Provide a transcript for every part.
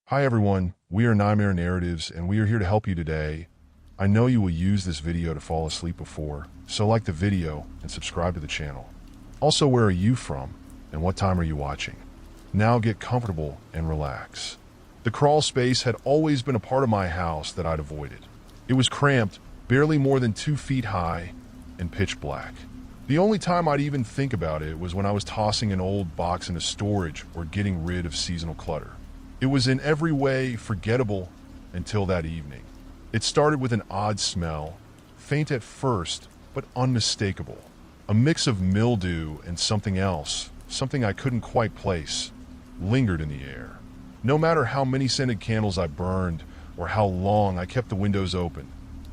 Hi everyone, we are Nightmare Narratives and we are here to help you today. I know you will use this video to fall asleep before, so like the video and subscribe to the channel. Also, where are you from and what time are you watching? Now get comfortable and relax. The crawl space had always been a part of my house that I'd avoided. It was cramped, barely more than 2 feet high, and pitch black. The only time I'd even think about it was when I was tossing an old box into storage or getting rid of seasonal clutter. It was in every way forgettable until that evening. It started with an odd smell, faint at first, but unmistakable. A mix of mildew and something else, something I couldn't quite place, lingered in the air. No matter how many scented candles I burned or how long I kept the windows open,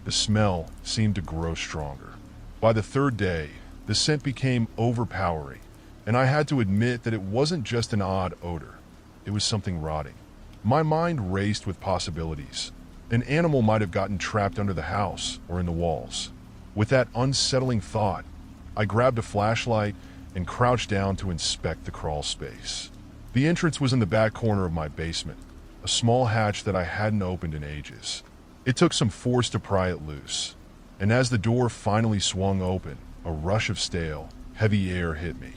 the smell seemed to grow stronger. By the third day, the scent became overpowering, and I had to admit that it wasn't just an odd odor. It was something rotting. My mind raced with possibilities. An animal might have gotten trapped under the house or in the walls. With that unsettling thought, I grabbed a flashlight and crouched down to inspect the crawl space. The entrance was in the back corner of my basement, a small hatch that I hadn't opened in ages. It took some force to pry it loose, and as the door finally swung open, a rush of stale, heavy air hit me.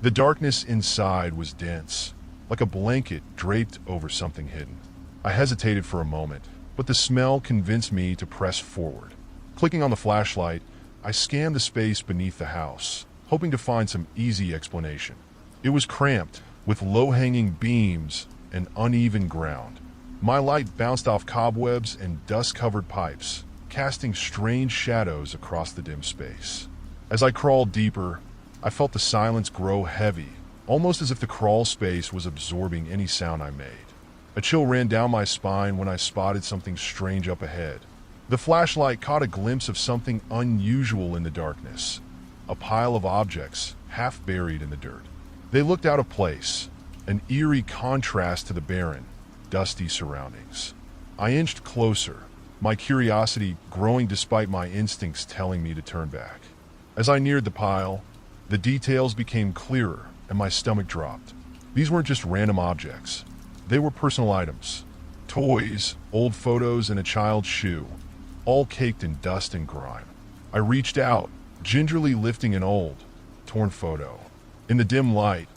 The darkness inside was dense, like a blanket draped over something hidden. I hesitated for a moment, but the smell convinced me to press forward. Clicking on the flashlight, I scanned the space beneath the house, hoping to find some easy explanation. It was cramped, with low-hanging beams and uneven ground. My light bounced off cobwebs and dust-covered pipes, casting strange shadows across the dim space. As I crawled deeper, I felt the silence grow heavy, almost as if the crawl space was absorbing any sound I made. A chill ran down my spine when I spotted something strange up ahead. The flashlight caught a glimpse of something unusual in the darkness, a pile of objects half buried in the dirt. They looked out of place, an eerie contrast to the barren, dusty surroundings. I inched closer, my curiosity growing despite my instincts telling me to turn back. As I neared the pile, the details became clearer and my stomach dropped. These weren't just random objects. They were personal items. Toys, old photos, and a child's shoe, all caked in dust and grime. I reached out, gingerly lifting an old, torn photo. In the dim light,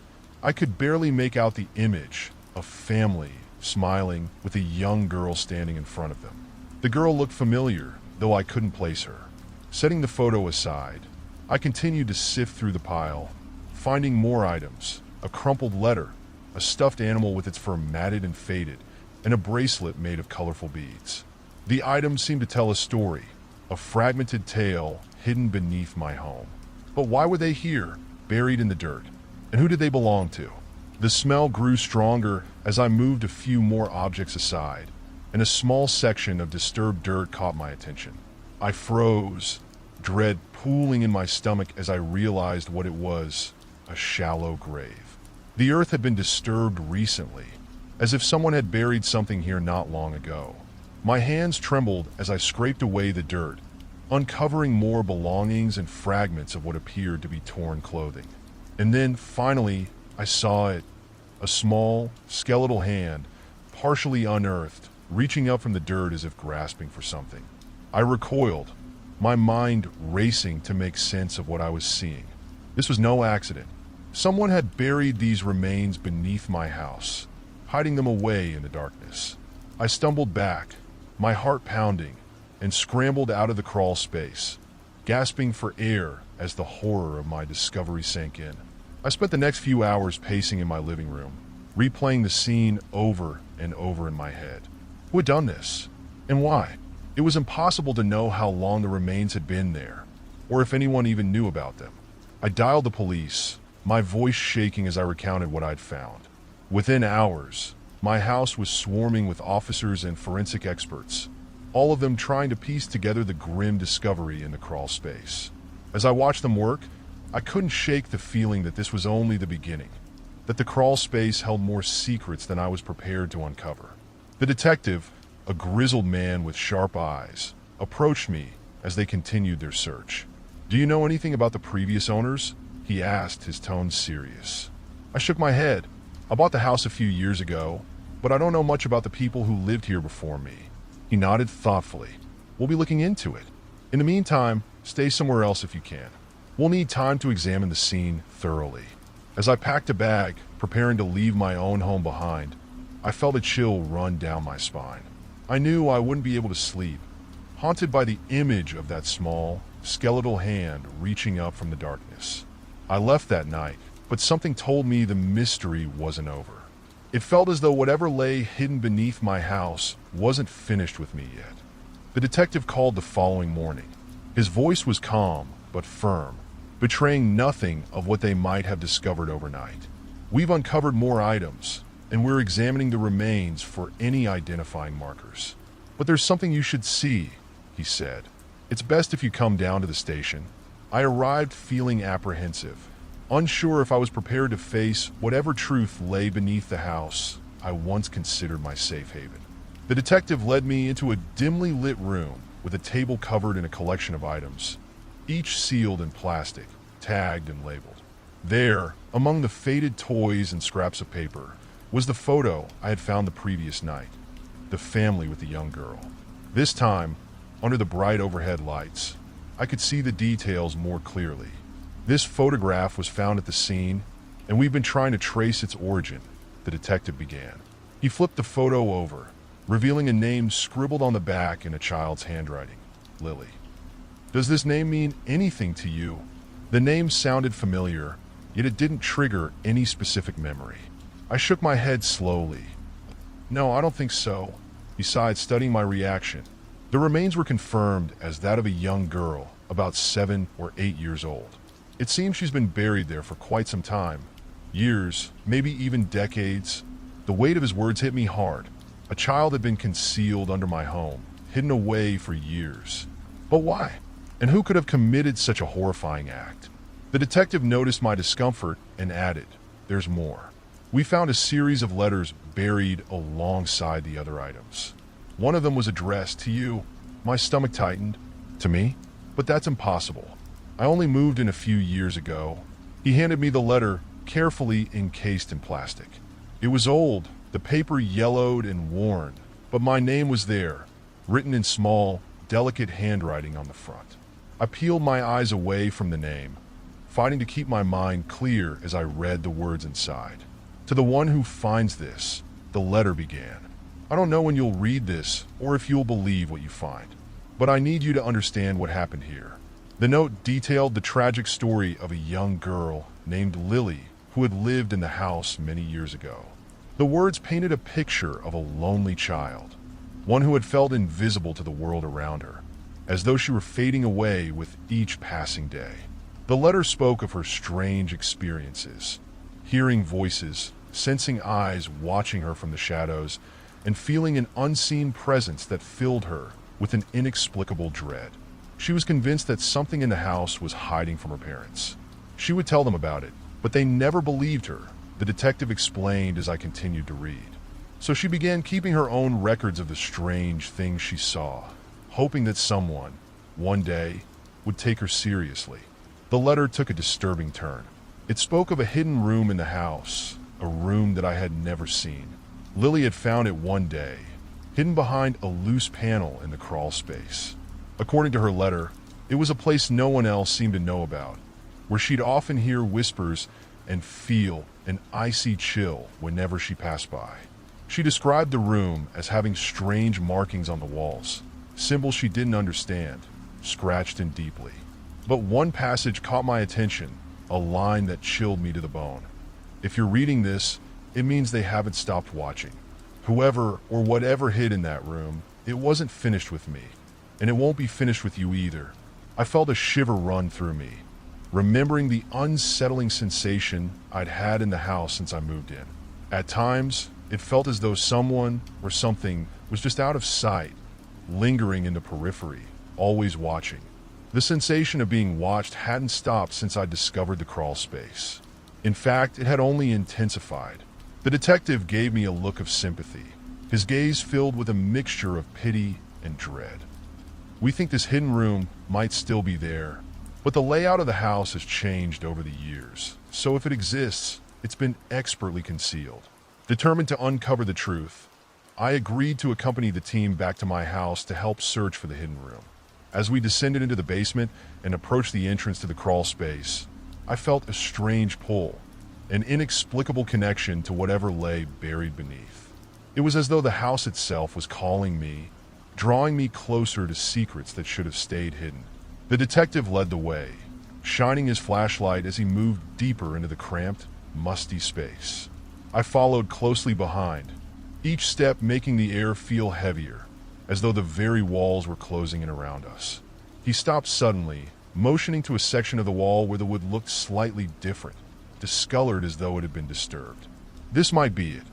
I could barely make out the image of family smiling with a young girl standing in front of them. The girl looked familiar, though I couldn't place her. Setting the photo aside, I continued to sift through the pile, finding more items, a crumpled letter, a stuffed animal with its fur matted and faded, and a bracelet made of colorful beads. The items seemed to tell a story, a fragmented tale hidden beneath my home. But why were they here, buried in the dirt? And who did they belong to? The smell grew stronger as I moved a few more objects aside, and a small section of disturbed dirt caught my attention. I froze, dread pooling in my stomach as I realized what it was, a shallow grave. The earth had been disturbed recently, as if someone had buried something here not long ago. My hands trembled as I scraped away the dirt, uncovering more belongings and fragments of what appeared to be torn clothing. And then, finally, I saw it, a small, skeletal hand, partially unearthed, reaching up from the dirt as if grasping for something. I recoiled, my mind racing to make sense of what I was seeing. This was no accident. Someone had buried these remains beneath my house, hiding them away in the darkness. I stumbled back, my heart pounding, and scrambled out of the crawl space, gasping for air as the horror of my discovery sank in. I spent the next few hours pacing in my living room, replaying the scene over and over in my head. Who had done this? And why? It was impossible to know how long the remains had been there, or if anyone even knew about them. I dialed the police, my voice shaking as I recounted what I'd found. Within hours, my house was swarming with officers and forensic experts, all of them trying to piece together the grim discovery in the crawl space. As I watched them work, I couldn't shake the feeling that this was only the beginning, that the crawl space held more secrets than I was prepared to uncover. The detective, a grizzled man with sharp eyes, approached me as they continued their search. "Do you know anything about the previous owners?" he asked, his tone serious. I shook my head. "I bought the house a few years ago. but I don't know much about the people who lived here before me." He nodded thoughtfully. "We'll be looking into it. In the meantime, stay somewhere else if you can. We'll need time to examine the scene thoroughly." As I packed a bag, preparing to leave my own home behind, I felt a chill run down my spine. I knew I wouldn't be able to sleep, haunted by the image of that small, skeletal hand reaching up from the darkness. I left that night, but something told me the mystery wasn't over. It felt as though whatever lay hidden beneath my house wasn't finished with me yet. The detective called the following morning. His voice was calm but firm, betraying nothing of what they might have discovered overnight. "We've uncovered more items, and we're examining the remains for any identifying markers. But there's something you should see," he said. "It's best if you come down to the station." I arrived feeling apprehensive, unsure if I was prepared to face whatever truth lay beneath the house I once considered my safe haven. The detective led me into a dimly lit room with a table covered in a collection of items, each sealed in plastic, tagged and labeled. There, among the faded toys and scraps of paper, was the photo I had found the previous night, the family with the young girl. This time, under the bright overhead lights, I could see the details more clearly. This photograph was found at the scene, and we've been trying to trace its origin, the detective began. He flipped the photo over, revealing a name scribbled on the back in a child's handwriting, Lily. "Does this name mean anything to you?" The name sounded familiar, yet it didn't trigger any specific memory. I shook my head slowly. "No, I don't think so." He sighed, studying my reaction. The remains were confirmed as that of a young girl, about 7 or 8 years old. It seems she's been buried there for quite some time. Years, maybe even decades. The weight of his words hit me hard. A child had been concealed under my home, hidden away for years. But why? And who could have committed such a horrifying act? The detective noticed my discomfort and added, "There's more." We found a series of letters buried alongside the other items. One of them was addressed to you. My stomach tightened. To me? But that's impossible. I only moved in a few years ago. He handed me the letter, carefully encased in plastic. It was old, the paper yellowed and worn, but my name was there, written in small, delicate handwriting on the front. I peeled my eyes away from the name, fighting to keep my mind clear as I read the words inside. "To the one who finds this," the letter began. "I don't know when you'll read this or if you'll believe what you find, but I need you to understand what happened here." The note detailed the tragic story of a young girl named Lily who had lived in the house many years ago. The words painted a picture of a lonely child, one who had felt invisible to the world around her, as though she were fading away with each passing day. The letter spoke of her strange experiences, hearing voices, sensing eyes watching her from the shadows, and feeling an unseen presence that filled her with an inexplicable dread. She was convinced that something in the house was hiding from her parents. She would tell them about it, but they never believed her, the detective explained as I continued to read. So she began keeping her own records of the strange things she saw, hoping that someone, one day, would take her seriously. The letter took a disturbing turn. It spoke of a hidden room in the house, a room that I had never seen. Lily had found it one day, hidden behind a loose panel in the crawl space. According to her letter, it was a place no one else seemed to know about, where she'd often hear whispers and feel an icy chill whenever she passed by. She described the room as having strange markings on the walls, symbols she didn't understand, scratched in deeply. But one passage caught my attention, a line that chilled me to the bone. "If you're reading this, it means they haven't stopped watching. Whoever or whatever hid in that room, it wasn't finished with me, and it won't be finished with you either." I felt a shiver run through me, remembering the unsettling sensation I'd had in the house since I moved in. At times, it felt as though someone or something was just out of sight, lingering in the periphery, always watching. The sensation of being watched hadn't stopped since I discovered the crawl space. In fact, it had only intensified. The detective gave me a look of sympathy, his gaze filled with a mixture of pity and dread. "We think this hidden room might still be there, but the layout of the house has changed over the years, so if it exists, it's been expertly concealed. Determined to uncover the truth, I agreed to accompany the team back to my house to help search for the hidden room. As we descended into the basement and approached the entrance to the crawl space, I felt a strange pull, an inexplicable connection to whatever lay buried beneath. It was as though the house itself was calling me, drawing me closer to secrets that should have stayed hidden. The detective led the way, shining his flashlight as he moved deeper into the cramped, musty space. I followed closely behind, each step making the air feel heavier, as though the very walls were closing in around us. He stopped suddenly, motioning to a section of the wall where the wood looked slightly different, discolored as though it had been disturbed. "This might be it,"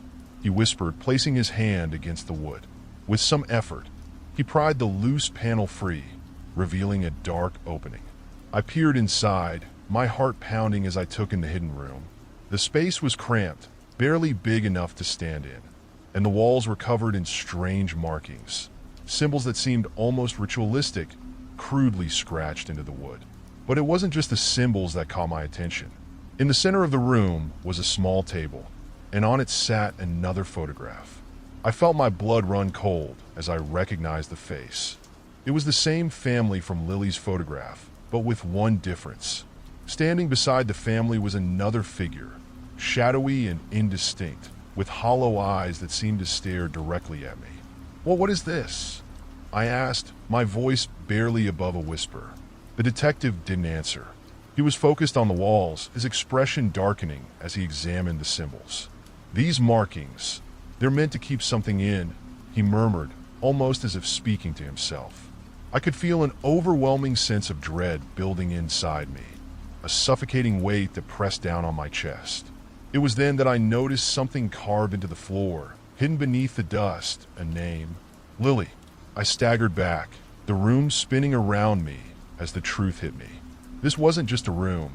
he whispered, placing his hand against the wood. With some effort, he pried the loose panel free, revealing a dark opening. I peered inside, my heart pounding as I took in the hidden room. The space was cramped, barely big enough to stand in, and the walls were covered in strange markings, symbols that seemed almost ritualistic, crudely scratched into the wood. But it wasn't just the symbols that caught my attention. In the center of the room was a small table, and on it sat another photograph. I felt my blood run cold as I recognized the face. It was the same family from Lily's photograph, but with one difference. Standing beside the family was another figure, shadowy and indistinct, with hollow eyes that seemed to stare directly at me. "Well, what is this?" I asked, my voice barely above a whisper. The detective didn't answer. He was focused on the walls, his expression darkening as he examined the symbols. "These markings, they're meant to keep something in," he murmured, almost as if speaking to himself. I could feel an overwhelming sense of dread building inside me, a suffocating weight that pressed down on my chest. It was then that I noticed something carved into the floor, hidden beneath the dust, a name. "Lily." I staggered back, the room spinning around me as the truth hit me. This wasn't just a room.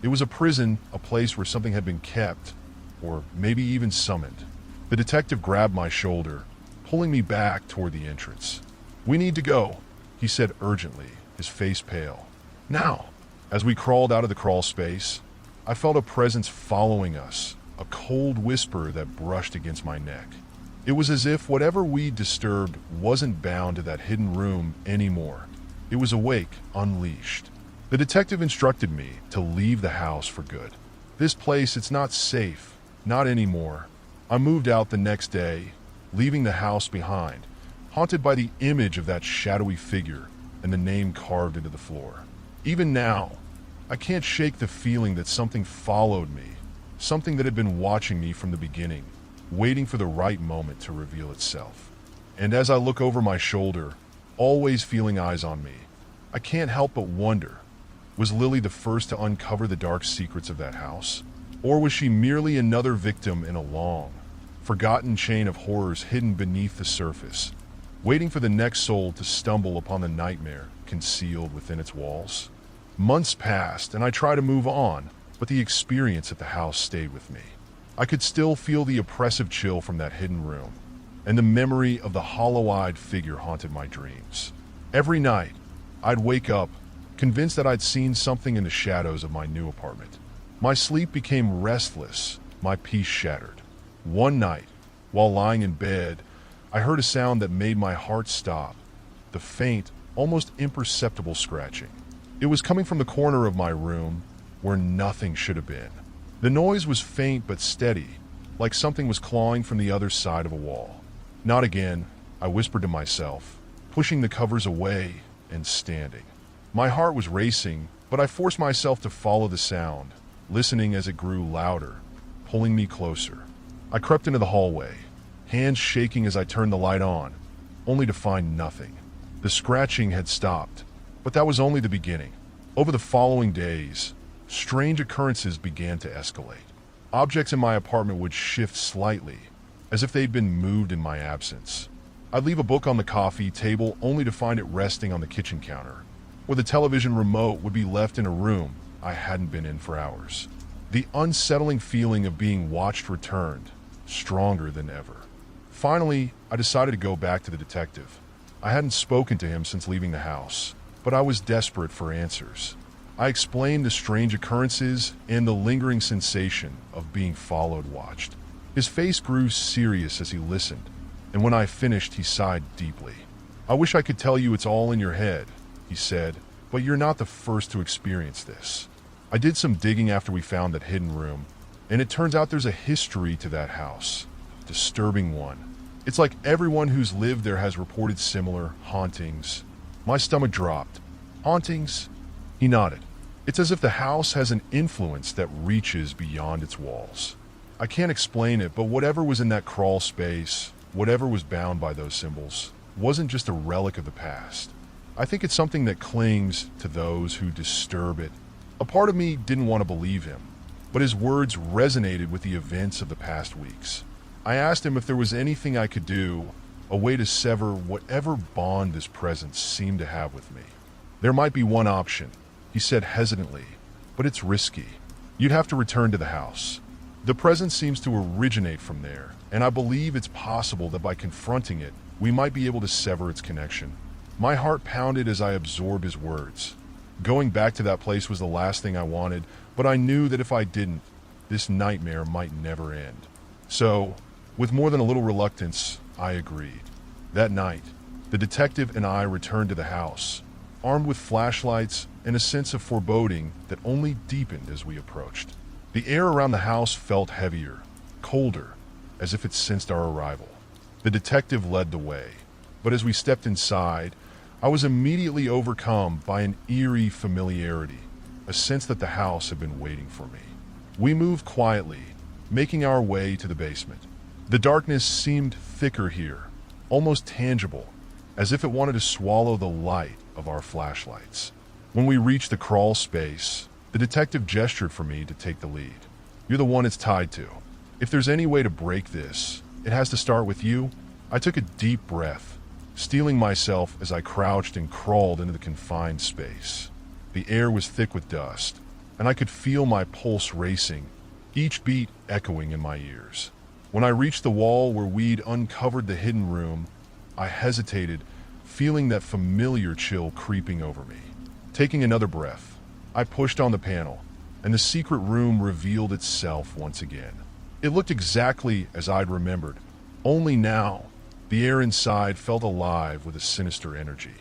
It was a prison, a place where something had been kept, or maybe even summoned. The detective grabbed my shoulder, pulling me back toward the entrance. "We need to go," he said urgently, his face pale. "Now!" As we crawled out of the crawl space, I felt a presence following us, a cold whisper that brushed against my neck. It was as if whatever we disturbed wasn't bound to that hidden room anymore. It was awake, unleashed. The detective instructed me to leave the house for good. "This place, it's not safe. Not anymore." I moved out the next day, leaving the house behind, haunted by the image of that shadowy figure and the name carved into the floor. Even now, I can't shake the feeling that something followed me, something that had been watching me from the beginning, waiting for the right moment to reveal itself. And as I look over my shoulder, always feeling eyes on me, I can't help but wonder, was Lily the first to uncover the dark secrets of that house? Or was she merely another victim in a long, forgotten chain of horrors hidden beneath the surface, waiting for the next soul to stumble upon the nightmare concealed within its walls? Months passed, and I tried to move on, but the experience at the house stayed with me. I could still feel the oppressive chill from that hidden room, and the memory of the hollow-eyed figure haunted my dreams. Every night, I'd wake up, convinced that I'd seen something in the shadows of my new apartment. My sleep became restless, my peace shattered. One night, while lying in bed, I heard a sound that made my heart stop, the faint, almost imperceptible scratching. It was coming from the corner of my room, where nothing should have been. The noise was faint but steady, like something was clawing from the other side of a wall. "Not again," I whispered to myself, pushing the covers away and standing. My heart was racing, but I forced myself to follow the sound, listening as it grew louder, pulling me closer. I crept into the hallway, hands shaking as I turned the light on, only to find nothing. The scratching had stopped, but that was only the beginning. Over the following days, strange occurrences began to escalate. Objects in my apartment would shift slightly, as if they'd been moved in my absence. I'd leave a book on the coffee table only to find it resting on the kitchen counter, or the television remote would be left in a room I hadn't been in for hours. The unsettling feeling of being watched returned, stronger than ever. Finally, I decided to go back to the detective. I hadn't spoken to him since leaving the house, but I was desperate for answers. I explained the strange occurrences and the lingering sensation of being watched. His face grew serious as he listened, and when I finished, he sighed deeply. "I wish I could tell you it's all in your head," he said, "but you're not the first to experience this. I did some digging after we found that hidden room, and it turns out there's a history to that house. Disturbing one. It's like everyone who's lived there has reported similar hauntings." My stomach dropped. "Hauntings?" He nodded. "It's as if the house has an influence that reaches beyond its walls. I can't explain it, but whatever was in that crawl space, whatever was bound by those symbols, wasn't just a relic of the past. I think it's something that clings to those who disturb it." A part of me didn't want to believe him, but his words resonated with the events of the past weeks. I asked him if there was anything I could do, a way to sever whatever bond this presence seemed to have with me. "There might be one option," he said hesitantly, "but it's risky. You'd have to return to the house. The presence seems to originate from there, and I believe it's possible that by confronting it, we might be able to sever its connection." My heart pounded as I absorbed his words. Going back to that place was the last thing I wanted, but I knew that if I didn't, this nightmare might never end. So, with more than a little reluctance, I agreed. That night, the detective and I returned to the house, armed with flashlights and a sense of foreboding that only deepened as we approached. The air around the house felt heavier, colder, as if it sensed our arrival. The detective led the way, but as we stepped inside, I was immediately overcome by an eerie familiarity, a sense that the house had been waiting for me. We moved quietly, making our way to the basement. The darkness seemed thicker here, almost tangible, as if it wanted to swallow the light of our flashlights. When we reached the crawl space, the detective gestured for me to take the lead. "You're the one it's tied to. If there's any way to break this, it has to start with you." I took a deep breath, steeling myself as I crouched and crawled into the confined space. The air was thick with dust, and I could feel my pulse racing, each beat echoing in my ears. When I reached the wall where we'd uncovered the hidden room, I hesitated, feeling that familiar chill creeping over me. Taking another breath, I pushed on the panel, and the secret room revealed itself once again. It looked exactly as I'd remembered, only now, the air inside felt alive with a sinister energy.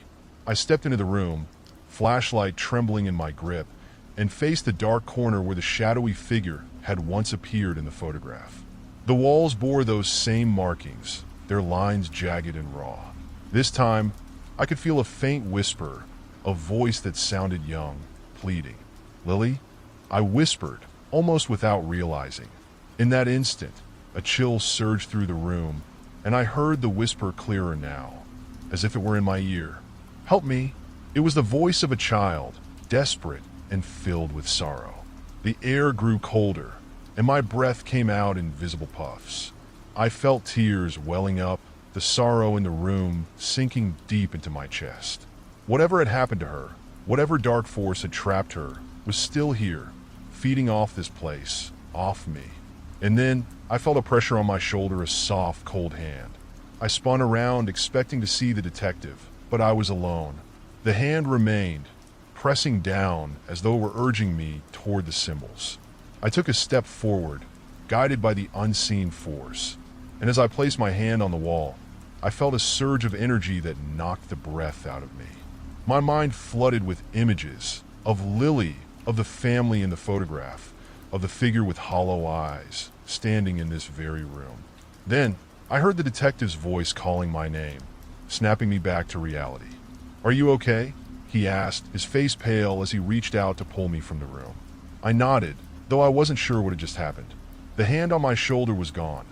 I stepped into the room, flashlight trembling in my grip, and faced the dark corner where the shadowy figure had once appeared in the photograph. The walls bore those same markings, their lines jagged and raw. This time, I could feel a faint whisper, a voice that sounded young, pleading. "Lily?" I whispered, almost without realizing. In that instant, a chill surged through the room, and I heard the whisper clearer now, as if it were in my ear. "Help me." It was the voice of a child, desperate and filled with sorrow. The air grew colder, and my breath came out in visible puffs. I felt tears welling up, the sorrow in the room sinking deep into my chest. Whatever had happened to her, whatever dark force had trapped her, was still here, feeding off this place, off me. And then I felt a pressure on my shoulder, a soft, cold hand. I spun around, expecting to see the detective, but I was alone. The hand remained, pressing down as though it were urging me toward the symbols. I took a step forward, guided by the unseen force, and as I placed my hand on the wall, I felt a surge of energy that knocked the breath out of me. My mind flooded with images of Lily, of the family in the photograph, of the figure with hollow eyes, standing in this very room. Then, I heard the detective's voice calling my name, snapping me back to reality. "Are you okay?" he asked, his face pale as he reached out to pull me from the room. I nodded, though I wasn't sure what had just happened. The hand on my shoulder was gone.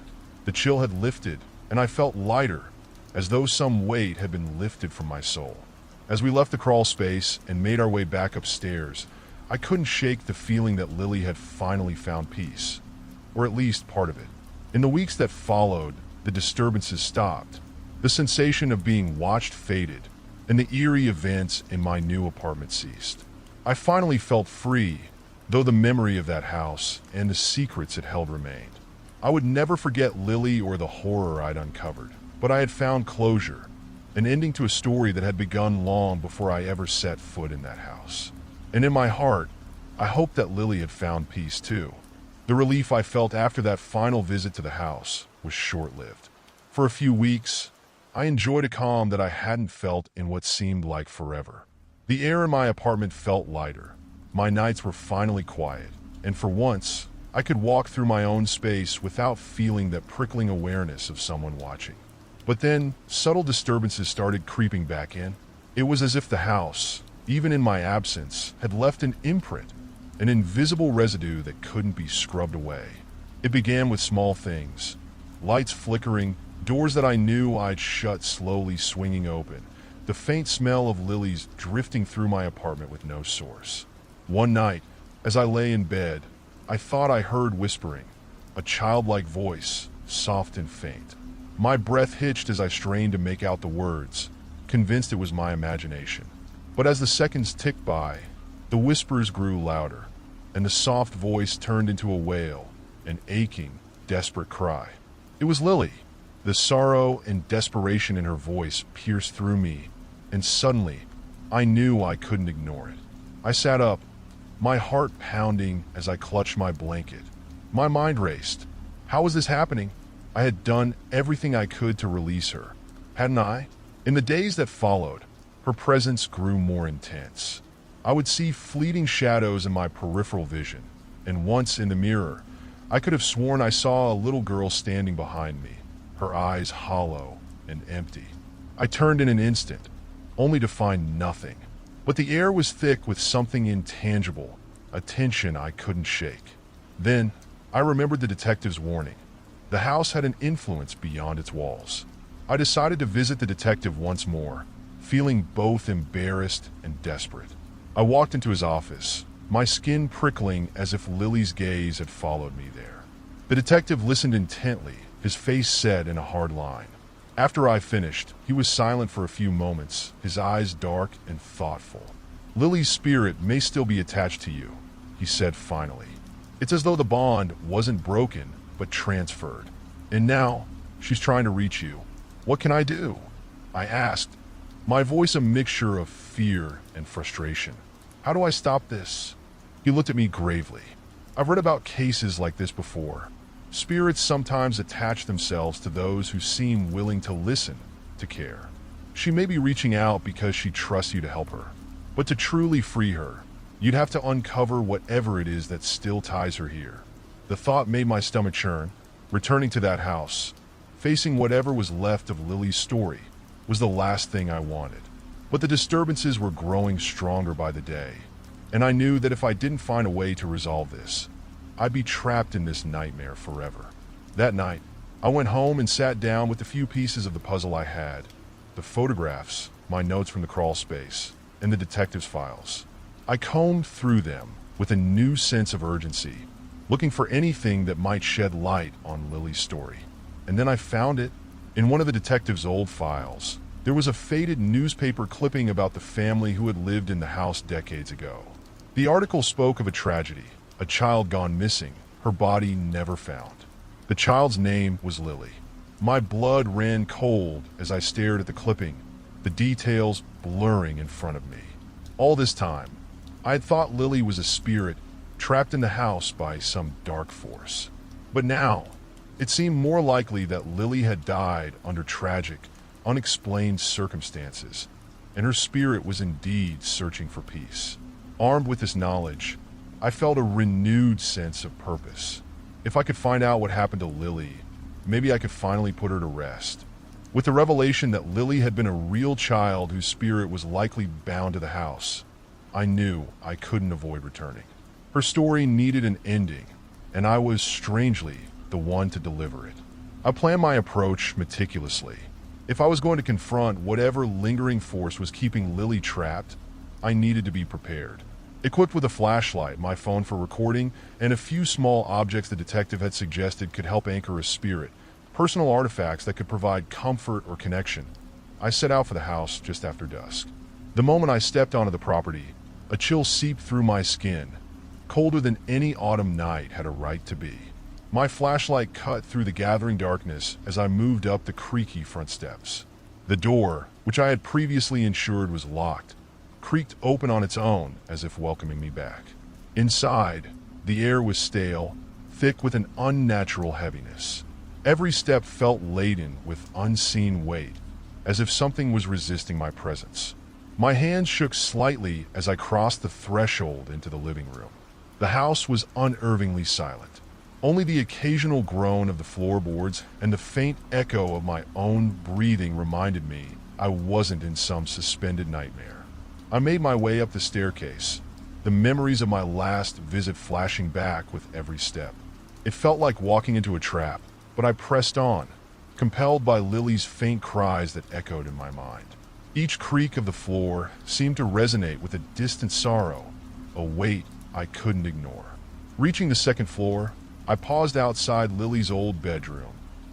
The chill had lifted, and I felt lighter, as though some weight had been lifted from my soul. As we left the crawl space and made our way back upstairs, I couldn't shake the feeling that Lily had finally found peace, or at least part of it. In the weeks that followed, the disturbances stopped. The sensation of being watched faded, and the eerie events in my new apartment ceased. I finally felt free, though the memory of that house and the secrets it held remained. I would never forget Lily or the horror I'd uncovered, but I had found closure, an ending to a story that had begun long before I ever set foot in that house. And in my heart, I hoped that Lily had found peace too. The relief I felt after that final visit to the house was short-lived. For a few weeks, I enjoyed a calm that I hadn't felt in what seemed like forever. The air in my apartment felt lighter. My nights were finally quiet, and for once, I could walk through my own space without feeling that prickling awareness of someone watching. But then, subtle disturbances started creeping back in. It was as if the house, even in my absence, had left an imprint, an invisible residue that couldn't be scrubbed away. It began with small things, lights flickering, doors that I knew I'd shut slowly swinging open, the faint smell of lilies drifting through my apartment with no source. One night, as I lay in bed, I thought I heard whispering, a childlike voice, soft and faint. My breath hitched as I strained to make out the words, convinced it was my imagination. But as the seconds ticked by, the whispers grew louder, and the soft voice turned into a wail, an aching, desperate cry. It was Lily. The sorrow and desperation in her voice pierced through me, and suddenly, I knew I couldn't ignore it. I sat up, my heart pounding as I clutched my blanket. My mind raced. How was this happening? I had done everything I could to release her, hadn't I? In the days that followed, her presence grew more intense. I would see fleeting shadows in my peripheral vision, and once in the mirror, I could have sworn I saw a little girl standing behind me, her eyes hollow and empty. I turned in an instant, only to find nothing. But the air was thick with something intangible, a tension I couldn't shake. Then, I remembered the detective's warning. The house had an influence beyond its walls. I decided to visit the detective once more, feeling both embarrassed and desperate. I walked into his office, my skin prickling as if Lily's gaze had followed me there. The detective listened intently, his face set in a hard line. After I finished, he was silent for a few moments, his eyes dark and thoughtful. Lily's spirit may still be attached to you, he said finally. It's as though the bond wasn't broken, but transferred. And now, she's trying to reach you. What can I do? I asked, my voice a mixture of fear and frustration. How do I stop this? He looked at me gravely. I've read about cases like this before. Spirits sometimes attach themselves to those who seem willing to listen, to care. She may be reaching out because she trusts you to help her. But to truly free her, you'd have to uncover whatever it is that still ties her here. The thought made my stomach churn. Returning to that house, facing whatever was left of Lily's story, was the last thing I wanted. But the disturbances were growing stronger by the day, and I knew that if I didn't find a way to resolve this, I'd be trapped in this nightmare forever. That night, I went home and sat down with the few pieces of the puzzle I had, the photographs, my notes from the crawl space, and the detective's files. I combed through them with a new sense of urgency, looking for anything that might shed light on Lily's story. And then I found it. In one of the detective's old files, there was a faded newspaper clipping about the family who had lived in the house decades ago. The article spoke of a tragedy, a child gone missing, her body never found. The child's name was Lily. My blood ran cold as I stared at the clipping, the details blurring in front of me. All this time, I had thought Lily was a spirit trapped in the house by some dark force. But now, it seemed more likely that Lily had died under tragic, unexplained circumstances, and her spirit was indeed searching for peace. Armed with this knowledge, I felt a renewed sense of purpose. If I could find out what happened to Lily, maybe I could finally put her to rest. With the revelation that Lily had been a real child whose spirit was likely bound to the house, I knew I couldn't avoid returning. Her story needed an ending, and I was, strangely, the one to deliver it. I planned my approach meticulously. If I was going to confront whatever lingering force was keeping Lily trapped, I needed to be prepared. Equipped with a flashlight, my phone for recording, and a few small objects the detective had suggested could help anchor a spirit, personal artifacts that could provide comfort or connection, I set out for the house just after dusk. The moment I stepped onto the property, a chill seeped through my skin, colder than any autumn night had a right to be. My flashlight cut through the gathering darkness as I moved up the creaky front steps. The door, which I had previously ensured was locked, creaked open on its own as if welcoming me back. Inside, the air was stale, thick with an unnatural heaviness. Every step felt laden with unseen weight, as if something was resisting my presence. My hands shook slightly as I crossed the threshold into the living room. The house was unnervingly silent. Only the occasional groan of the floorboards and the faint echo of my own breathing reminded me I wasn't in some suspended nightmare. I made my way up the staircase, the memories of my last visit flashing back with every step. It felt like walking into a trap, but I pressed on, compelled by Lily's faint cries that echoed in my mind. Each creak of the floor seemed to resonate with a distant sorrow, a weight I couldn't ignore. Reaching the second floor, I paused outside Lily's old bedroom,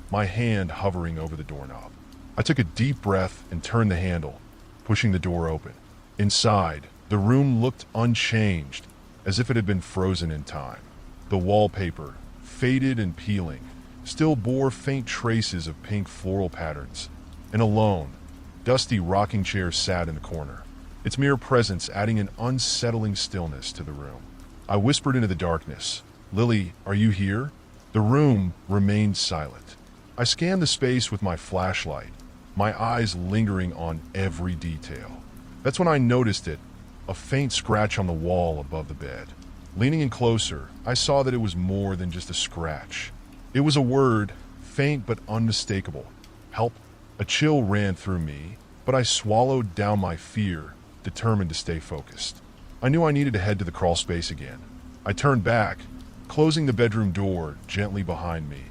my hand hovering over the doorknob. I took a deep breath and turned the handle, pushing the door open. Inside, the room looked unchanged, as if it had been frozen in time. The wallpaper, faded and peeling, still bore faint traces of pink floral patterns, and a lone, dusty rocking chair sat in the corner, its mere presence adding an unsettling stillness to the room. I whispered into the darkness, "Lily, are you here?" The room remained silent. I scanned the space with my flashlight, my eyes lingering on every detail. That's when I noticed it, a faint scratch on the wall above the bed. Leaning in closer, I saw that it was more than just a scratch. It was a word, faint but unmistakable. Help. A chill ran through me, but I swallowed down my fear, determined to stay focused. I knew I needed to head to the crawl space again. I turned back, closing the bedroom door gently behind me,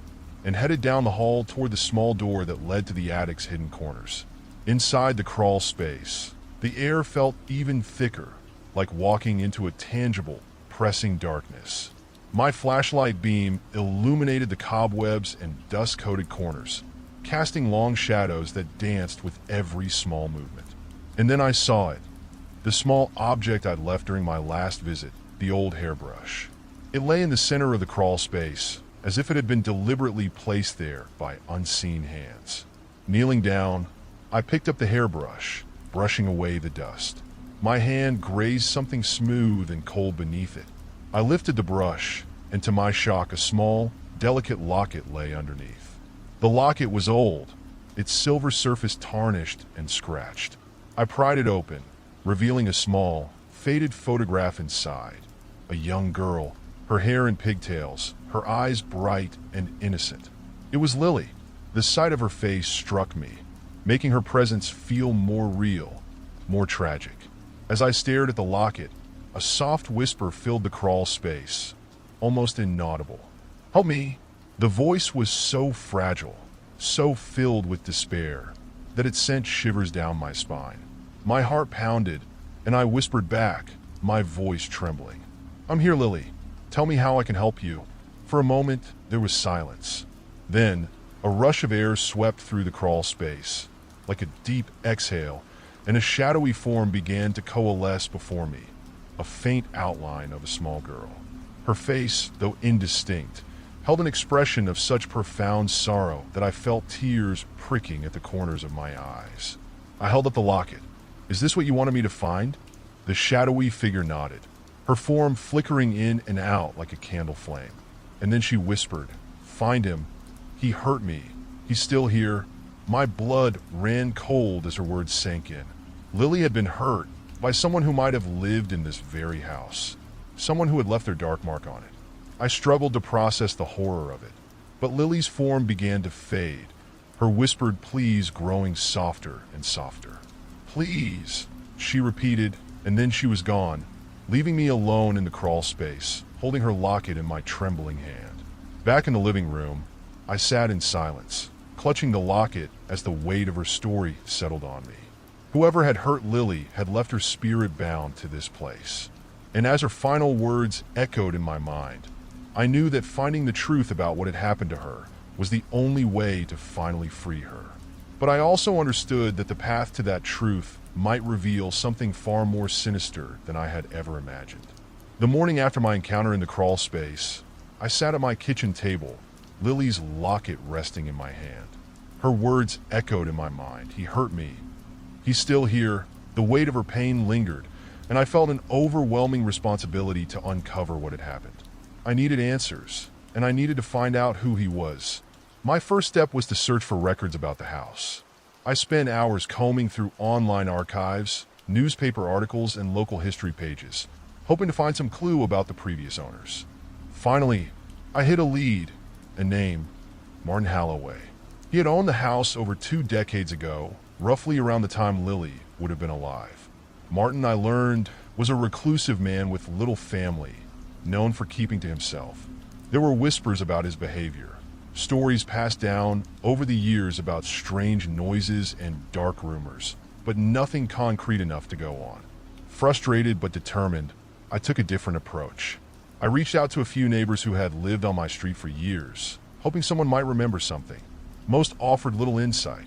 and headed down the hall toward the small door that led to the attic's hidden corners. Inside the crawl space, the air felt even thicker, like walking into a tangible, pressing darkness. My flashlight beam illuminated the cobwebs and dust-coated corners, casting long shadows that danced with every small movement. And then I saw it, the small object I'd left during my last visit, the old hairbrush. It lay in the center of the crawl space, as if it had been deliberately placed there by unseen hands. Kneeling down, I picked up the hairbrush, brushing away the dust. My hand grazed something smooth and cold beneath it. I lifted the brush, and to my shock, a small, delicate locket lay underneath. The locket was old, its silver surface tarnished and scratched. I pried it open, revealing a small, faded photograph inside. A young girl, her hair in pigtails, her eyes bright and innocent. It was Lily. The sight of her face struck me, making her presence feel more real, more tragic. As I stared at the locket, a soft whisper filled the crawl space, almost inaudible. "Help me!" The voice was so fragile, so filled with despair, that it sent shivers down my spine. My heart pounded, and I whispered back, my voice trembling, "I'm here, Lily. Tell me how I can help you." For a moment, there was silence. Then, a rush of air swept through the crawl space, like a deep exhale, and a shadowy form began to coalesce before me, a faint outline of a small girl. Her face, though indistinct, held an expression of such profound sorrow that I felt tears pricking at the corners of my eyes. I held up the locket. "Is this what you wanted me to find?" The shadowy figure nodded, her form flickering in and out like a candle flame. And then she whispered, "Find him. He hurt me. He's still here." My blood ran cold as her words sank in. Lily had been hurt by someone who might have lived in this very house, someone who had left their dark mark on it. I struggled to process the horror of it, but Lily's form began to fade, her whispered pleas growing softer and softer. "Please," she repeated, and then she was gone, leaving me alone in the crawl space, holding her locket in my trembling hand. Back in the living room, I sat in silence, clutching the locket as the weight of her story settled on me. Whoever had hurt Lily had left her spirit bound to this place. And as her final words echoed in my mind, I knew that finding the truth about what had happened to her was the only way to finally free her. But I also understood that the path to that truth might reveal something far more sinister than I had ever imagined. The morning after my encounter in the crawl space, I sat at my kitchen table, Lily's locket resting in my hand. Her words echoed in my mind. "He hurt me. He's still here." The weight of her pain lingered, and I felt an overwhelming responsibility to uncover what had happened. I needed answers, and I needed to find out who he was. My first step was to search for records about the house. I spent hours combing through online archives, newspaper articles, and local history pages, hoping to find some clue about the previous owners. Finally, I hit a lead, a name, Martin Holloway. He had owned the house over 2 decades ago, roughly around the time Lily would have been alive. Martin, I learned, was a reclusive man with little family, known for keeping to himself. There were whispers about his behavior, stories passed down over the years about strange noises and dark rumors, but nothing concrete enough to go on. Frustrated but determined, I took a different approach. I reached out to a few neighbors who had lived on my street for years, hoping someone might remember something. Most offered little insight.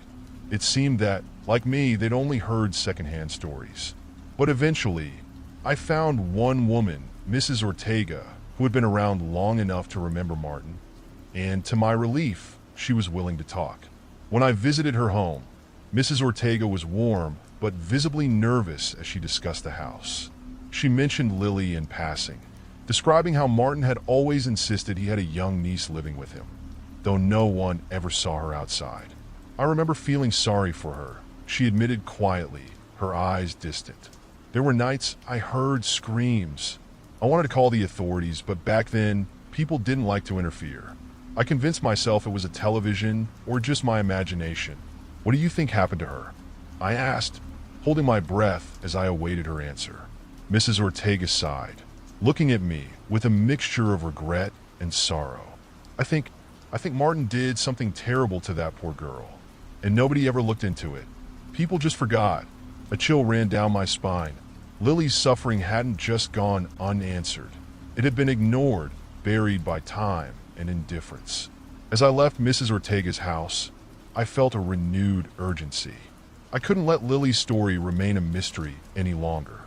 It seemed that, like me, they'd only heard secondhand stories. But eventually, I found one woman, Mrs. Ortega, who had been around long enough to remember Martin, and to my relief, she was willing to talk. When I visited her home, Mrs. Ortega was warm but visibly nervous as she discussed the house. She mentioned Lily in passing, describing how Martin had always insisted he had a young niece living with him, though no one ever saw her outside. I remember feeling sorry for her. She admitted quietly, her eyes distant. There were nights I heard screams. I wanted to call the authorities, but back then, people didn't like to interfere. I convinced myself it was a television or just my imagination. What do you think happened to her? I asked, holding my breath as I awaited her answer. Mrs. Ortega sighed, looking at me with a mixture of regret and sorrow. I think Martin did something terrible to that poor girl, and nobody ever looked into it. People just forgot. A chill ran down my spine. Lily's suffering hadn't just gone unanswered. It had been ignored, buried by time and indifference. As I left Mrs. Ortega's house, I felt a renewed urgency. I couldn't let Lily's story remain a mystery any longer.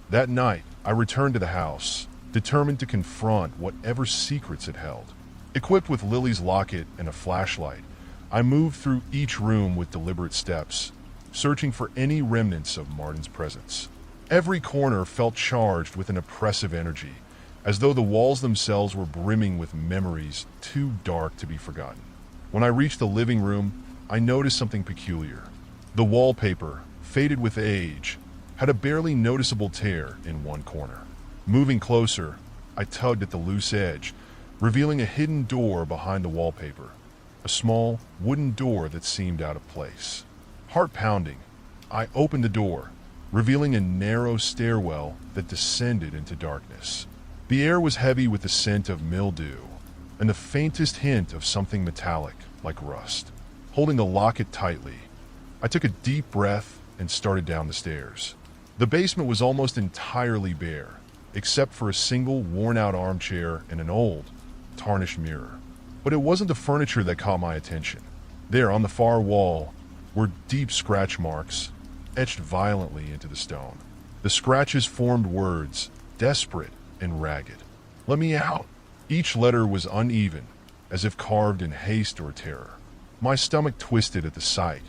That night, I returned to the house, determined to confront whatever secrets it held. Equipped with Lily's locket and a flashlight, I moved through each room with deliberate steps, searching for any remnants of Martin's presence. Every corner felt charged with an oppressive energy, as though the walls themselves were brimming with memories too dark to be forgotten. When I reached the living room, I noticed something peculiar. The wallpaper, faded with age, had a barely noticeable tear in one corner. Moving closer, I tugged at the loose edge, revealing a hidden door behind the wallpaper, a small wooden door that seemed out of place. Heart pounding, I opened the door, revealing a narrow stairwell that descended into darkness. The air was heavy with the scent of mildew and the faintest hint of something metallic, like rust. Holding the locket tightly, I took a deep breath and started down the stairs. The basement was almost entirely bare, except for a single worn-out armchair and an old, tarnished mirror. But it wasn't the furniture that caught my attention. There, on the far wall, were deep scratch marks, etched violently into the stone. The scratches formed words, desperate and ragged. "Let me out." Each letter was uneven, as if carved in haste or terror. My stomach twisted at the sight.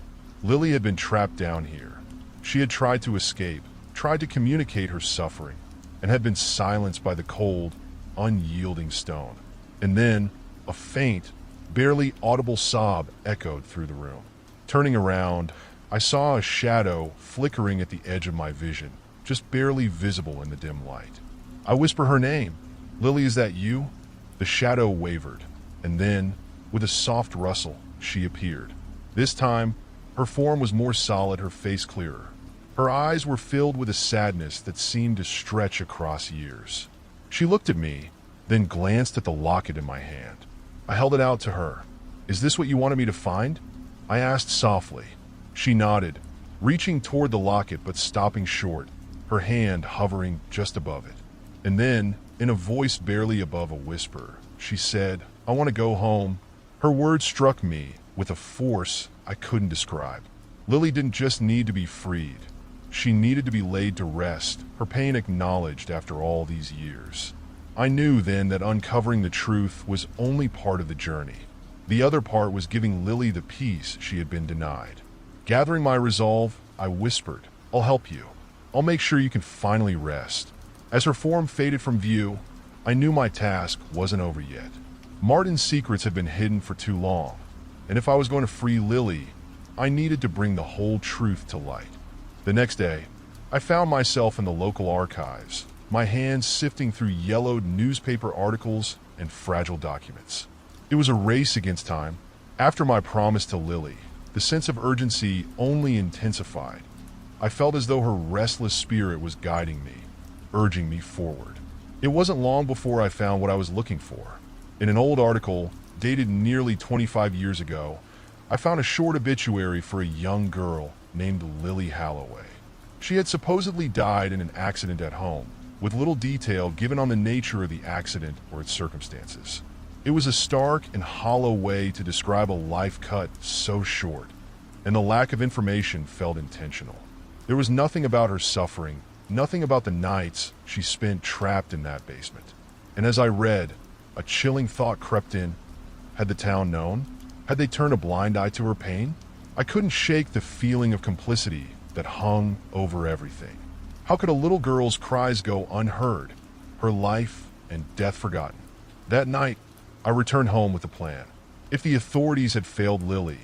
Lily had been trapped down here. She had tried to escape, tried to communicate her suffering, and had been silenced by the cold, unyielding stone. And then, a faint, barely audible sob echoed through the room. Turning around, I saw a shadow flickering at the edge of my vision, just barely visible in the dim light. I whisper her name. "Lily, is that you?" The shadow wavered, and then, with a soft rustle, she appeared. This time, her form was more solid, her face clearer. Her eyes were filled with a sadness that seemed to stretch across years. She looked at me, then glanced at the locket in my hand. I held it out to her. "Is this what you wanted me to find?" I asked softly. She nodded, reaching toward the locket but stopping short, her hand hovering just above it. And then, in a voice barely above a whisper, she said, "I want to go home." Her words struck me with a force I couldn't describe. Lily didn't just need to be freed. She needed to be laid to rest, her pain acknowledged after all these years. I knew then that uncovering the truth was only part of the journey. The other part was giving Lily the peace she had been denied. Gathering my resolve, I whispered, "I'll help you. I'll make sure you can finally rest." As her form faded from view, I knew my task wasn't over yet. Martin's secrets had been hidden for too long, and if I was going to free Lily, I needed to bring the whole truth to light. The next day, I found myself in the local archives, my hands sifting through yellowed newspaper articles and fragile documents. It was a race against time. After my promise to Lily, the sense of urgency only intensified. I felt as though her restless spirit was guiding me, urging me forward. It wasn't long before I found what I was looking for. In an old article, dated nearly 25 years ago, I found a short obituary for a young girl named Lily Halloway. She had supposedly died in an accident at home, with little detail given on the nature of the accident or its circumstances. It was a stark and hollow way to describe a life cut so short, and the lack of information felt intentional. There was nothing about her suffering, nothing about the nights she spent trapped in that basement. And as I read, a chilling thought crept in. Had the town known? Had they turned a blind eye to her pain? I couldn't shake the feeling of complicity that hung over everything. How could a little girl's cries go unheard, her life and death forgotten? That night, I returned home with a plan. If the authorities had failed Lily,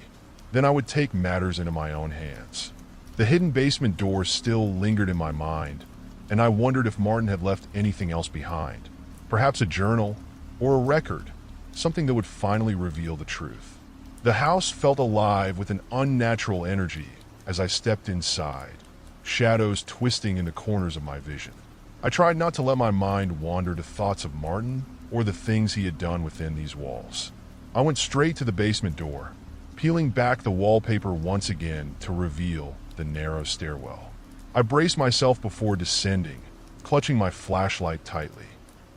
then I would take matters into my own hands. The hidden basement door still lingered in my mind, and I wondered if Martin had left anything else behind. Perhaps a journal or a record, something that would finally reveal the truth. The house felt alive with an unnatural energy as I stepped inside, shadows twisting in the corners of my vision. I tried not to let my mind wander to thoughts of Martin or the things he had done within these walls. I went straight to the basement door, peeling back the wallpaper once again to reveal the narrow stairwell. I braced myself before descending, clutching my flashlight tightly.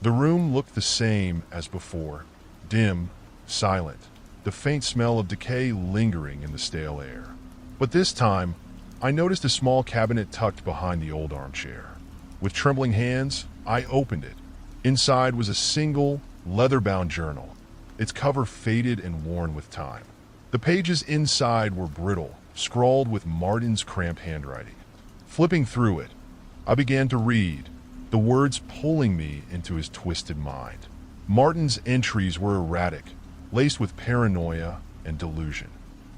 The room looked the same as before, dim, silent, the faint smell of decay lingering in the stale air. But this time, I noticed a small cabinet tucked behind the old armchair. With trembling hands, I opened it. Inside was a single, leather-bound journal, its cover faded and worn with time. The pages inside were brittle, scrawled with Martin's cramped handwriting. Flipping through it, I began to read, the words pulling me into his twisted mind. Martin's entries were erratic, laced with paranoia and delusion.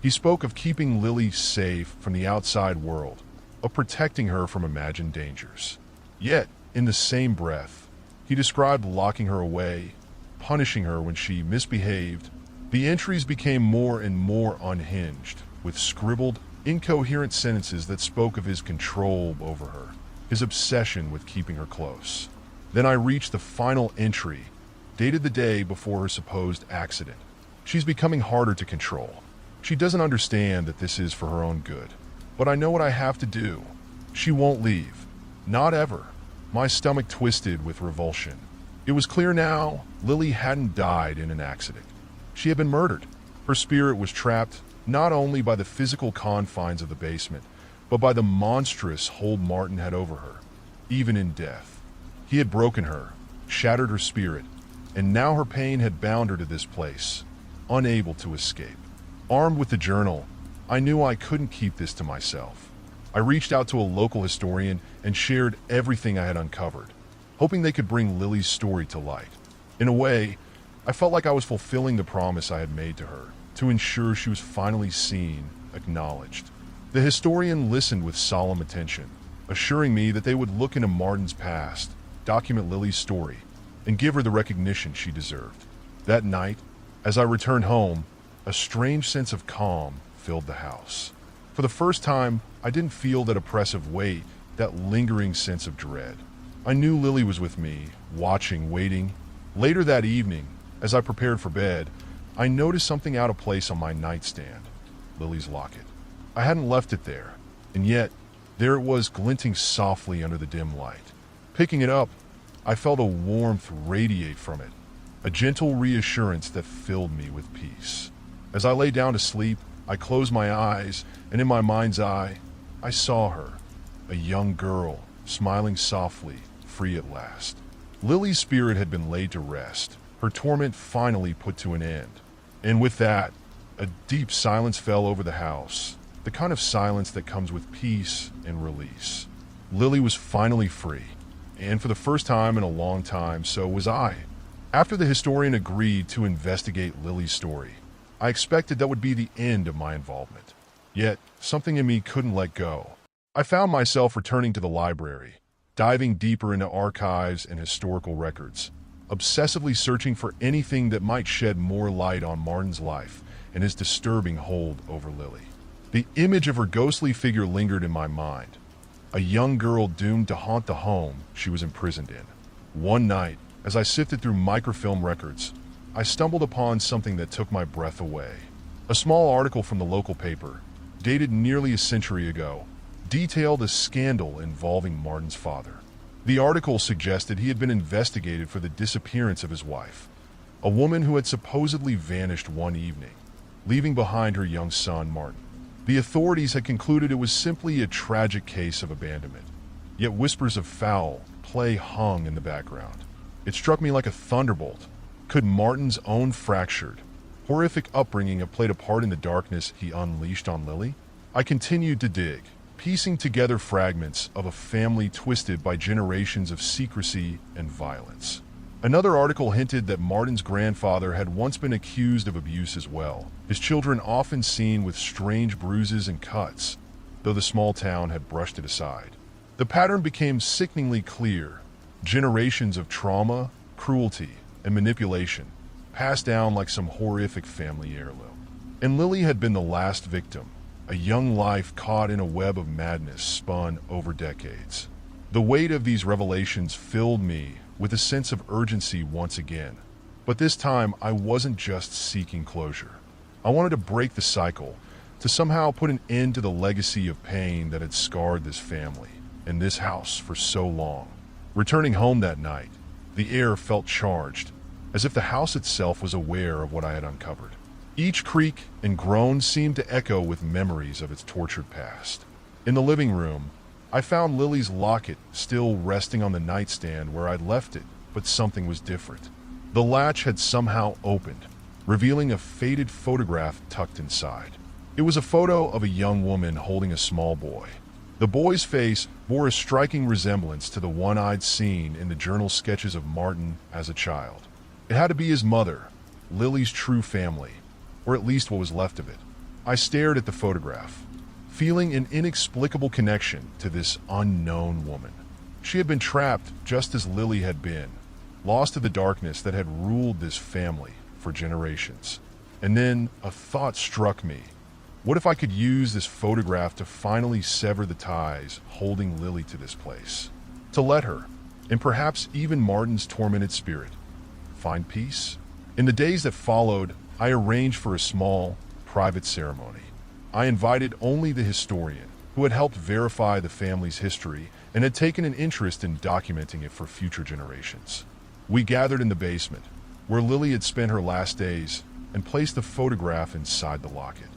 He spoke of keeping Lily safe from the outside world, of protecting her from imagined dangers. Yet, in the same breath, he described locking her away, punishing her when she misbehaved. The entries became more and more unhinged, with scribbled, incoherent sentences that spoke of his control over her, his obsession with keeping her close. Then I reached the final entry, dated the day before her supposed accident. She's becoming harder to control. She doesn't understand that this is for her own good. But I know what I have to do. She won't leave. Not ever. My stomach twisted with revulsion. It was clear now Lily hadn't died in an accident. She had been murdered. Her spirit was trapped not only by the physical confines of the basement, but by the monstrous hold Martin had over her, even in death. He had broken her, shattered her spirit, and now her pain had bound her to this place, unable to escape. Armed with the journal, I knew I couldn't keep this to myself. I reached out to a local historian and shared everything I had uncovered, hoping they could bring Lily's story to light. In a way, I felt like I was fulfilling the promise I had made to her, to ensure she was finally seen, acknowledged. The historian listened with solemn attention, assuring me that they would look into Martin's past, document Lily's story, and give her the recognition she deserved. That night, as I returned home, a strange sense of calm filled the house. For the first time, I didn't feel that oppressive weight, that lingering sense of dread. I knew Lily was with me, watching, waiting. Later that evening, as I prepared for bed, I noticed something out of place on my nightstand. Lily's locket. I hadn't left it there, and yet, there it was glinting softly under the dim light. Picking it up, I felt a warmth radiate from it, a gentle reassurance that filled me with peace. As I lay down to sleep, I closed my eyes, and in my mind's eye, I saw her, a young girl, smiling softly, free at last. Lily's spirit had been laid to rest, her torment finally put to an end. And with that, a deep silence fell over the house, the kind of silence that comes with peace and release. Lily was finally free, and for the first time in a long time, so was I. After the historian agreed to investigate Lily's story, I expected that would be the end of my involvement. Yet, something in me couldn't let go. I found myself returning to the library, diving deeper into archives and historical records, obsessively searching for anything that might shed more light on Martin's life and his disturbing hold over Lily. The image of her ghostly figure lingered in my mind, a young girl doomed to haunt the home she was imprisoned in. One night, as I sifted through microfilm records, I stumbled upon something that took my breath away. A small article from the local paper, dated nearly a century ago, detailed a scandal involving Martin's father. The article suggested he had been investigated for the disappearance of his wife, a woman who had supposedly vanished one evening, leaving behind her young son, Martin. The authorities had concluded it was simply a tragic case of abandonment, yet whispers of foul play hung in the background. It struck me like a thunderbolt. Could Martin's own fractured, horrific upbringing have played a part in the darkness he unleashed on Lily? I continued to dig, piecing together fragments of a family twisted by generations of secrecy and violence. Another article hinted that Martin's grandfather had once been accused of abuse as well, his children often seen with strange bruises and cuts, though the small town had brushed it aside. The pattern became sickeningly clear: generations of trauma, cruelty, and manipulation, passed down like some horrific family heirloom. And Lily had been the last victim, a young life caught in a web of madness spun over decades. The weight of these revelations filled me with a sense of urgency once again. But this time, I wasn't just seeking closure. I wanted to break the cycle, to somehow put an end to the legacy of pain that had scarred this family and this house for so long. Returning home that night, the air felt charged, as if the house itself was aware of what I had uncovered. Each creak and groan seemed to echo with memories of its tortured past. In the living room, I found Lily's locket still resting on the nightstand where I'd left it, but something was different. The latch had somehow opened, revealing a faded photograph tucked inside. It was a photo of a young woman holding a small boy. The boy's face bore a striking resemblance to the one I'd seen in the journal sketches of Martin as a child. It had to be his mother, Lily's true family, or at least what was left of it. I stared at the photograph, feeling an inexplicable connection to this unknown woman. She had been trapped just as Lily had been, lost to the darkness that had ruled this family for generations. And then a thought struck me. What if I could use this photograph to finally sever the ties holding Lily to this place? To let her, and perhaps even Martin's tormented spirit, find peace? In the days that followed, I arranged for a small, private ceremony. I invited only the historian, who had helped verify the family's history and had taken an interest in documenting it for future generations. We gathered in the basement, where Lily had spent her last days, and placed the photograph inside the locket.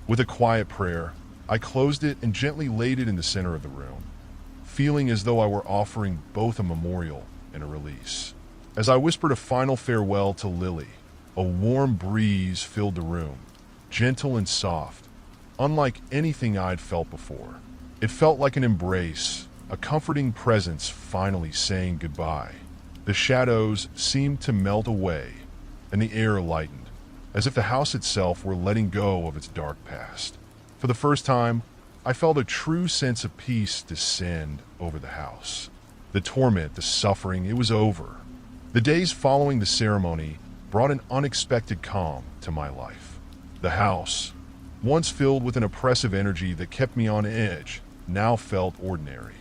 With a quiet prayer, I closed it and gently laid it in the center of the room, feeling as though I were offering both a memorial and a release. As I whispered a final farewell to Lily, a warm breeze filled the room, gentle and soft, unlike anything I'd felt before. It felt like an embrace, a comforting presence finally saying goodbye. The shadows seemed to melt away, and the air lightened, as if the house itself were letting go of its dark past. For the first time, I felt a true sense of peace descend over the house. The torment, the suffering, it was over. The days following the ceremony brought an unexpected calm to my life. The house, once filled with an oppressive energy that kept me on edge, now felt ordinary.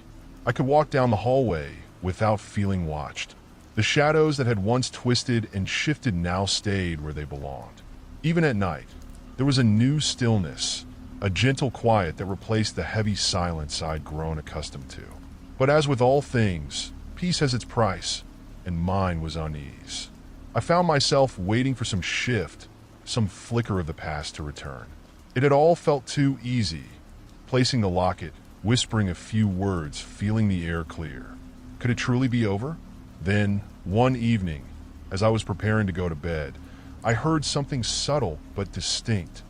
I could walk down the hallway without feeling watched. The shadows that had once twisted and shifted now stayed where they belonged. Even at night, there was a new stillness, a gentle quiet that replaced the heavy silence I'd grown accustomed to. But as with all things, peace has its price, and mine was unease. I found myself waiting for some shift, some flicker of the past to return. It had all felt too easy, placing the locket, whispering a few words, feeling the air clear. Could it truly be over? Then, one evening, as I was preparing to go to bed, I heard something subtle but distinct,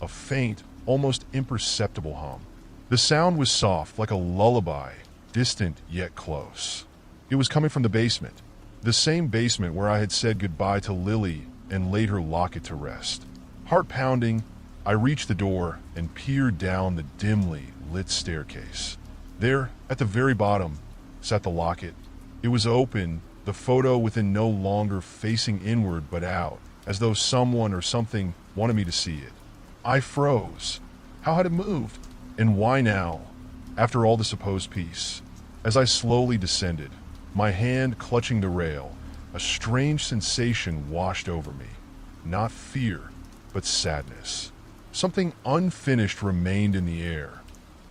a faint, almost imperceptible hum. The sound was soft, like a lullaby, distant yet close. It was coming from the basement, The same basement where I had said goodbye to Lily and laid her locket to rest. Heart pounding, I reached the door and peered down the dimly lit staircase. There, at the very bottom, sat the locket. It was open, the photo within no longer facing inward but out, as though someone or something wanted me to see it. I froze. How had it moved? And why now, after all the supposed peace? As I slowly descended, my hand clutching the rail, a strange sensation washed over me. Not fear, but sadness. Something unfinished remained in the air,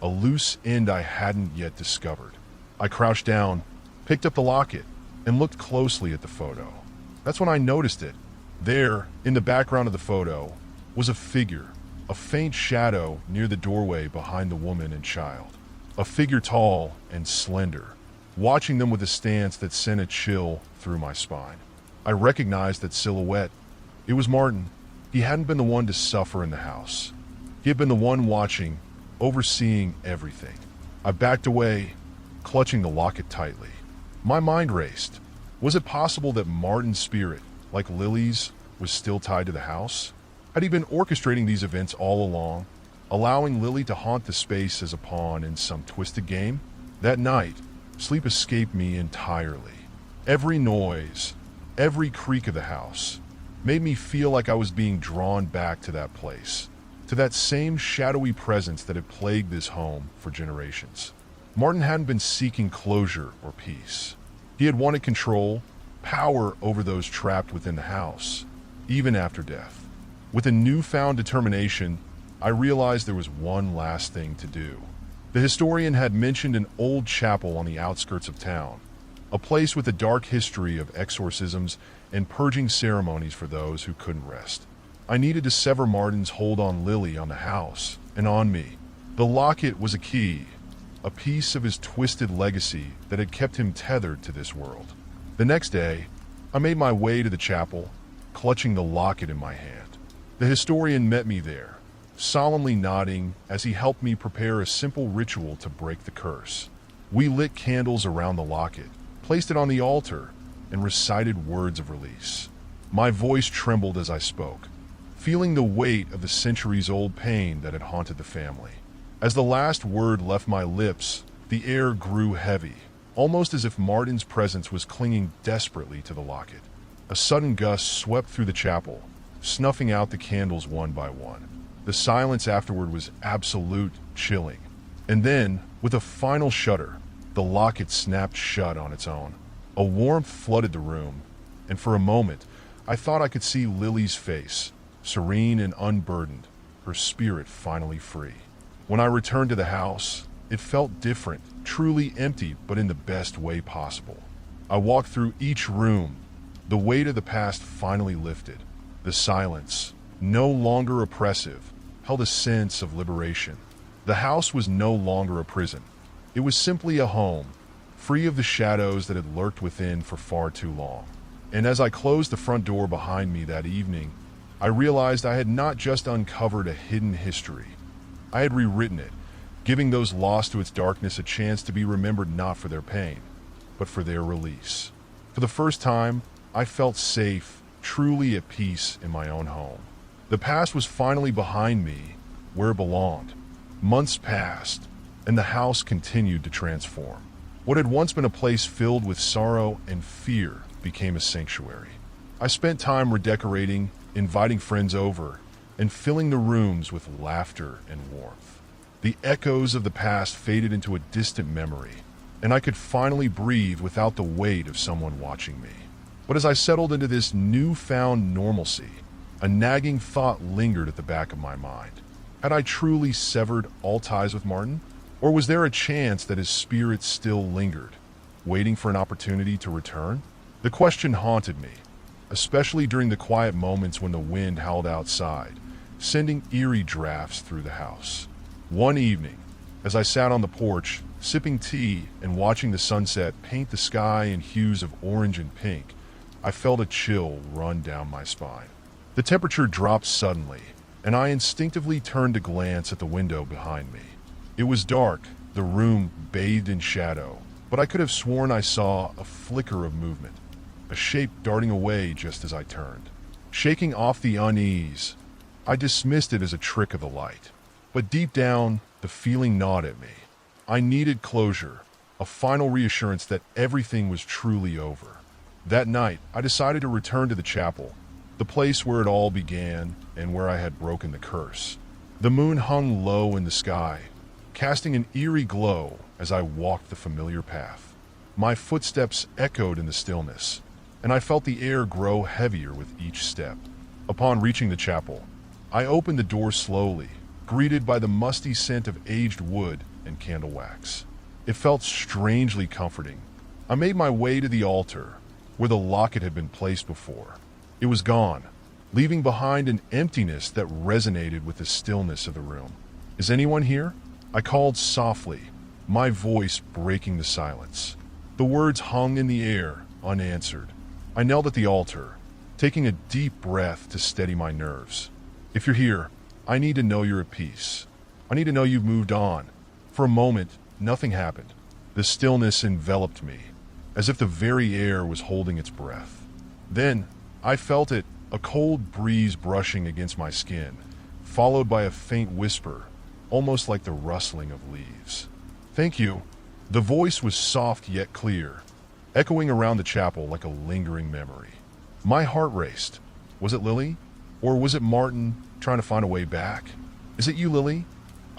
a loose end I hadn't yet discovered. I crouched down, picked up the locket, and looked closely at the photo. That's when I noticed it. There, in the background of the photo, was a figure, a faint shadow near the doorway behind the woman and child. A figure tall and slender, watching them with a stance that sent a chill through my spine. I recognized that silhouette. It was Martin. He hadn't been the one to suffer in the house. He had been the one watching, overseeing everything. I backed away, clutching the locket tightly. My mind raced. Was it possible that Martin's spirit, like Lily's, was still tied to the house? Had he been orchestrating these events all along, allowing Lily to haunt the space as a pawn in some twisted game? That night, sleep escaped me entirely. Every noise, every creak of the house, made me feel like I was being drawn back to that place, to that same shadowy presence that had plagued this home for generations. Martin hadn't been seeking closure or peace. He had wanted control, power over those trapped within the house, even after death. With a newfound determination, I realized there was one last thing to do. The historian had mentioned an old chapel on the outskirts of town, a place with a dark history of exorcisms and purging ceremonies for those who couldn't rest. I needed to sever Martin's hold on Lily, on the house, and on me. The locket was a key, a piece of his twisted legacy that had kept him tethered to this world. The next day, I made my way to the chapel, clutching the locket in my hand. The historian met me there, solemnly nodding as he helped me prepare a simple ritual to break the curse. We lit candles around the locket, placed it on the altar, and recited words of release. My voice trembled as I spoke, feeling the weight of the centuries-old pain that had haunted the family. As the last word left my lips, the air grew heavy, almost as if Martin's presence was clinging desperately to the locket. A sudden gust swept through the chapel, snuffing out the candles one by one. The silence afterward was absolute, chilling. And then, with a final shudder, the locket snapped shut on its own. A warmth flooded the room, and for a moment, I thought I could see Lily's face, serene and unburdened, her spirit finally free. When I returned to the house, it felt different, truly empty, but in the best way possible. I walked through each room. The weight of the past finally lifted. The silence, no longer oppressive, held a sense of liberation. The house was no longer a prison. It was simply a home, free of the shadows that had lurked within for far too long. And as I closed the front door behind me that evening, I realized I had not just uncovered a hidden history. I had rewritten it, giving those lost to its darkness a chance to be remembered not for their pain, but for their release. For the first time, I felt safe, truly at peace in my own home. The past was finally behind me, where it belonged. Months passed, and the house continued to transform. What had once been a place filled with sorrow and fear became a sanctuary. I spent time redecorating, inviting friends over, and filling the rooms with laughter and warmth. The echoes of the past faded into a distant memory, and I could finally breathe without the weight of someone watching me. But as I settled into this newfound normalcy, a nagging thought lingered at the back of my mind. Had I truly severed all ties with Martin? Or was there a chance that his spirit still lingered, waiting for an opportunity to return? The question haunted me, especially during the quiet moments when the wind howled outside, sending eerie drafts through the house. One evening, as I sat on the porch, sipping tea and watching the sunset paint the sky in hues of orange and pink, I felt a chill run down my spine. The temperature dropped suddenly, and I instinctively turned to glance at the window behind me. It was dark, the room bathed in shadow, but I could have sworn I saw a flicker of movement. a shape darting away just as I turned. Shaking off the unease, I dismissed it as a trick of the light. But deep down, the feeling gnawed at me. I needed closure, a final reassurance that everything was truly over. That night, I decided to return to the chapel, the place where it all began and where I had broken the curse. The moon hung low in the sky, casting an eerie glow as I walked the familiar path. My footsteps echoed in the stillness, and I felt the air grow heavier with each step. Upon reaching the chapel, I opened the door slowly, greeted by the musty scent of aged wood and candle wax. It felt strangely comforting. I made my way to the altar, where the locket had been placed before. It was gone, leaving behind an emptiness that resonated with the stillness of the room. "Is anyone here?" I called softly, my voice breaking the silence. The words hung in the air, unanswered. I knelt at the altar, taking a deep breath to steady my nerves. "If you're here, I need to know you're at peace. I need to know you've moved on." For a moment, nothing happened. The stillness enveloped me, as if the very air was holding its breath. Then, I felt it, a cold breeze brushing against my skin, followed by a faint whisper, almost like the rustling of leaves. "Thank you." The voice was soft yet clear, echoing around the chapel like a lingering memory. My heart raced. Was it Lily? Or was it Martin trying to find a way back? "Is it you, Lily?"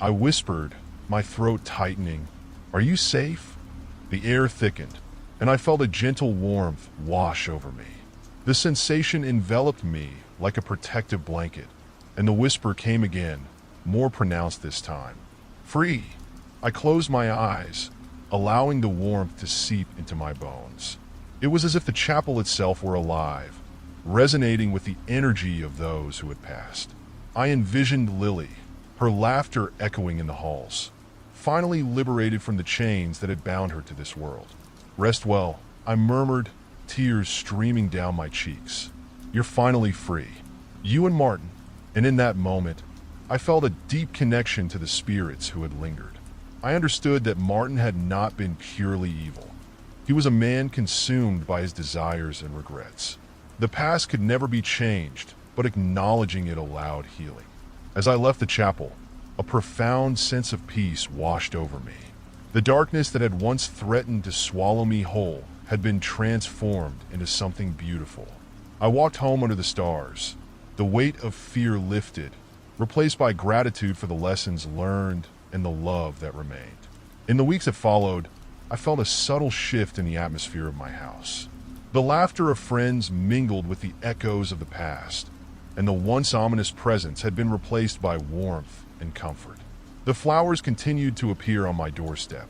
I whispered, my throat tightening. "Are you safe?" The air thickened, and I felt a gentle warmth wash over me. The sensation enveloped me like a protective blanket, and the whisper came again, more pronounced this time. "Free." I closed my eyes, allowing the warmth to seep into my bones. It was as if the chapel itself were alive, resonating with the energy of those who had passed. I envisioned Lily, her laughter echoing in the halls, finally liberated from the chains that had bound her to this world. "Rest well," I murmured, tears streaming down my cheeks. "You're finally free. You and Martin." And in that moment, I felt a deep connection to the spirits who had lingered. I understood that Martin had not been purely evil. He was a man consumed by his desires and regrets. The past could never be changed, but acknowledging it allowed healing. As I left the chapel, a profound sense of peace washed over me. The darkness that had once threatened to swallow me whole had been transformed into something beautiful. I walked home under the stars, the weight of fear lifted, replaced by gratitude for the lessons learned and the love that remained. In the weeks that followed, I felt a subtle shift in the atmosphere of my house. The laughter of friends mingled with the echoes of the past, and the once ominous presence had been replaced by warmth and comfort. The flowers continued to appear on my doorstep,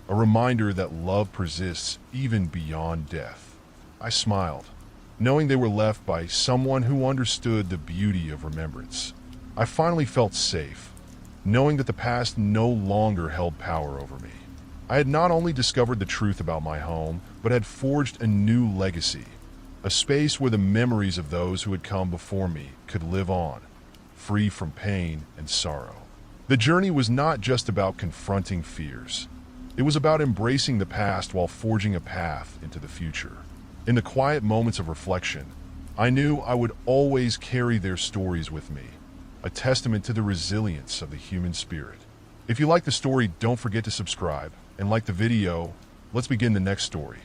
a reminder that love persists even beyond death. I smiled, knowing they were left by someone who understood the beauty of remembrance. I finally felt safe, knowing that the past no longer held power over me. I had not only discovered the truth about my home, but had forged a new legacy, a space where the memories of those who had come before me could live on, free from pain and sorrow. The journey was not just about confronting fears. It was about embracing the past while forging a path into the future. In the quiet moments of reflection, I knew I would always carry their stories with me, a testament to the resilience of the human spirit. If you like the story, don't forget to subscribe, and like the video. Let's begin the next story.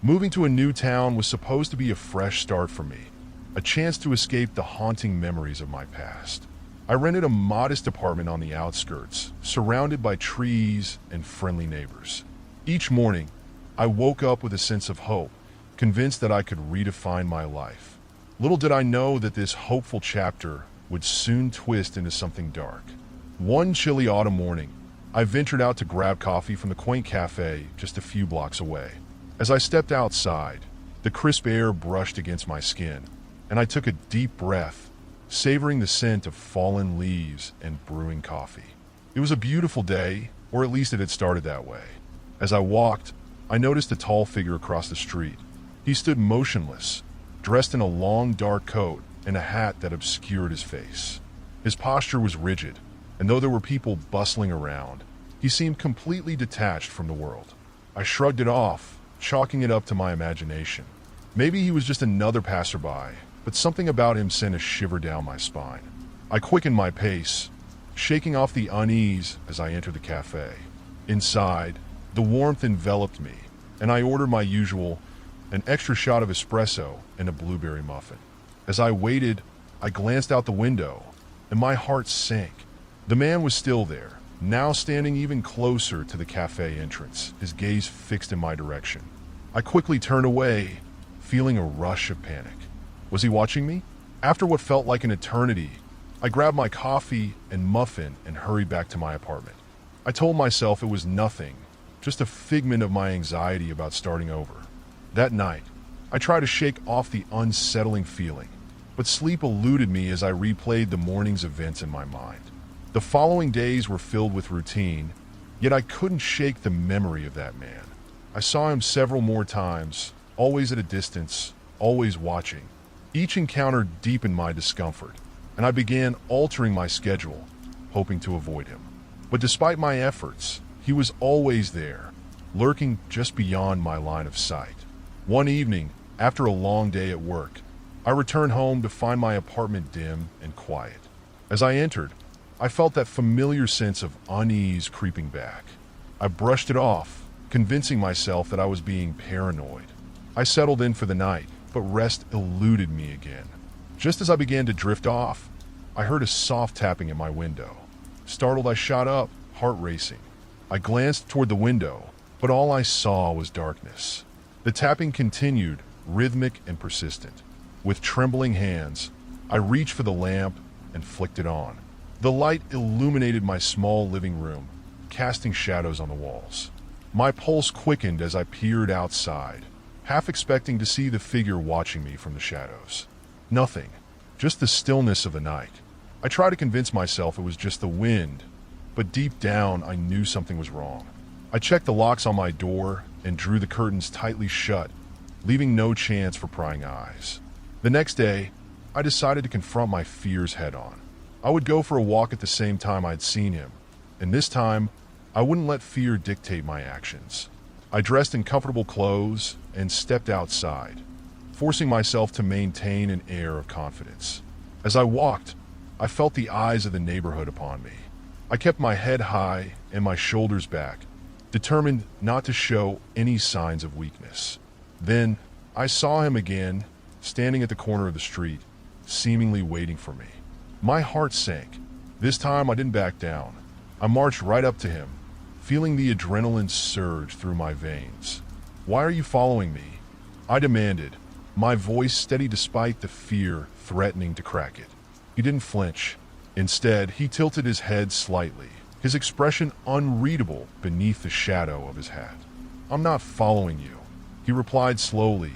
Moving to a new town was supposed to be a fresh start for me, a chance to escape the haunting memories of my past. I rented a modest apartment on the outskirts, surrounded by trees and friendly neighbors. Each morning, I woke up with a sense of hope, convinced that I could redefine my life. Little did I know that this hopeful chapter would soon twist into something dark. One chilly autumn morning, I ventured out to grab coffee from the quaint cafe just a few blocks away. As I stepped outside, the crisp air brushed against my skin, and I took a deep breath, savoring the scent of fallen leaves and brewing coffee. It was a beautiful day, or at least it had started that way. As I walked, I noticed a tall figure across the street. He stood motionless, dressed in a long dark coat and a hat that obscured his face. His posture was rigid, and though there were people bustling around, he seemed completely detached from the world. I shrugged it off, chalking it up to my imagination. Maybe he was just another passerby, but something about him sent a shiver down my spine. I quickened my pace, shaking off the unease as I entered the cafe. Inside, the warmth enveloped me, and I ordered my usual, an extra shot of espresso and a blueberry muffin. As I waited, I glanced out the window, and my heart sank. The man was still there, now standing even closer to the cafe entrance, his gaze fixed in my direction. I quickly turned away, feeling a rush of panic. Was he watching me? After what felt like an eternity, I grabbed my coffee and muffin and hurried back to my apartment. I told myself it was nothing, just a figment of my anxiety about starting over. That night, I tried to shake off the unsettling feeling, but sleep eluded me as I replayed the morning's events in my mind. The following days were filled with routine, yet I couldn't shake the memory of that man. I saw him several more times, always at a distance, always watching. Each encounter deepened my discomfort, and I began altering my schedule, hoping to avoid him. But despite my efforts, he was always there, lurking just beyond my line of sight. One evening, after a long day at work, I returned home to find my apartment dim and quiet. As I entered, I felt that familiar sense of unease creeping back. I brushed it off, convincing myself that I was being paranoid. I settled in for the night, but rest eluded me again. Just as I began to drift off, I heard a soft tapping at my window. Startled, I shot up, heart racing. I glanced toward the window, but all I saw was darkness. The tapping continued, rhythmic and persistent. With trembling hands, I reached for the lamp and flicked it on. The light illuminated my small living room, casting shadows on the walls. My pulse quickened as I peered outside, half expecting to see the figure watching me from the shadows. Nothing, just the stillness of the night. I tried to convince myself it was just the wind, but deep down I knew something was wrong. I checked the locks on my door and drew the curtains tightly shut, leaving no chance for prying eyes. The next day, I decided to confront my fears head-on. I would go for a walk at the same time I'd seen him, and this time, I wouldn't let fear dictate my actions. I dressed in comfortable clothes and stepped outside, forcing myself to maintain an air of confidence. As I walked, I felt the eyes of the neighborhood upon me. I kept my head high and my shoulders back, determined not to show any signs of weakness. Then, I saw him again, standing at the corner of the street, seemingly waiting for me. My heart sank. This time I didn't back down. I marched right up to him, feeling the adrenaline surge through my veins. "Why are you following me?" I demanded, my voice steady despite the fear threatening to crack it. He didn't flinch. Instead, he tilted his head slightly, his expression unreadable beneath the shadow of his hat. "I'm not following you," he replied slowly,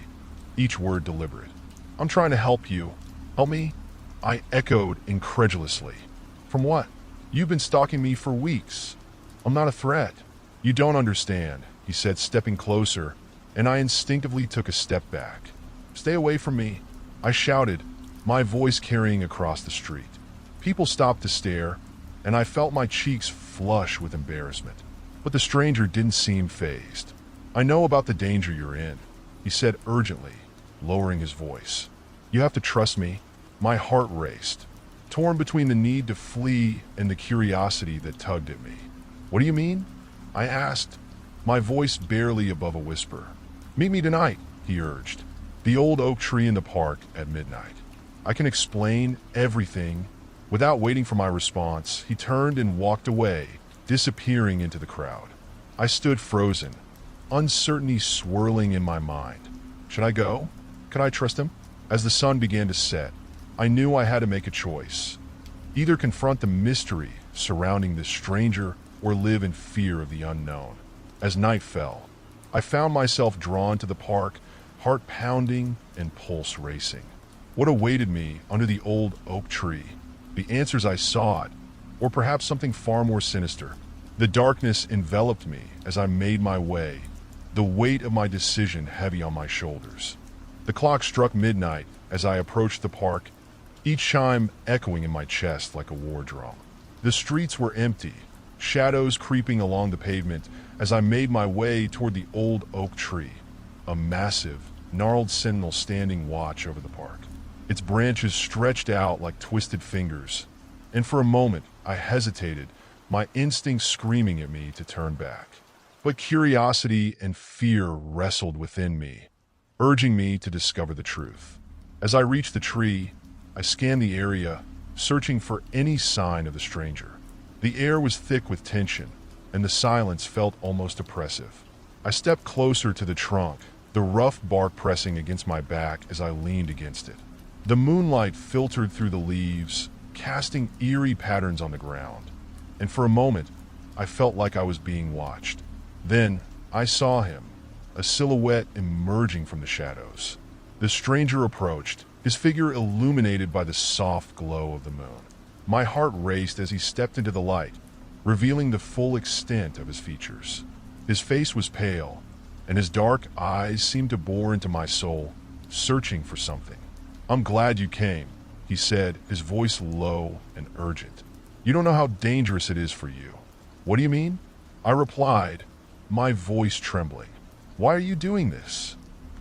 each word deliberate. "I'm trying to help you." "Help me?" I echoed incredulously. "From what?" "You've been stalking me for weeks." "I'm not a threat." "You don't understand," he said, stepping closer, and I instinctively took a step back. "Stay away from me," I shouted, my voice carrying across the street. People stopped to stare, and I felt my cheeks flush with embarrassment. But the stranger didn't seem fazed. "I know about the danger you're in," he said urgently, lowering his voice. "You have to trust me." My heart raced, torn between the need to flee and the curiosity that tugged at me. "What do you mean?" I asked, my voice barely above a whisper. "Meet me tonight," he urged. "The old oak tree in the park at midnight. I can explain everything." Without waiting for my response, he turned and walked away, disappearing into the crowd. I stood frozen, uncertainty swirling in my mind. Should I go? Could I trust him? As the sun began to set, I knew I had to make a choice. Either confront the mystery surrounding this stranger or live in fear of the unknown. As night fell, I found myself drawn to the park, heart pounding and pulse racing. What awaited me under the old oak tree? The answers I sought, or perhaps something far more sinister. The darkness enveloped me as I made my way, the weight of my decision heavy on my shoulders. The clock struck midnight as I approached the park, each chime echoing in my chest like a war drum. The streets were empty, shadows creeping along the pavement as I made my way toward the old oak tree, a massive, gnarled sentinel standing watch over the park. Its branches stretched out like twisted fingers, and for a moment I hesitated, my instincts screaming at me to turn back. But curiosity and fear wrestled within me, urging me to discover the truth. As I reached the tree, I scanned the area, searching for any sign of the stranger. The air was thick with tension, and the silence felt almost oppressive. I stepped closer to the trunk, the rough bark pressing against my back as I leaned against it. The moonlight filtered through the leaves, casting eerie patterns on the ground, and for a moment, I felt like I was being watched. Then, I saw him, a silhouette emerging from the shadows. The stranger approached, his figure illuminated by the soft glow of the moon. My heart raced as he stepped into the light, revealing the full extent of his features. His face was pale, and his dark eyes seemed to bore into my soul, searching for something. "I'm glad you came," he said, his voice low and urgent. "You don't know how dangerous it is for you." "What do you mean?" I replied, my voice trembling. "Why are you doing this?"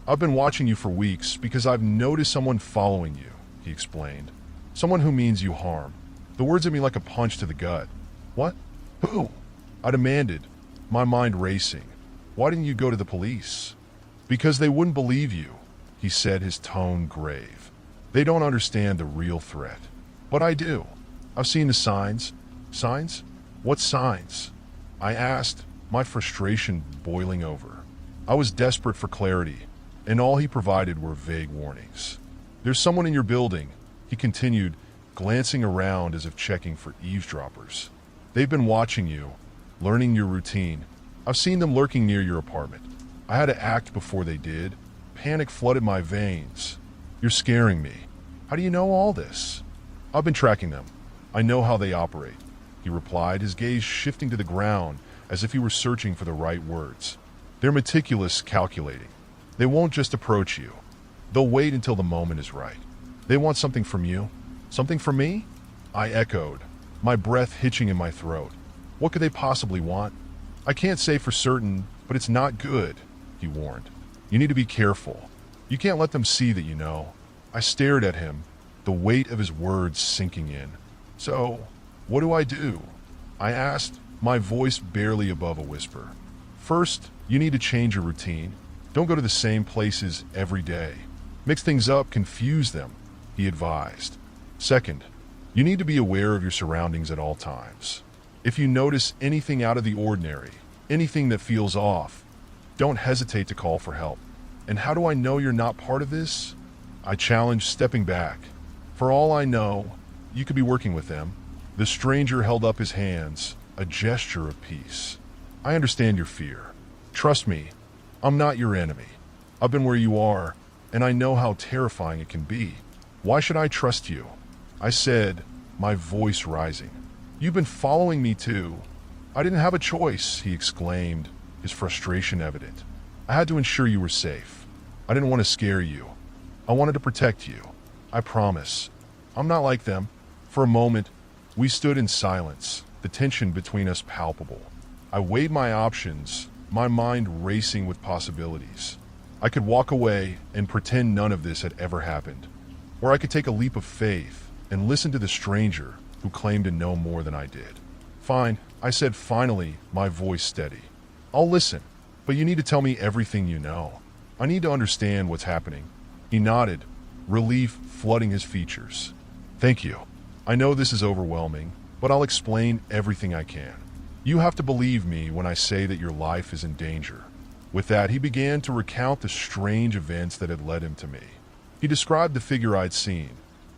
"I've been watching you for weeks because I've noticed someone following you," he explained. "Someone who means you harm." The words hit me like a punch to the gut. "What? Who?" I demanded, my mind racing. "Why didn't you go to the police?" "Because they wouldn't believe you," he said, his tone grave. "They don't understand the real threat." "But I do. I've seen the signs." "Signs? What signs?" I asked, my frustration boiling over. I was desperate for clarity, and all he provided were vague warnings. "There's someone in your building," he continued, glancing around as if checking for eavesdroppers. "They've been watching you, learning your routine. I've seen them lurking near your apartment. I had to act before they did. Panic flooded my veins." "You're scaring me. How do you know all this?" "I've been tracking them. I know how they operate," he replied, his gaze shifting to the ground as if he were searching for the right words. "They're meticulous, calculating. They won't just approach you. They'll wait until the moment is right. They want something from you." "Something from me?" I echoed, my breath hitching in my throat. "What could they possibly want?" "I can't say for certain, but it's not good," he warned. "You need to be careful. You can't let them see that you know." I stared at him, the weight of his words sinking in. "So, what do I do?" I asked, my voice barely above a whisper. "First, you need to change your routine. Don't go to the same places every day. Mix things up, confuse them," he advised. "Second, you need to be aware of your surroundings at all times. If you notice anything out of the ordinary, anything that feels off, don't hesitate to call for help." "And how do I know you're not part of this?" I challenged, stepping back. "For all I know, you could be working with them." The stranger held up his hands, a gesture of peace. "I understand your fear. Trust me, I'm not your enemy. I've been where you are, and I know how terrifying it can be. Why should I trust you?" I said, my voice rising. "You've been following me too." "I didn't have a choice," he exclaimed, his frustration evident. "I had to ensure you were safe. I didn't want to scare you. I wanted to protect you. I promise. I'm not like them." For a moment, we stood in silence, the tension between us palpable. I weighed my options, my mind racing with possibilities. I could walk away and pretend none of this had ever happened, or I could take a leap of faith and listen to the stranger who claimed to know more than I did. "Fine," I said finally, my voice steady. "I'll listen, but you need to tell me everything you know. I need to understand what's happening." He nodded, relief flooding his features. "Thank you. I know this is overwhelming, but I'll explain everything I can. You have to believe me when I say that your life is in danger." With that, he began to recount the strange events that had led him to me. He described the figure I'd seen,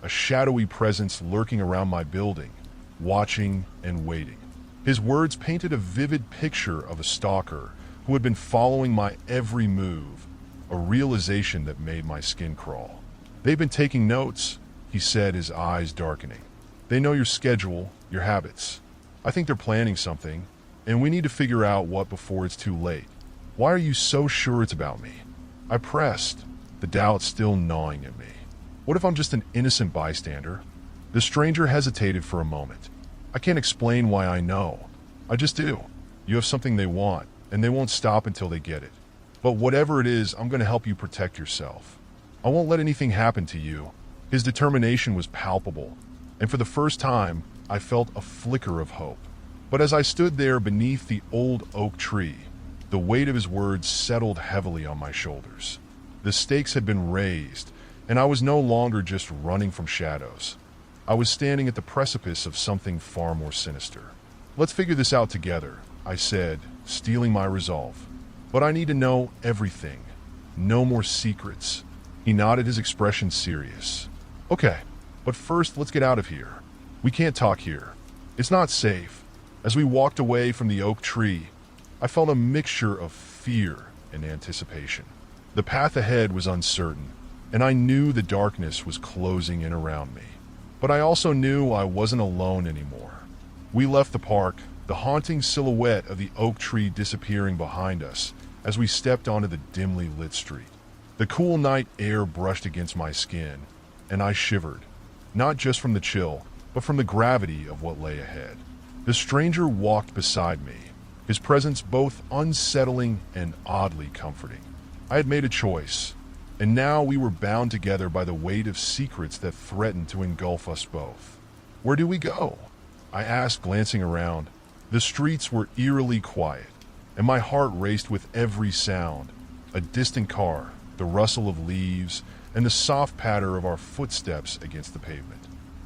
a shadowy presence lurking around my building, watching and waiting. His words painted a vivid picture of a stalker who had been following my every move, a realization that made my skin crawl. "They've been taking notes," he said, his eyes darkening. "They know your schedule, your habits. I think they're planning something, and we need to figure out what before it's too late." "Why are you so sure it's about me?" I pressed, the doubt still gnawing at me. "What if I'm just an innocent bystander?" The stranger hesitated for a moment. "I can't explain why I know. I just do. You have something they want, and they won't stop until they get it." But whatever it is, I'm going to help you protect yourself. I won't let anything happen to you." His determination was palpable, and for the first time, I felt a flicker of hope. But as I stood there beneath the old oak tree, the weight of his words settled heavily on my shoulders. The stakes had been raised, and I was no longer just running from shadows. I was standing at the precipice of something far more sinister. "Let's figure this out together," I said, steeling my resolve. "But I need to know everything. No more secrets." He nodded, his expression serious. "Okay, but first let's get out of here. We can't talk here. It's not safe." As we walked away from the oak tree, I felt a mixture of fear and anticipation. The path ahead was uncertain, and I knew the darkness was closing in around me. But I also knew I wasn't alone anymore. We left the park, the haunting silhouette of the oak tree disappearing behind us as we stepped onto the dimly lit street. The cool night air brushed against my skin, and I shivered, not just from the chill, but from the gravity of what lay ahead. The stranger walked beside me, his presence both unsettling and oddly comforting. I had made a choice, and now we were bound together by the weight of secrets that threatened to engulf us both. "Where do we go?" I asked, glancing around. The streets were eerily quiet, and my heart raced with every sound: a distant car, the rustle of leaves, and the soft patter of our footsteps against the pavement.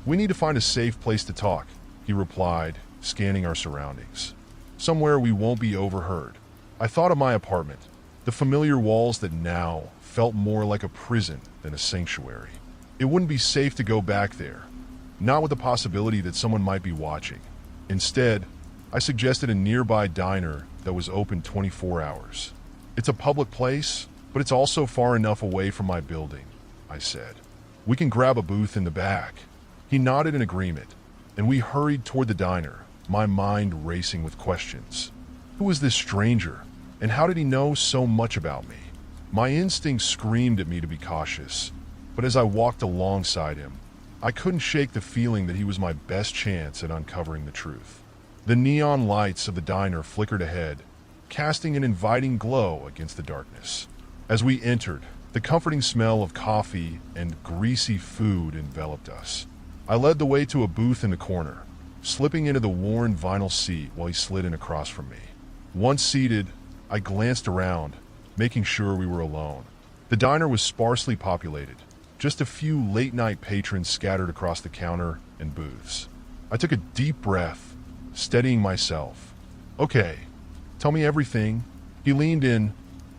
"We need to find a safe place to talk," he replied, scanning our surroundings. "Somewhere we won't be overheard." I thought of my apartment, the familiar walls that now felt more like a prison than a sanctuary. It wouldn't be safe to go back there, not with the possibility that someone might be watching. Instead, I suggested a nearby diner that was open 24 hours. "It's a public place, but it's also far enough away from my building," I said. "We can grab a booth in the back." He nodded in agreement, and we hurried toward the diner, my mind racing with questions. Who was this stranger, and how did he know so much about me? My instincts screamed at me to be cautious, but as I walked alongside him, I couldn't shake the feeling that he was my best chance at uncovering the truth. The neon lights of the diner flickered ahead, casting an inviting glow against the darkness. As we entered, the comforting smell of coffee and greasy food enveloped us. I led the way to a booth in the corner, slipping into the worn vinyl seat while he slid in across from me. Once seated, I glanced around, making sure we were alone. The diner was sparsely populated, just a few late-night patrons scattered across the counter and booths. I took a deep breath, steadying myself. "Okay, tell me everything." He leaned in,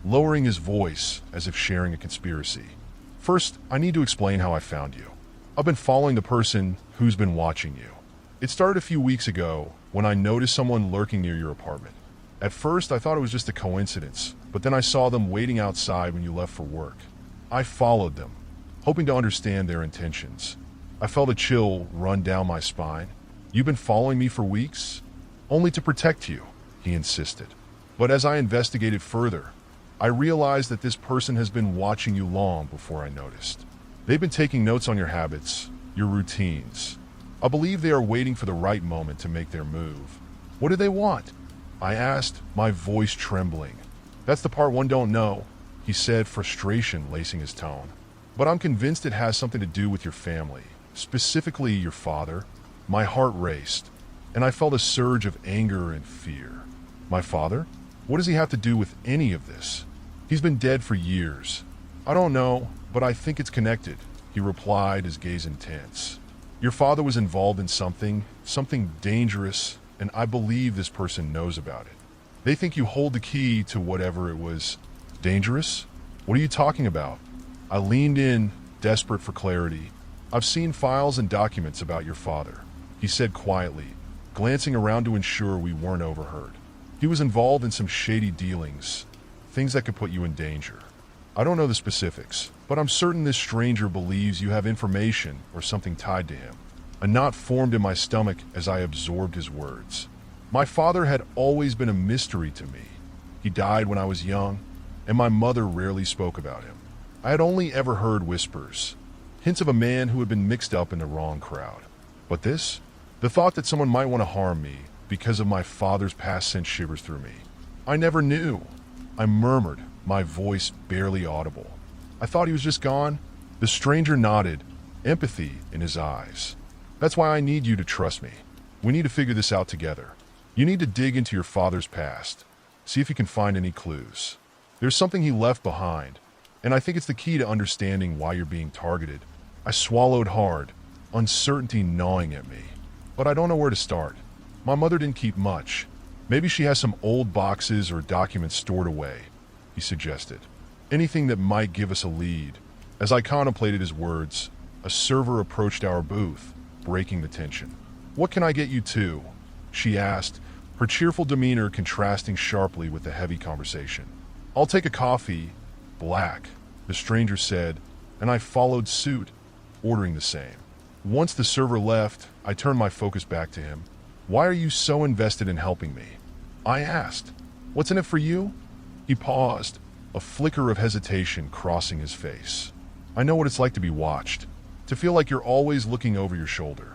lowering his voice as if sharing a conspiracy. "First, I need to explain how I found you. I've been following the person who's been watching you. It started a few weeks ago when I noticed someone lurking near your apartment. At first, I thought it was just a coincidence, but then I saw them waiting outside when you left for work. I followed them, hoping to understand their intentions. I felt a chill run down my spine. "You've been following me for weeks?" "Only to protect you," he insisted. But as I investigated further, I realized that this person has been watching you long before I noticed. They've been taking notes on your habits, your routines. I believe they are waiting for the right moment to make their move. "What do they want?" I asked, my voice trembling. "That's the part one don't know," he said, frustration lacing his tone. "But I'm convinced it has something to do with your family, specifically your father." My heart raced, and I felt a surge of anger and fear. "My father? What does he have to do with any of this?" "He's been dead for years." "I don't know, but I think it's connected," he replied, his gaze intense. "Your father was involved in something dangerous, and I believe this person knows about it. They think you hold the key to whatever it was." "Dangerous? What are you talking about?" I leaned in, desperate for clarity. "I've seen files and documents about your father," he said quietly, glancing around to ensure we weren't overheard. "He was involved in some shady dealings, things that could put you in danger. I don't know the specifics, but I'm certain this stranger believes you have information or something tied to him." A knot formed in my stomach as I absorbed his words. My father had always been a mystery to me. He died when I was young, and my mother rarely spoke about him. I had only ever heard whispers, hints of a man who had been mixed up in the wrong crowd. But this? The thought that someone might want to harm me because of my father's past sent shivers through me. "I never knew," I murmured, my voice barely audible. I thought he was just gone. The stranger nodded, empathy in his eyes. That's why I need you to trust me. We need to figure this out together. You need to dig into your father's past. See if you can find any clues. There's something he left behind, and I think it's the key to understanding why you're being targeted. I swallowed hard, uncertainty gnawing at me. But I don't know where to start. My mother didn't keep much. Maybe she has some old boxes or documents stored away, he suggested. Anything that might give us a lead. As I contemplated his words, a server approached our booth, breaking the tension. What can I get you to? She asked, her cheerful demeanor contrasting sharply with the heavy conversation. I'll take a coffee, black, the stranger said, and I followed suit, ordering the same. Once the server left, I turned my focus back to him. Why are you so invested in helping me? I asked. What's in it for you? He paused, a flicker of hesitation crossing his face. I know what it's like to be watched, to feel like you're always looking over your shoulder.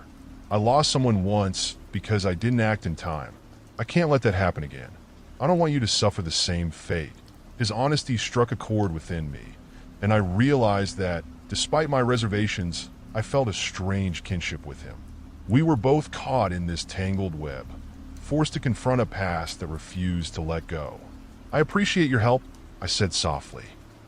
I lost someone once because I didn't act in time. I can't let that happen again. I don't want you to suffer the same fate. His honesty struck a chord within me, and I realized that, despite my reservations, I felt a strange kinship with him. We were both caught in this tangled web, forced to confront a past that refused to let go. I appreciate your help, I said softly,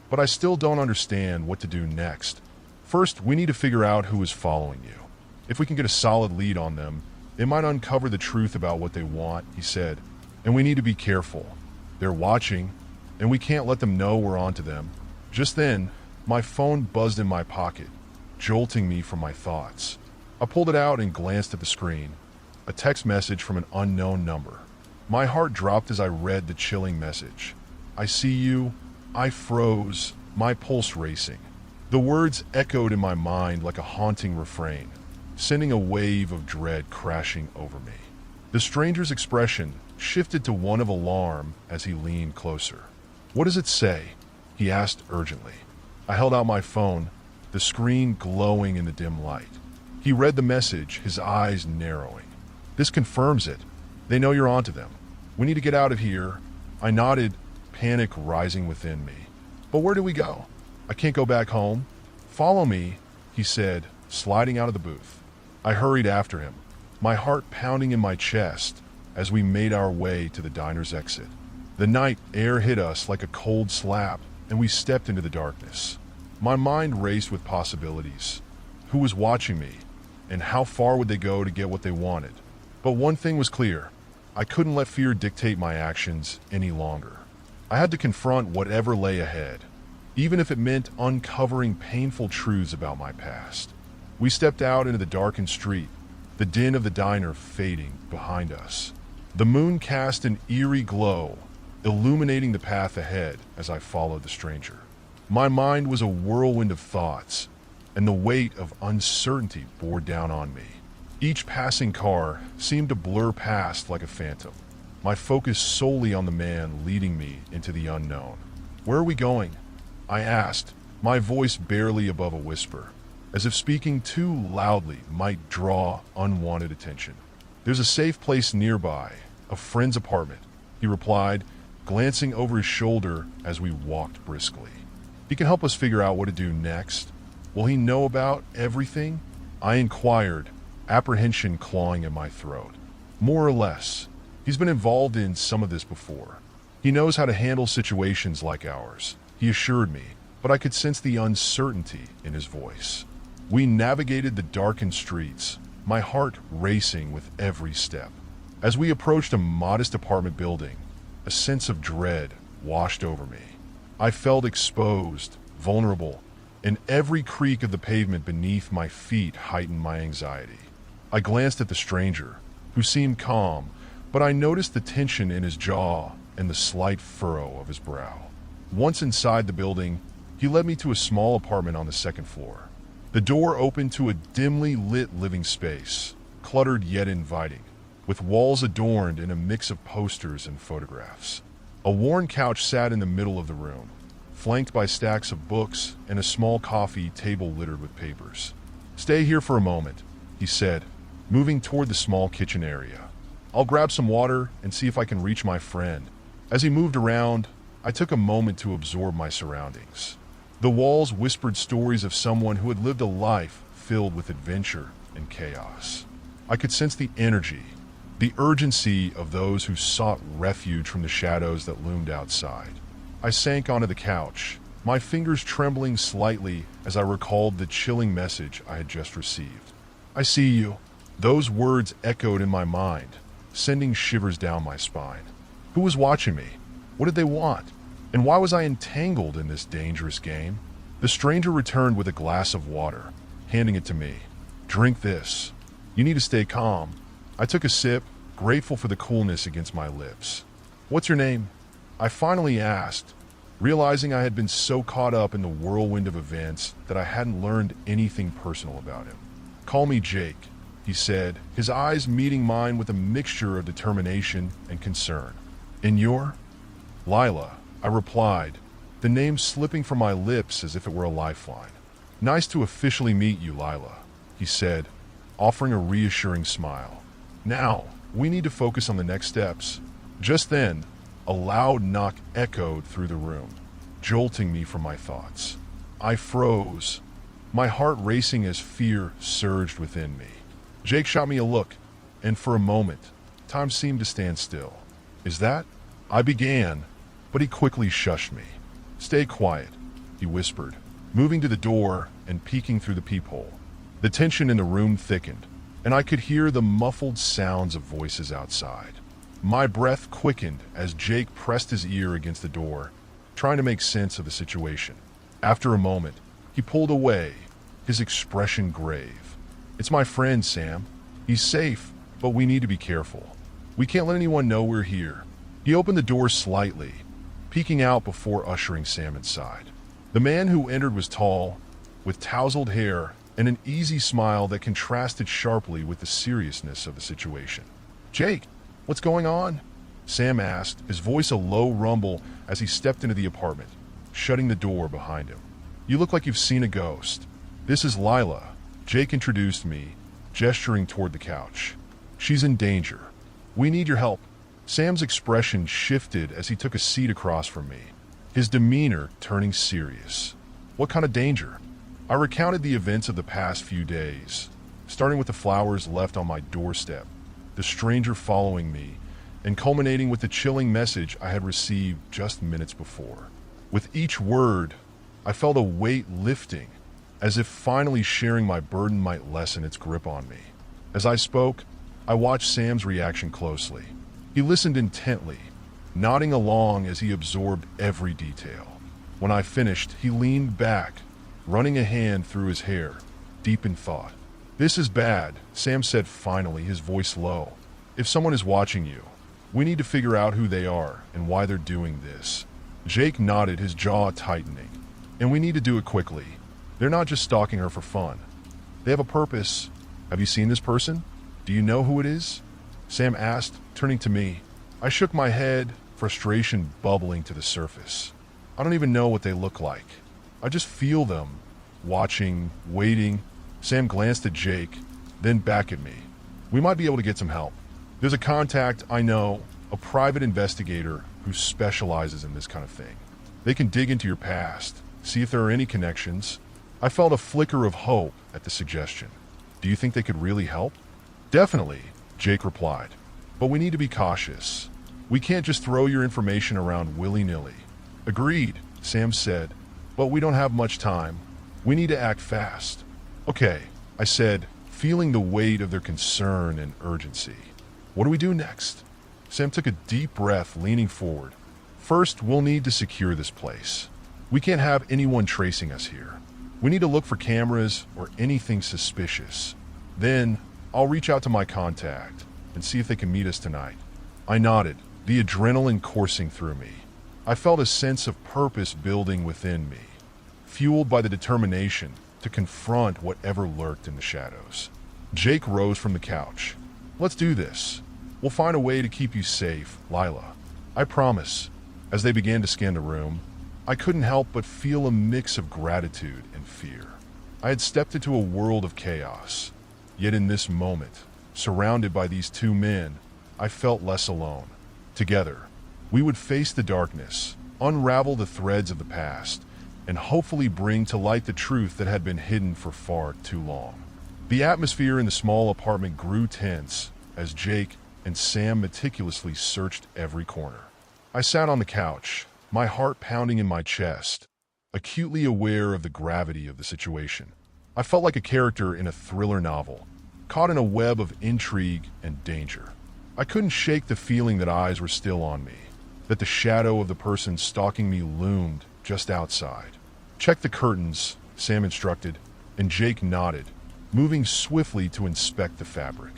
but I still don't understand what to do next. First, we need to figure out who is following you. If we can get a solid lead on them, it might uncover the truth about what they want, he said. And we need to be careful. They're watching, and we can't let them know we're onto them. Just then, my phone buzzed in my pocket, jolting me from my thoughts. I pulled it out and glanced at the screen. A text message from an unknown number. My heart dropped as I read the chilling message. I see you. I froze, my pulse racing. The words echoed in my mind like a haunting refrain, sending a wave of dread crashing over me. The stranger's expression shifted to one of alarm as he leaned closer. What does it say? He asked urgently. I held out my phone, the screen glowing in the dim light. He read the message, his eyes narrowing. This confirms it. They know you're onto them. We need to get out of here. I nodded, panic rising within me. But where do we go? I can't go back home. Follow me, he said, sliding out of the booth. I hurried after him, my heart pounding in my chest as we made our way to the diner's exit. The night air hit us like a cold slap, and we stepped into the darkness. My mind raced with possibilities. Who was watching me, and how far would they go to get what they wanted? But one thing was clear. I couldn't let fear dictate my actions any longer. I had to confront whatever lay ahead, even if it meant uncovering painful truths about my past. We stepped out into the darkened street, the din of the diner fading behind us. The moon cast an eerie glow, illuminating the path ahead as I followed the stranger. My mind was a whirlwind of thoughts, and the weight of uncertainty bore down on me. Each passing car seemed to blur past like a phantom, my focus solely on the man leading me into the unknown. Where are we going? I asked, my voice barely above a whisper, as if speaking too loudly might draw unwanted attention. There's a safe place nearby, a friend's apartment, he replied, glancing over his shoulder as we walked briskly. He can help us figure out what to do next. Will he know about everything? I inquired, apprehension clawing at my throat. More or less. He's been involved in some of this before. He knows how to handle situations like ours, he assured me, but I could sense the uncertainty in his voice. We navigated the darkened streets, my heart racing with every step. As we approached a modest apartment building, a sense of dread washed over me. I felt exposed, vulnerable, and every creak of the pavement beneath my feet heightened my anxiety. I glanced at the stranger, who seemed calm, but I noticed the tension in his jaw and the slight furrow of his brow. Once inside the building, he led me to a small apartment on the second floor. The door opened to a dimly lit living space, cluttered yet inviting, with walls adorned in a mix of posters and photographs. A worn couch sat in the middle of the room, flanked by stacks of books and a small coffee table littered with papers. Stay here for a moment, he said, moving toward the small kitchen area. I'll grab some water and see if I can reach my friend. As he moved around, I took a moment to absorb my surroundings. The walls whispered stories of someone who had lived a life filled with adventure and chaos. I could sense the energy, the urgency of those who sought refuge from the shadows that loomed outside. I sank onto the couch, my fingers trembling slightly as I recalled the chilling message I had just received. "I see you." Those words echoed in my mind, sending shivers down my spine. Who was watching me? What did they want? And why was I entangled in this dangerous game? The stranger returned with a glass of water, handing it to me. "Drink this. You need to stay calm." I took a sip, grateful for the coolness against my lips. "What's your name?" I finally asked, realizing I had been so caught up in the whirlwind of events that I hadn't learned anything personal about him. "Call me Jake," he said, his eyes meeting mine with a mixture of determination and concern. "And you're?" "Lila," I replied, the name slipping from my lips as if it were a lifeline. "Nice to officially meet you, Lila," he said, offering a reassuring smile. "Now, we need to focus on the next steps." Just then, a loud knock echoed through the room, jolting me from my thoughts. I froze, my heart racing as fear surged within me. Jake shot me a look, and for a moment, time seemed to stand still. "Is that?" I began, but he quickly shushed me. "Stay quiet," he whispered, moving to the door and peeking through the peephole. The tension in the room thickened, and I could hear the muffled sounds of voices outside. My breath quickened as Jake pressed his ear against the door, trying to make sense of the situation. After a moment, he pulled away, his expression grave. "It's my friend, Sam. He's safe, but we need to be careful. We can't let anyone know we're here." He opened the door slightly, peeking out before ushering Sam inside. The man who entered was tall, with tousled hair and an easy smile that contrasted sharply with the seriousness of the situation. "Jake, what's going on?" Sam asked, his voice a low rumble as he stepped into the apartment, shutting the door behind him. "You look like you've seen a ghost." "This is Lila," Jake introduced me, gesturing toward the couch. "She's in danger. We need your help." Sam's expression shifted as he took a seat across from me, his demeanor turning serious. "What kind of danger?" I recounted the events of the past few days, starting with the flowers left on my doorstep, the stranger following me, and culminating with the chilling message I had received just minutes before. With each word, I felt a weight lifting, as if finally sharing my burden might lessen its grip on me. As I spoke, I watched Sam's reaction closely. He listened intently, nodding along as he absorbed every detail. When I finished, he leaned back, running a hand through his hair, deep in thought. "This is bad," Sam said finally, his voice low. "If someone is watching you, we need to figure out who they are and why they're doing this." Jake nodded, his jaw tightening. "And we need to do it quickly. They're not just stalking her for fun. They have a purpose. Have you seen this person? Do you know who it is?" Sam asked, turning to me. I shook my head, frustration bubbling to the surface. "I don't even know what they look like. I just feel them, watching, waiting." Sam glanced at Jake, then back at me. "We might be able to get some help. There's a contact I know, a private investigator who specializes in this kind of thing. They can dig into your past, see if there are any connections." I felt a flicker of hope at the suggestion. "Do you think they could really help?" "Definitely," Jake replied. "But we need to be cautious. We can't just throw your information around willy-nilly." "Agreed," Sam said, "but we don't have much time. We need to act fast." "Okay," I said, feeling the weight of their concern and urgency. "What do we do next?" Sam took a deep breath, leaning forward. "First, we'll need to secure this place. We can't have anyone tracing us here. We need to look for cameras or anything suspicious. Then, I'll reach out to my contact and see if they can meet us tonight." I nodded, the adrenaline coursing through me. I felt a sense of purpose building within me, fueled by the determination to confront whatever lurked in the shadows. Jake rose from the couch. "Let's do this. We'll find a way to keep you safe, Lila. I promise." As they began to scan the room, I couldn't help but feel a mix of gratitude and fear. I had stepped into a world of chaos, yet in this moment, surrounded by these two men, I felt less alone. Together, we would face the darkness, unravel the threads of the past, and hopefully bring to light the truth that had been hidden for far too long. The atmosphere in the small apartment grew tense as Jake and Sam meticulously searched every corner. I sat on the couch, my heart pounding in my chest, acutely aware of the gravity of the situation. I felt like a character in a thriller novel, caught in a web of intrigue and danger. I couldn't shake the feeling that eyes were still on me, that the shadow of the person stalking me loomed just outside. "Check the curtains," Sam instructed, and Jake nodded, moving swiftly to inspect the fabric.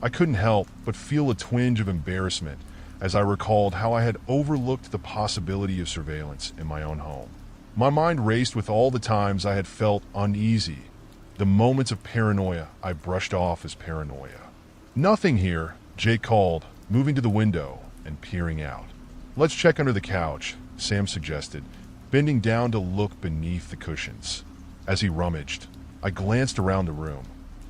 I couldn't help but feel a twinge of embarrassment as I recalled how I had overlooked the possibility of surveillance in my own home. My mind raced with all the times I had felt uneasy, the moments of paranoia I brushed off as paranoia. "Nothing here," Jake called, moving to the window and peering out. "Let's check under the couch," Sam suggested, bending down to look beneath the cushions. As he rummaged, I glanced around the room,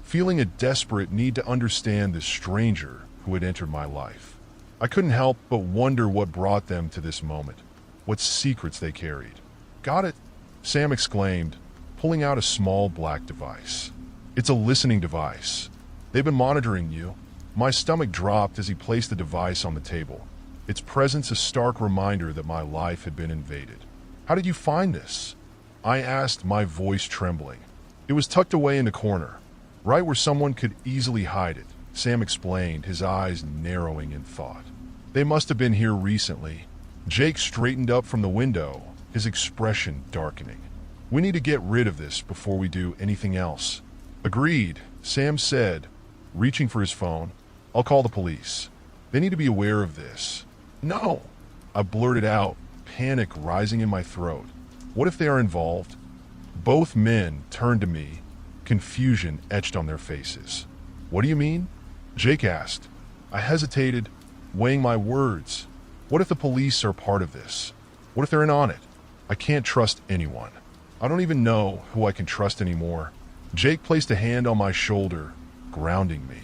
feeling a desperate need to understand this stranger who had entered my life. I couldn't help but wonder what brought them to this moment, what secrets they carried. "Got it," Sam exclaimed, pulling out a small black device. "It's a listening device. They've been monitoring you." My stomach dropped as he placed the device on the table, its presence a stark reminder that my life had been invaded. "How did you find this?" I asked, my voice trembling. "It was tucked away in the corner, right where someone could easily hide it," Sam explained, his eyes narrowing in thought. "They must have been here recently." Jake straightened up from the window, his expression darkening. "We need to get rid of this before we do anything else." "Agreed," Sam said, reaching for his phone. "I'll call the police. They need to be aware of this." "No," I blurted out, panic rising in my throat. "What if they are involved?" Both men turned to me, confusion etched on their faces. "What do you mean?" Jake asked. I hesitated, weighing my words. What if the police are part of this? What if they're in on it? I can't trust anyone. I don't even know who I can trust anymore. Jake placed a hand on my shoulder, grounding me.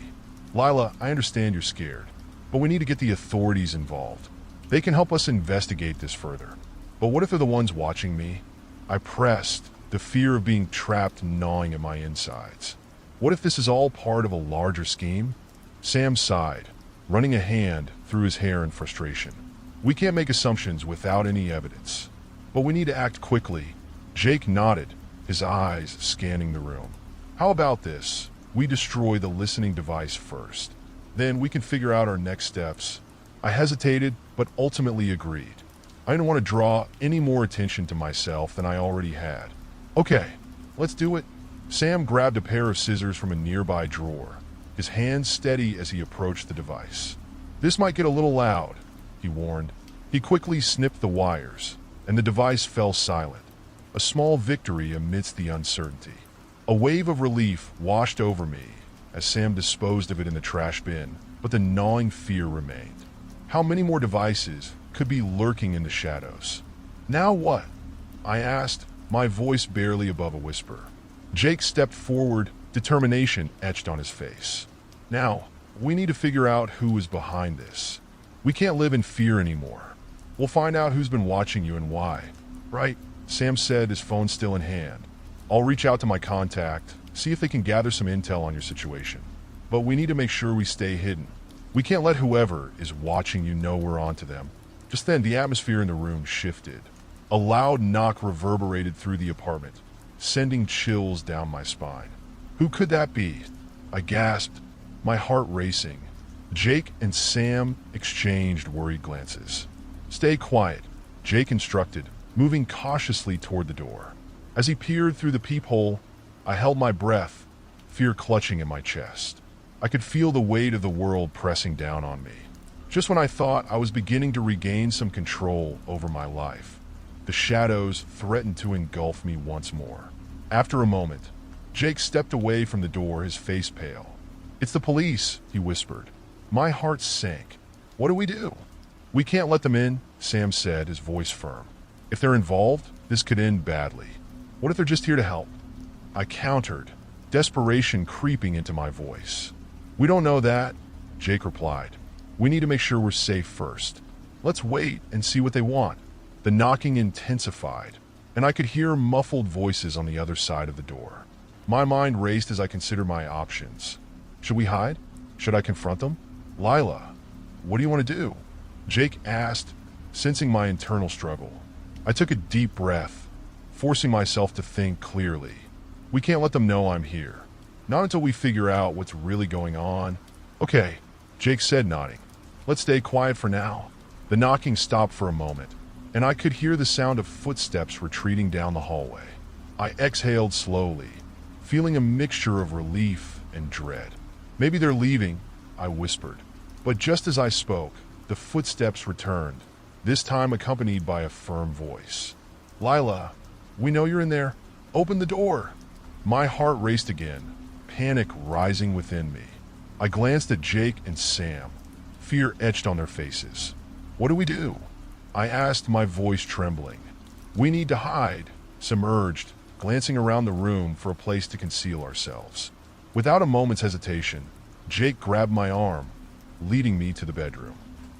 "Lila, I understand you're scared, but we need to get the authorities involved. They can help us investigate this further." "But what if they're the ones watching me?" I pressed, the fear of being trapped gnawing at my insides. "What if this is all part of a larger scheme?" Sam sighed, running a hand through his hair in frustration. "We can't make assumptions without any evidence, but we need to act quickly." Jake nodded, his eyes scanning the room. "How about this? We destroy the listening device first. Then we can figure out our next steps." I hesitated, but ultimately agreed. I didn't want to draw any more attention to myself than I already had. "Okay, let's do it." Sam grabbed a pair of scissors from a nearby drawer, his hands steady as he approached the device. "This might get a little loud," he warned. He quickly snipped the wires, and the device fell silent, a small victory amidst the uncertainty. A wave of relief washed over me as Sam disposed of it in the trash bin, but the gnawing fear remained. How many more devices could be lurking in the shadows? "Now what?" I asked, my voice barely above a whisper. Jake stepped forward, determination etched on his face. "Now, we need to figure out who is behind this. We can't live in fear anymore. We'll find out who's been watching you and why." "Right," Sam said, his phone still in hand. "I'll reach out to my contact, see if they can gather some intel on your situation. But we need to make sure we stay hidden. We can't let whoever is watching you know we're onto them." Just then, the atmosphere in the room shifted. A loud knock reverberated through the apartment, sending chills down my spine. "Who could that be?" I gasped, my heart racing. Jake and Sam exchanged worried glances. "Stay quiet," Jake instructed, moving cautiously toward the door. As he peered through the peephole, I held my breath, fear clutching in my chest. I could feel the weight of the world pressing down on me. Just when I thought I was beginning to regain some control over my life, the shadows threatened to engulf me once more. After a moment, Jake stepped away from the door, his face pale. "It's the police," he whispered. My heart sank. "What do we do?" "We can't let them in," Sam said, his voice firm. "If they're involved, this could end badly. What if they're just here to help?" I countered, desperation creeping into my voice. "We don't know that," Jake replied. "We need to make sure we're safe first. Let's wait and see what they want." The knocking intensified, and I could hear muffled voices on the other side of the door. My mind raced as I considered my options. Should we hide? Should I confront them? Lila, what do you want to do? Jake asked, sensing my internal struggle. I took a deep breath, forcing myself to think clearly. We can't let them know I'm here. Not until we figure out what's really going on. Okay, Jake said, nodding. Let's stay quiet for now. The knocking stopped for a moment, and I could hear the sound of footsteps retreating down the hallway. I exhaled slowly, feeling a mixture of relief and dread. Maybe they're leaving, I whispered. But just as I spoke, the footsteps returned, this time accompanied by a firm voice. Lila, we know you're in there. Open the door. My heart raced again, panic rising within me. I glanced at Jake and Sam, fear etched on their faces. What do we do? I asked, my voice trembling. We need to hide, Sam urged, glancing around the room for a place to conceal ourselves. Without a moment's hesitation, Jake grabbed my arm, leading me to the bedroom.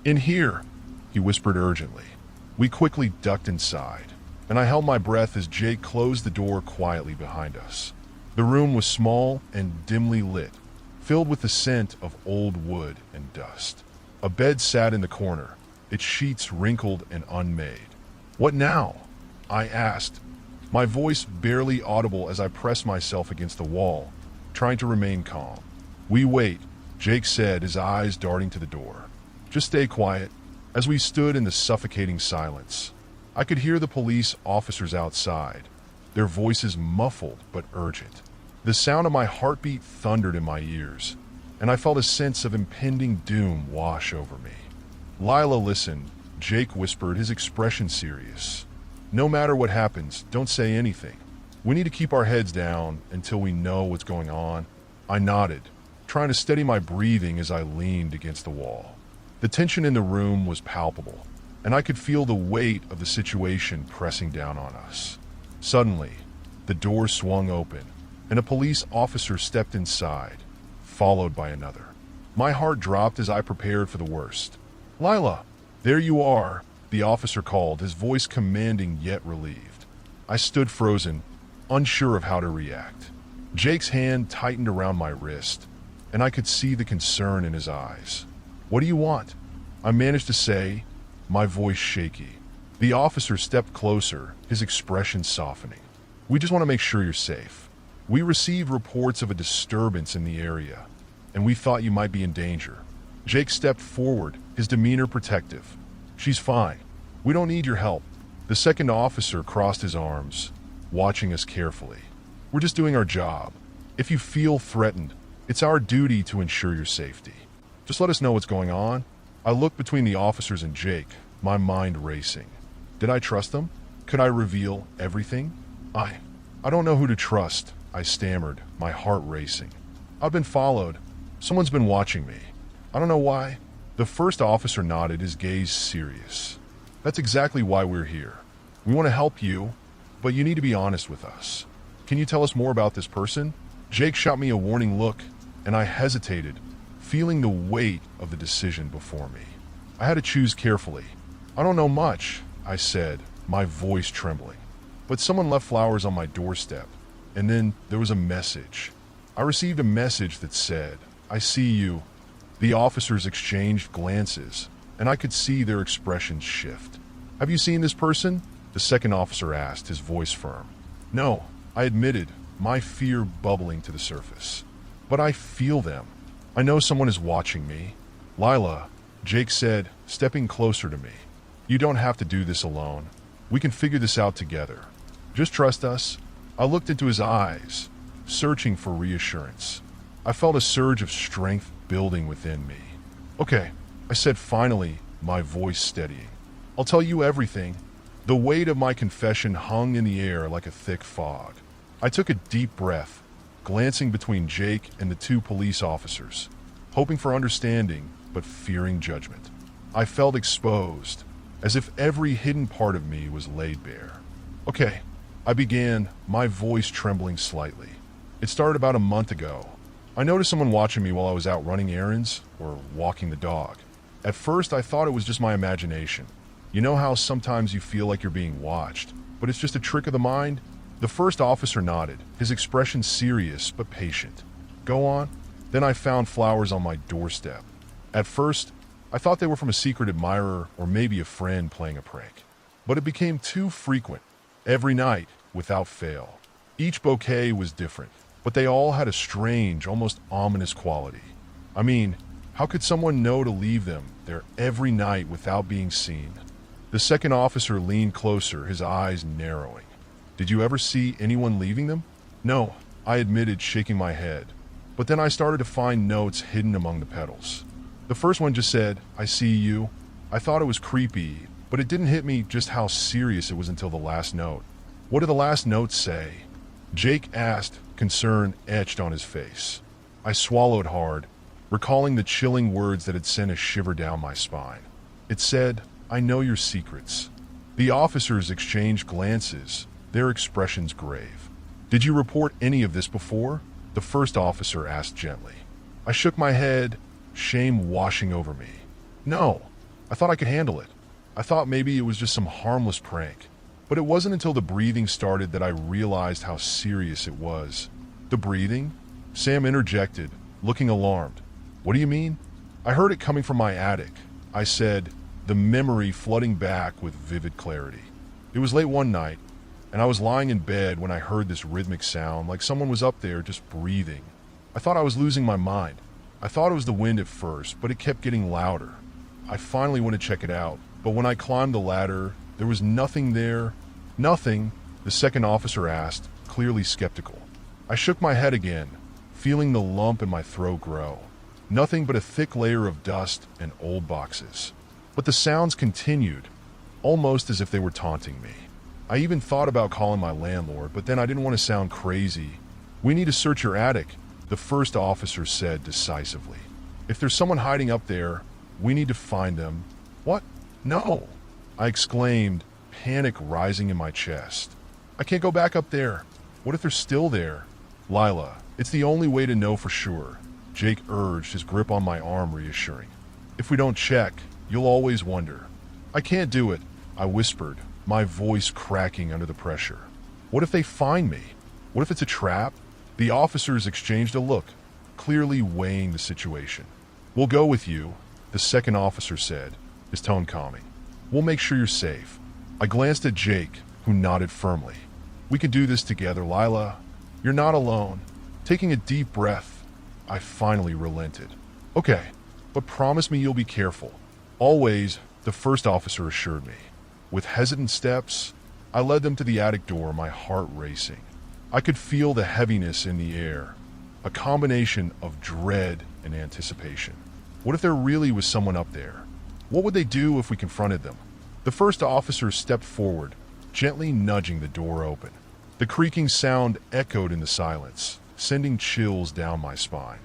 In here, he whispered urgently. We quickly ducked inside, and I held my breath as Jake closed the door quietly behind us. The room was small and dimly lit, filled with the scent of old wood and dust. A bed sat in the corner, its sheets wrinkled and unmade. What now? I asked, my voice barely audible as I pressed myself against the wall, trying to remain calm. We wait, Jake said, his eyes darting to the door. Just stay quiet. As we stood in the suffocating silence, I could hear the police officers outside, their voices muffled but urgent. The sound of my heartbeat thundered in my ears, and I felt a sense of impending doom wash over me. Lila, listen, Jake whispered, his expression serious. No matter what happens, don't say anything. We need to keep our heads down until we know what's going on. I nodded, trying to steady my breathing as I leaned against the wall. The tension in the room was palpable, and I could feel the weight of the situation pressing down on us. Suddenly, the door swung open, and a police officer stepped inside, followed by another. My heart dropped as I prepared for the worst. Lila, there you are, the officer called, his voice commanding yet relieved. I stood frozen, unsure of how to react. Jake's hand tightened around my wrist, and I could see the concern in his eyes. What do you want? I managed to say, my voice shaky. The officer stepped closer, his expression softening. We just want to make sure you're safe. We received reports of a disturbance in the area, and we thought you might be in danger. Jake stepped forward, his demeanor protective. She's fine. We don't need your help. The second officer crossed his arms, watching us carefully. We're just doing our job. If you feel threatened, it's our duty to ensure your safety. Just let us know what's going on. I looked between the officers and Jake, my mind racing. Did I trust them? Could I reveal everything? I don't know who to trust, I stammered, my heart racing. I've been followed. Someone's been watching me. I don't know why. The first officer nodded, his gaze serious. That's exactly why we're here. We want to help you, but you need to be honest with us. Can you tell us more about this person? Jake shot me a warning look, and I hesitated, feeling the weight of the decision before me. I had to choose carefully. I don't know much, I said, my voice trembling. But someone left flowers on my doorstep, and then there was a message. I received a message that said, I see you. The officers exchanged glances, and I could see their expressions shift. Have you seen this person? The second officer asked, his voice firm. No, I admitted, my fear bubbling to the surface. But I feel them. I know someone is watching me. Lila, Jake said, stepping closer to me. You don't have to do this alone. We can figure this out together. Just trust us. I looked into his eyes, searching for reassurance. I felt a surge of strength building within me. Okay, I said finally, my voice steadying. I'll tell you everything. The weight of my confession hung in the air like a thick fog. I took a deep breath, glancing between Jake and the two police officers, hoping for understanding, but fearing judgment. I felt exposed, as if every hidden part of me was laid bare. Okay, I began, my voice trembling slightly. It started about a month ago. I noticed someone watching me while I was out running errands or walking the dog. At first, I thought it was just my imagination, You know how sometimes you feel like you're being watched, but it's just a trick of the mind? The first officer nodded, his expression serious but patient. Go on. Then I found flowers on my doorstep. At first, I thought they were from a secret admirer or maybe a friend playing a prank. But it became too frequent, every night, without fail. Each bouquet was different, but they all had a strange, almost ominous quality. I mean, how could someone know to leave them there every night without being seen? The second officer leaned closer, his eyes narrowing. Did you ever see anyone leaving them? No, I admitted, shaking my head. But then I started to find notes hidden among the petals. The first one just said, I see you. I thought it was creepy, but it didn't hit me just how serious it was until the last note. What did the last note say? Jake asked, concern etched on his face. I swallowed hard, recalling the chilling words that had sent a shiver down my spine. It said, I know your secrets. The officers exchanged glances, their expressions grave. Did you report any of this before? The first officer asked gently. I shook my head, shame washing over me. No, I thought I could handle it. I thought maybe it was just some harmless prank. But it wasn't until the breathing started that I realized how serious it was. The breathing? Sam interjected, looking alarmed. What do you mean? I heard it coming from my attic, I said, the memory flooding back with vivid clarity. It was late one night, and I was lying in bed when I heard this rhythmic sound, like someone was up there just breathing. I thought I was losing my mind. I thought it was the wind at first, but it kept getting louder. I finally went to check it out, but when I climbed the ladder, there was nothing there. Nothing, the second officer asked, clearly skeptical. I shook my head again, feeling the lump in my throat grow. Nothing but a thick layer of dust and old boxes. But the sounds continued, almost as if they were taunting me. I even thought about calling my landlord, but then I didn't want to sound crazy. We need to search your attic, the first officer said decisively. If there's someone hiding up there, we need to find them. What? No, I exclaimed, panic rising in my chest. I can't go back up there. What if they're still there? Lila, it's the only way to know for sure, Jake urged, his grip on my arm reassuring. If we don't check, you'll always wonder. I can't do it, I whispered, my voice cracking under the pressure. What if they find me? What if it's a trap? The officers exchanged a look, clearly weighing the situation. We'll go with you, the second officer said, his tone calming. We'll make sure you're safe. I glanced at Jake, who nodded firmly. We can do this together, Lila. You're not alone. Taking a deep breath, I finally relented. Okay, but promise me you'll be careful. Always, the first officer assured me. With hesitant steps, I led them to the attic door, my heart racing. I could feel the heaviness in the air, a combination of dread and anticipation. What if there really was someone up there? What would they do if we confronted them? The first officer stepped forward, gently nudging the door open. The creaking sound echoed in the silence, sending chills down my spine.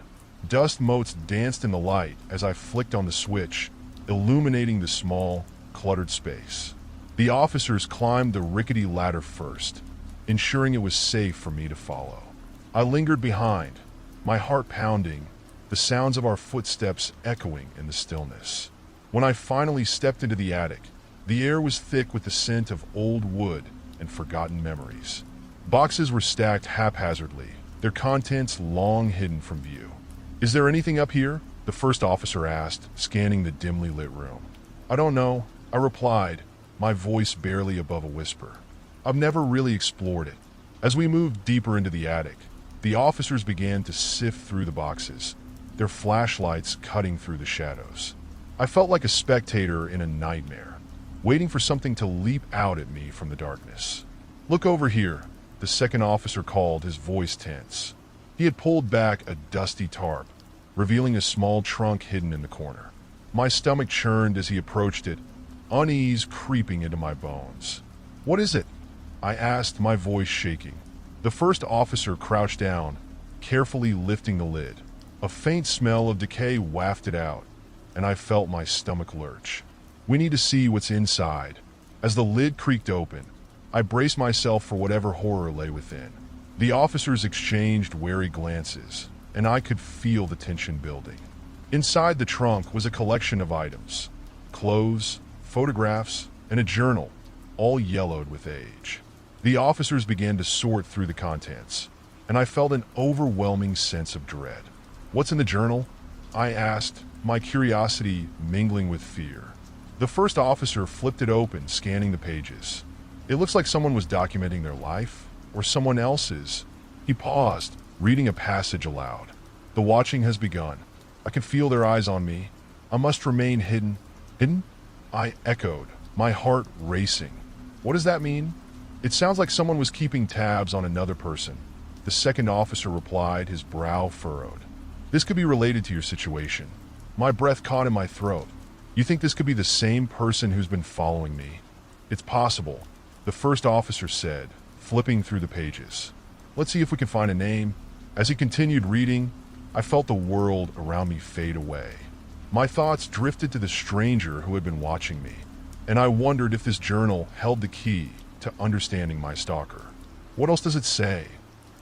Dust motes danced in the light as I flicked on the switch, illuminating the small, cluttered space. The officers climbed the rickety ladder first, ensuring it was safe for me to follow. I lingered behind, my heart pounding, the sounds of our footsteps echoing in the stillness. When I finally stepped into the attic, the air was thick with the scent of old wood and forgotten memories. Boxes were stacked haphazardly, their contents long hidden from view. Is there anything up here? The first officer asked, scanning the dimly lit room. I don't know, I replied, my voice barely above a whisper. I've never really explored it. As we moved deeper into the attic, the officers began to sift through the boxes, their flashlights cutting through the shadows. I felt like a spectator in a nightmare, waiting for something to leap out at me from the darkness. Look over here, the second officer called, his voice tense. He had pulled back a dusty tarp, revealing a small trunk hidden in the corner. My stomach churned as he approached it, unease creeping into my bones. What is it? I asked, my voice shaking. The first officer crouched down, carefully lifting the lid. A faint smell of decay wafted out, and I felt my stomach lurch. We need to see what's inside. As the lid creaked open, I braced myself for whatever horror lay within. The officers exchanged wary glances, and I could feel the tension building. Inside the trunk was a collection of items. Clothes, photographs, and a journal, all yellowed with age. The officers began to sort through the contents, and I felt an overwhelming sense of dread. "What's in the journal?" I asked, my curiosity mingling with fear. The first officer flipped it open, scanning the pages. It looks like someone was documenting their life, or someone else's. He paused, reading a passage aloud. "The watching has begun. I can feel their eyes on me. I must remain hidden." "Hidden?" I echoed, my heart racing. "What does that mean?" "It sounds like someone was keeping tabs on another person," the second officer replied, his brow furrowed. "This could be related to your situation." My breath caught in my throat. "You think this could be the same person who's been following me?" "It's possible," the first officer said, flipping through the pages. "Let's see if we can find a name." As he continued reading, I felt the world around me fade away. My thoughts drifted to the stranger who had been watching me, and I wondered if this journal held the key to understanding my stalker. "What else does it say?"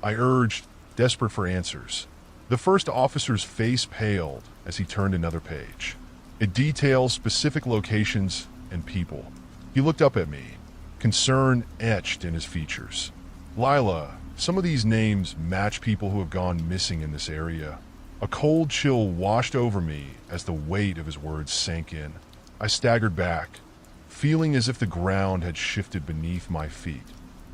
I urged, desperate for answers. The first officer's face paled as he turned another page. It details specific locations and people. He looked up at me, concern etched in his features. "Lila, some of these names match people who have gone missing in this area." A cold chill washed over me as the weight of his words sank in. I staggered back, feeling as if the ground had shifted beneath my feet.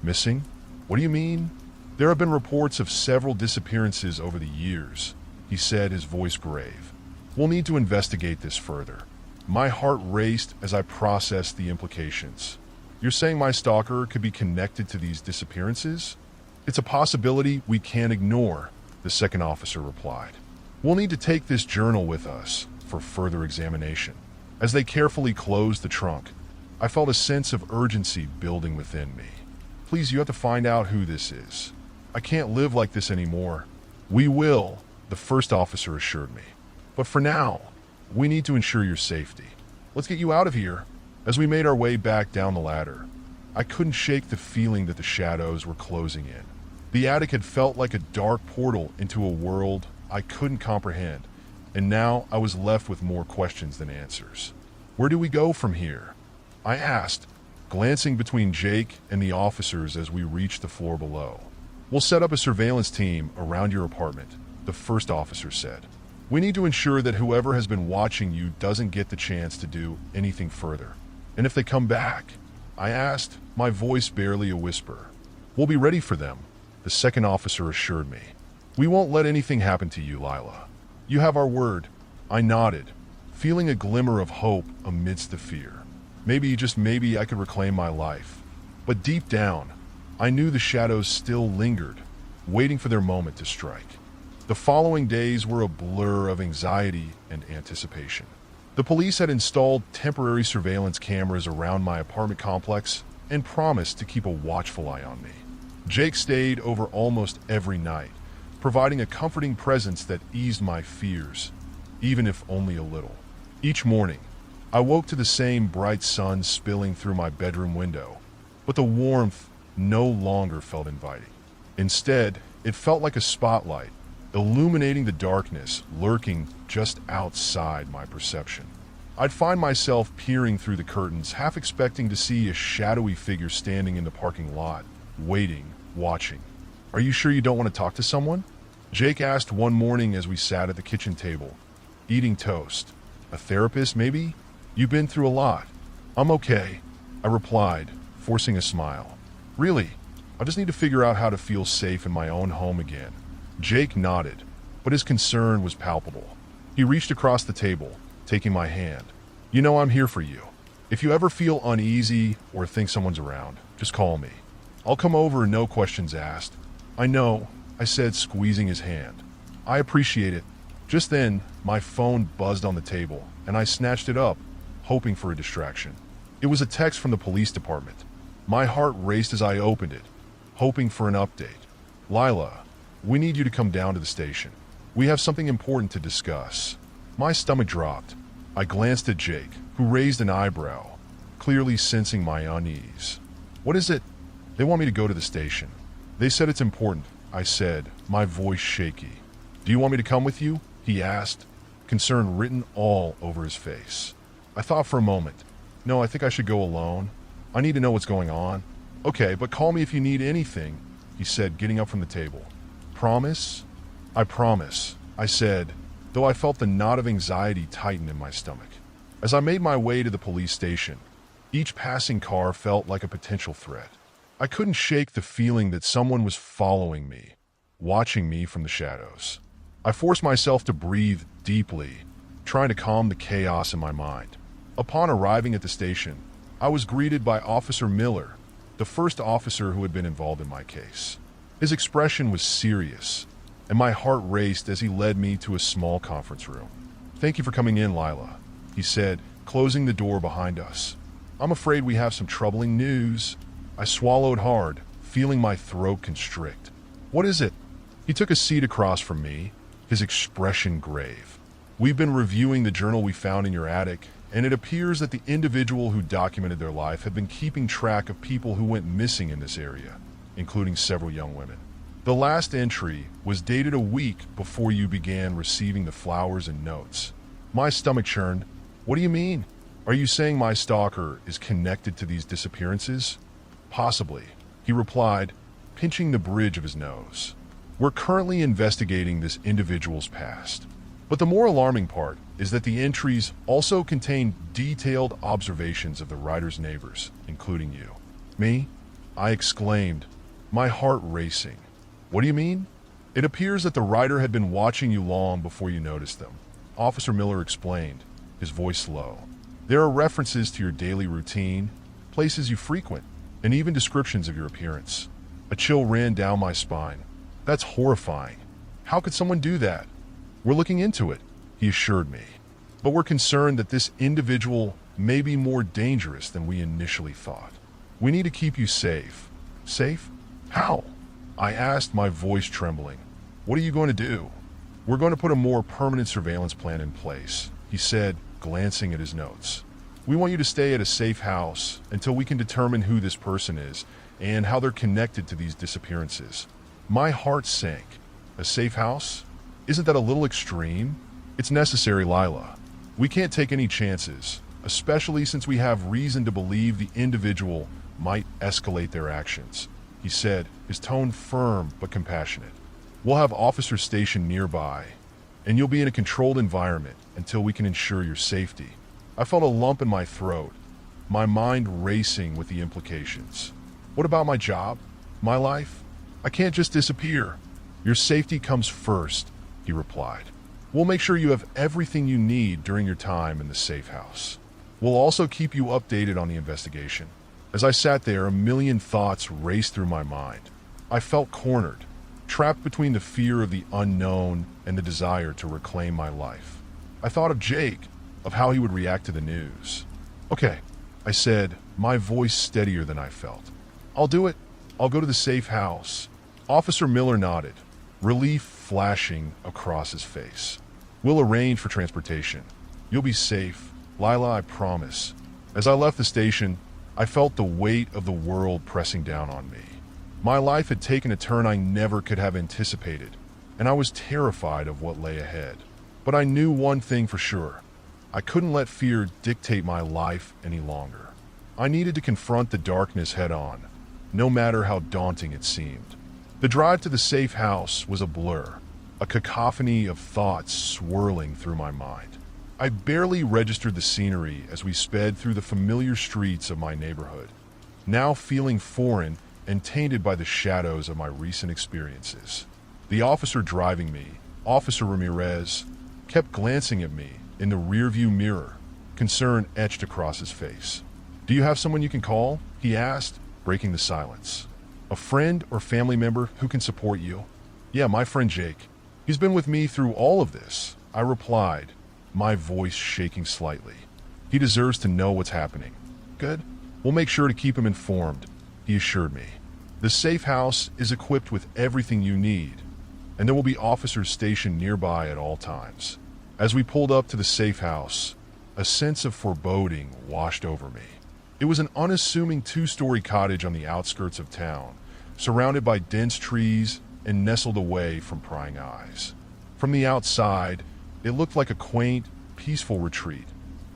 "Missing? What do you mean?" "There have been reports of several disappearances over the years," he said, his voice grave. "We'll need to investigate this further." My heart raced as I processed the implications. "You're saying my stalker could be connected to these disappearances?" "It's a possibility we can't ignore," the second officer replied. "We'll need to take this journal with us for further examination." As they carefully closed the trunk, I felt a sense of urgency building within me. "Please, you have to find out who this is. I can't live like this anymore." "We will," the first officer assured me. "But for now, we need to ensure your safety. Let's get you out of here." As we made our way back down the ladder, I couldn't shake the feeling that the shadows were closing in. The attic had felt like a dark portal into a world I couldn't comprehend, and now I was left with more questions than answers. "Where do we go from here?" I asked, glancing between Jake and the officers as we reached the floor below. "We'll set up a surveillance team around your apartment," the first officer said. "We need to ensure that whoever has been watching you doesn't get the chance to do anything further." "And if they come back?" I asked, my voice barely a whisper. "We'll be ready for them," the second officer assured me. "We won't let anything happen to you, Lila. You have our word." I nodded, feeling a glimmer of hope amidst the fear. Just maybe I could reclaim my life. But deep down, I knew the shadows still lingered, waiting for their moment to strike. The following days were a blur of anxiety and anticipation. The police had installed temporary surveillance cameras around my apartment complex and promised to keep a watchful eye on me. Jake stayed over almost every night, providing a comforting presence that eased my fears, even if only a little. Each morning, I woke to the same bright sun spilling through my bedroom window, but the warmth no longer felt inviting. Instead, it felt like a spotlight, illuminating the darkness lurking just outside my perception. I'd find myself peering through the curtains, half expecting to see a shadowy figure standing in the parking lot, waiting, watching. "Are you sure you don't want to talk to someone?" Jake asked one morning as we sat at the kitchen table, eating toast. "A therapist, maybe? You've been through a lot." "I'm okay," I replied, forcing a smile. "Really? I just need to figure out how to feel safe in my own home again." Jake nodded, but his concern was palpable. He reached across the table, taking my hand. "You know I'm here for you. If you ever feel uneasy or think someone's around, just call me. I'll come over, no questions asked." "I know," I said, squeezing his hand. "I appreciate it." Just then, my phone buzzed on the table, and I snatched it up, hoping for a distraction. It was a text from the police department. My heart raced as I opened it, hoping for an update. "Lila, we need you to come down to the station. We have something important to discuss." My stomach dropped. I glanced at Jake, who raised an eyebrow, clearly sensing my unease. "What is it?" "They want me to go to the station. They said it's important," I said, my voice shaky. "Do you want me to come with you?" he asked, concern written all over his face. I thought for a moment. No, I think I should go alone. I need to know what's going on. Okay, but call me if you need anything, he said, getting up from the table. Promise? I promise, I said, though I felt the knot of anxiety tighten in my stomach. As I made my way to the police station, each passing car felt like a potential threat. I couldn't shake the feeling that someone was following me, watching me from the shadows. I forced myself to breathe deeply, trying to calm the chaos in my mind. Upon arriving at the station, I was greeted by Officer Miller, the first officer who had been involved in my case. His expression was serious, and my heart raced as he led me to a small conference room. Thank you for coming in, Lila, he said, closing the door behind us. I'm afraid we have some troubling news. I swallowed hard, feeling my throat constrict. What is it? He took a seat across from me, his expression grave. We've been reviewing the journal we found in your attic, and it appears that the individual who documented their life had been keeping track of people who went missing in this area, including several young women. The last entry was dated a week before you began receiving the flowers and notes. My stomach churned. What do you mean? Are you saying my stalker is connected to these disappearances? Possibly, he replied, pinching the bridge of his nose. We're currently investigating this individual's past. But the more alarming part is that the entries also contain detailed observations of the writer's neighbors, including you. Me? I exclaimed, my heart racing. What do you mean? It appears that the writer had been watching you long before you noticed them. Officer Miller explained, his voice low. There are references to your daily routine, places you frequent, and even descriptions of your appearance. A chill ran down my spine. That's horrifying. How could someone do that? We're looking into it, he assured me. But we're concerned that this individual may be more dangerous than we initially thought. We need to keep you safe. Safe? How? I asked, my voice trembling. What are you going to do? We're going to put a more permanent surveillance plan in place, he said, glancing at his notes. We want you to stay at a safe house until we can determine who this person is and how they're connected to these disappearances. My heart sank. A safe house? Isn't that a little extreme? It's necessary, Lila. We can't take any chances, especially since we have reason to believe the individual might escalate their actions, he said, his tone firm but compassionate. We'll have officers stationed nearby, and you'll be in a controlled environment until we can ensure your safety. I felt a lump in my throat, my mind racing with the implications. What about my job? My life? I can't just disappear. Your safety comes first, he replied. We'll make sure you have everything you need during your time in the safe house. We'll also keep you updated on the investigation. As I sat there, a million thoughts raced through my mind. I felt cornered, trapped between the fear of the unknown and the desire to reclaim my life. I thought of Jake, of how he would react to the news. Okay, I said, my voice steadier than I felt. I'll do it. I'll go to the safe house. Officer Miller nodded, relief flashing across his face. We'll arrange for transportation. You'll be safe, Lila, I promise. As I left the station, I felt the weight of the world pressing down on me. My life had taken a turn I never could have anticipated, and I was terrified of what lay ahead. But I knew one thing for sure. I couldn't let fear dictate my life any longer. I needed to confront the darkness head-on, no matter how daunting it seemed. The drive to the safe house was a blur, a cacophony of thoughts swirling through my mind. I barely registered the scenery as we sped through the familiar streets of my neighborhood, now feeling foreign and tainted by the shadows of my recent experiences. The officer driving me, Officer Ramirez, kept glancing at me in the rearview mirror, concern etched across his face. Do you have someone you can call? He asked, breaking the silence. A friend or family member who can support you? Yeah, my friend Jake. He's been with me through all of this, I replied, my voice shaking slightly. He deserves to know what's happening. Good. We'll make sure to keep him informed, he assured me. The safe house is equipped with everything you need, and there will be officers stationed nearby at all times. As we pulled up to the safe house, a sense of foreboding washed over me. It was an unassuming two-story cottage on the outskirts of town, surrounded by dense trees and nestled away from prying eyes. From the outside, it looked like a quaint, peaceful retreat.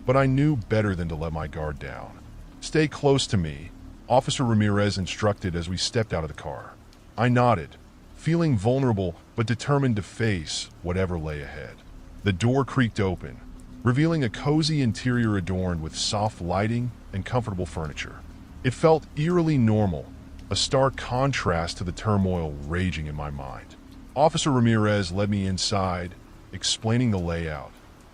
but I knew better than to let my guard down. "Stay close to me," Officer Ramirez instructed as we stepped out of the car. I nodded, feeling vulnerable but determined to face whatever lay ahead. The door creaked open, revealing a cozy interior adorned with soft lighting and comfortable furniture. It felt eerily normal, a stark contrast to the turmoil raging in my mind. Officer Ramirez led me inside, explaining the layout.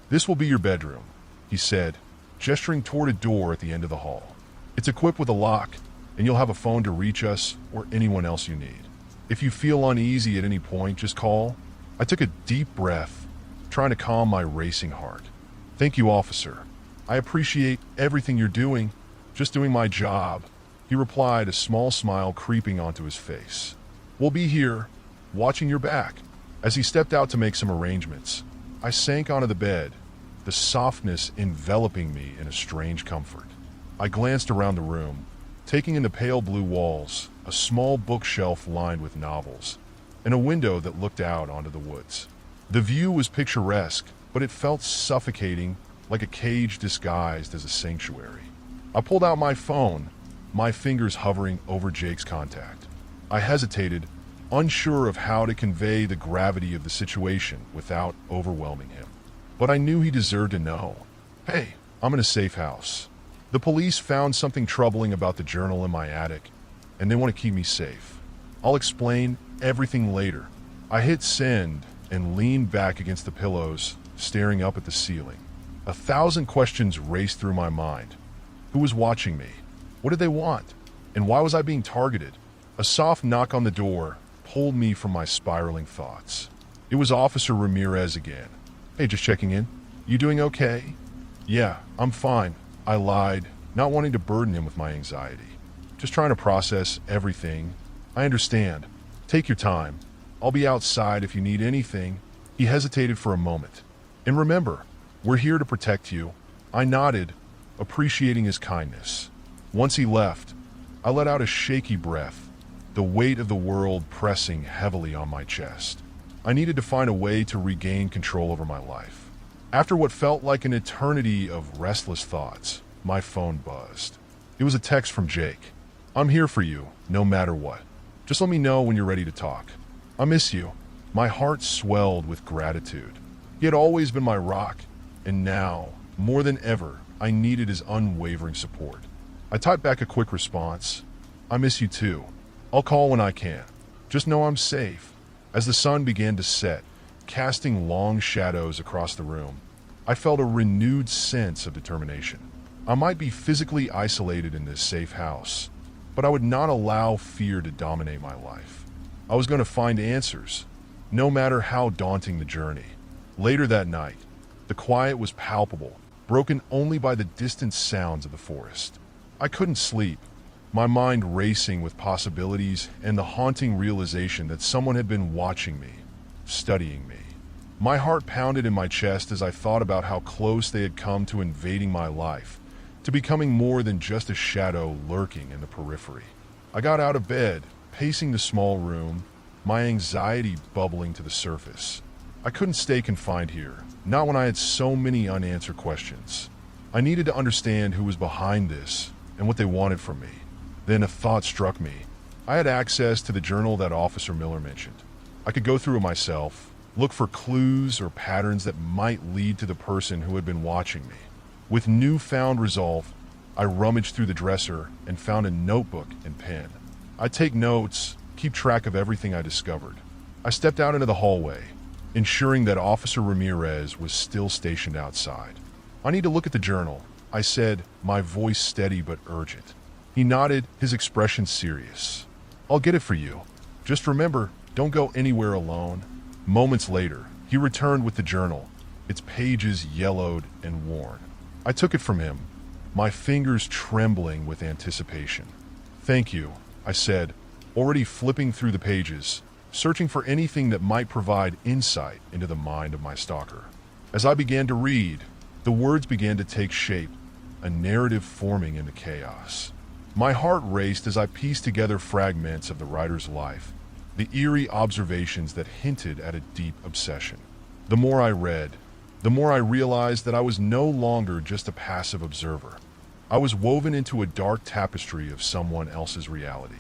"This will be your bedroom," he said, gesturing toward a door at the end of the hall. "It's equipped with a lock, and you'll have a phone to reach us or anyone else you need. If you feel uneasy at any point, just call." I took a deep breath, trying to calm my racing heart. "Thank you, officer. I appreciate everything you're doing. Just doing my job," he replied, a small smile creeping onto his face. "We'll be here, watching your back." As he stepped out to make some arrangements, I sank onto the bed, the softness enveloping me in a strange comfort. I glanced around the room, taking in the pale blue walls, a small bookshelf lined with novels, and a window that looked out onto the woods. The view was picturesque, but it felt suffocating, like a cage disguised as a sanctuary. I pulled out my phone, my fingers hovering over Jake's contact. I hesitated, unsure of how to convey the gravity of the situation without overwhelming him. But I knew he deserved to know. "Hey, I'm in a safe house. The police found something troubling about the journal in my attic, and they want to keep me safe. I'll explain everything later." I hit send and leaned back against the pillows, staring up at the ceiling. 1,000 questions raced through my mind. Who was watching me? What did they want? And why was I being targeted? A soft knock on the door pulled me from my spiraling thoughts. It was Officer Ramirez again. "Hey, just checking in. You doing okay?" "Yeah, I'm fine," I lied, not wanting to burden him with my anxiety. "Just trying to process everything. I understand. Take your time. I'll be outside if you need anything." He hesitated for a moment. "And remember, we're here to protect you." I nodded, appreciating his kindness. Once he left, I let out a shaky breath, the weight of the world pressing heavily on my chest. I needed to find a way to regain control over my life. After what felt like an eternity of restless thoughts, my phone buzzed. It was a text from Jake. "I'm here for you, no matter what. Just let me know when you're ready to talk. I miss you." My heart swelled with gratitude. He had always been my rock, and now, more than ever, I needed his unwavering support. I typed back a quick response. "I miss you too. I'll call when I can. Just know I'm safe." As the sun began to set, casting long shadows across the room, I felt a renewed sense of determination. I might be physically isolated in this safe house, but I would not allow fear to dominate my life. I was going to find answers, no matter how daunting the journey. Later that night, the quiet was palpable, broken only by the distant sounds of the forest. I couldn't sleep, my mind racing with possibilities and the haunting realization that someone had been watching me, studying me. My heart pounded in my chest as I thought about how close they had come to invading my life, to becoming more than just a shadow lurking in the periphery. I got out of bed, pacing the small room, my anxiety bubbling to the surface. I couldn't stay confined here, not when I had so many unanswered questions. I needed to understand who was behind this and what they wanted from me. Then a thought struck me. I had access to the journal that Officer Miller mentioned. I could go through it myself, look for clues or patterns that might lead to the person who had been watching me. With newfound resolve, I rummaged through the dresser and found a notebook and pen. I'd take notes, keep track of everything I discovered. I stepped out into the hallway, ensuring that Officer Ramirez was still stationed outside. "I need to look at the journal," I said, my voice steady but urgent. He nodded, his expression serious. "I'll get it for you. Just remember, don't go anywhere alone." Moments later, he returned with the journal, its pages yellowed and worn. I took it from him, my fingers trembling with anticipation. "Thank you," I said, already flipping through the pages, searching for anything that might provide insight into the mind of my stalker. As I began to read, the words began to take shape, a narrative forming in the chaos. My heart raced as I pieced together fragments of the writer's life, the eerie observations that hinted at a deep obsession. The more I read, the more I realized that I was no longer just a passive observer. I was woven into a dark tapestry of someone else's reality.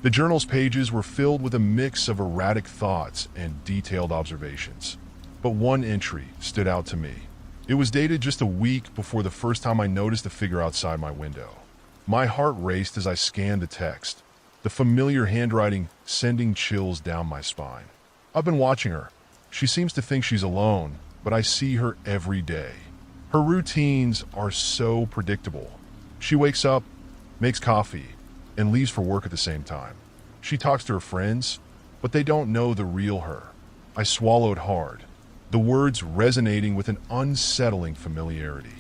The journal's pages were filled with a mix of erratic thoughts and detailed observations. But one entry stood out to me. It was dated just a week before the first time I noticed the figure outside my window. My heart raced as I scanned the text, the familiar handwriting sending chills down my spine. I've been watching her. She seems to think she's alone, but I see her every day. Her routines are so predictable. She wakes up, makes coffee, and leaves for work at the same time. She talks to her friends, but they don't know the real her. I swallowed hard, the words resonating with an unsettling familiarity.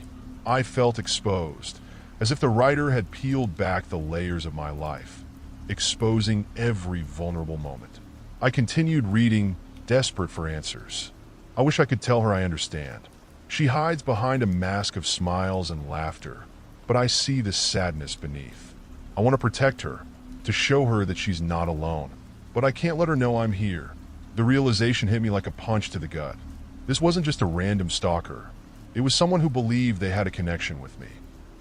I felt exposed, as if the writer had peeled back the layers of my life, exposing every vulnerable moment. I continued reading, desperate for answers. I wish I could tell her I understand. She hides behind a mask of smiles and laughter, but I see the sadness beneath. I want to protect her, to show her that she's not alone. But I can't let her know I'm here. The realization hit me like a punch to the gut. This wasn't just a random stalker. It was someone who believed they had a connection with me.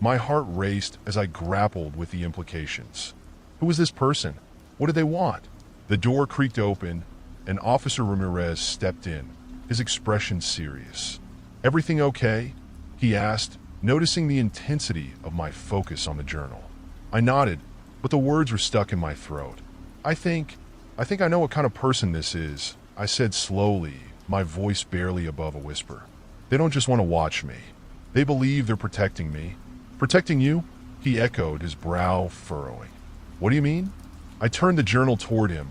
My heart raced as I grappled with the implications. Who was this person? What did they want? The door creaked open, and Officer Ramirez stepped in, his expression serious. "Everything okay?" he asked, noticing the intensity of my focus on the journal. I nodded, but the words were stuck in my throat. I think I know what kind of person this is," I said slowly, my voice barely above a whisper. "They don't just want to watch me. They believe they're protecting me." "Protecting you?" he echoed, his brow furrowing. "What do you mean?" I turned the journal toward him,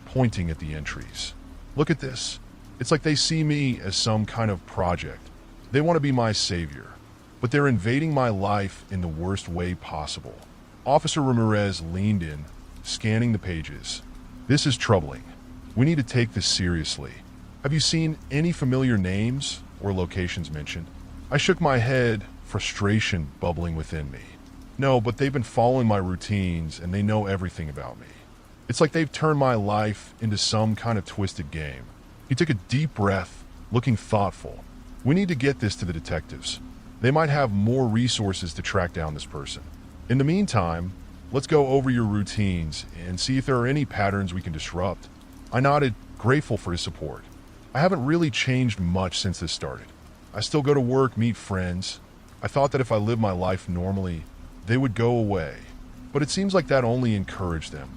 pointing at the entries. "Look at this. It's like they see me as some kind of project. They want to be my savior, but they're invading my life in the worst way possible." Officer Ramirez leaned in, scanning the pages. "This is troubling. We need to take this seriously. Have you seen any familiar names or locations mentioned?" I shook my head, frustration bubbling within me. "No, but they've been following my routines and they know everything about me. It's like they've turned my life into some kind of twisted game." He took a deep breath, looking thoughtful. "We need to get this to the detectives. They might have more resources to track down this person. In the meantime, let's go over your routines and see if there are any patterns we can disrupt." I nodded, grateful for his support. I haven't really changed much since this started. I still go to work, meet friends. I thought that if I lived my life normally, they would go away. But it seems like that only encouraged them.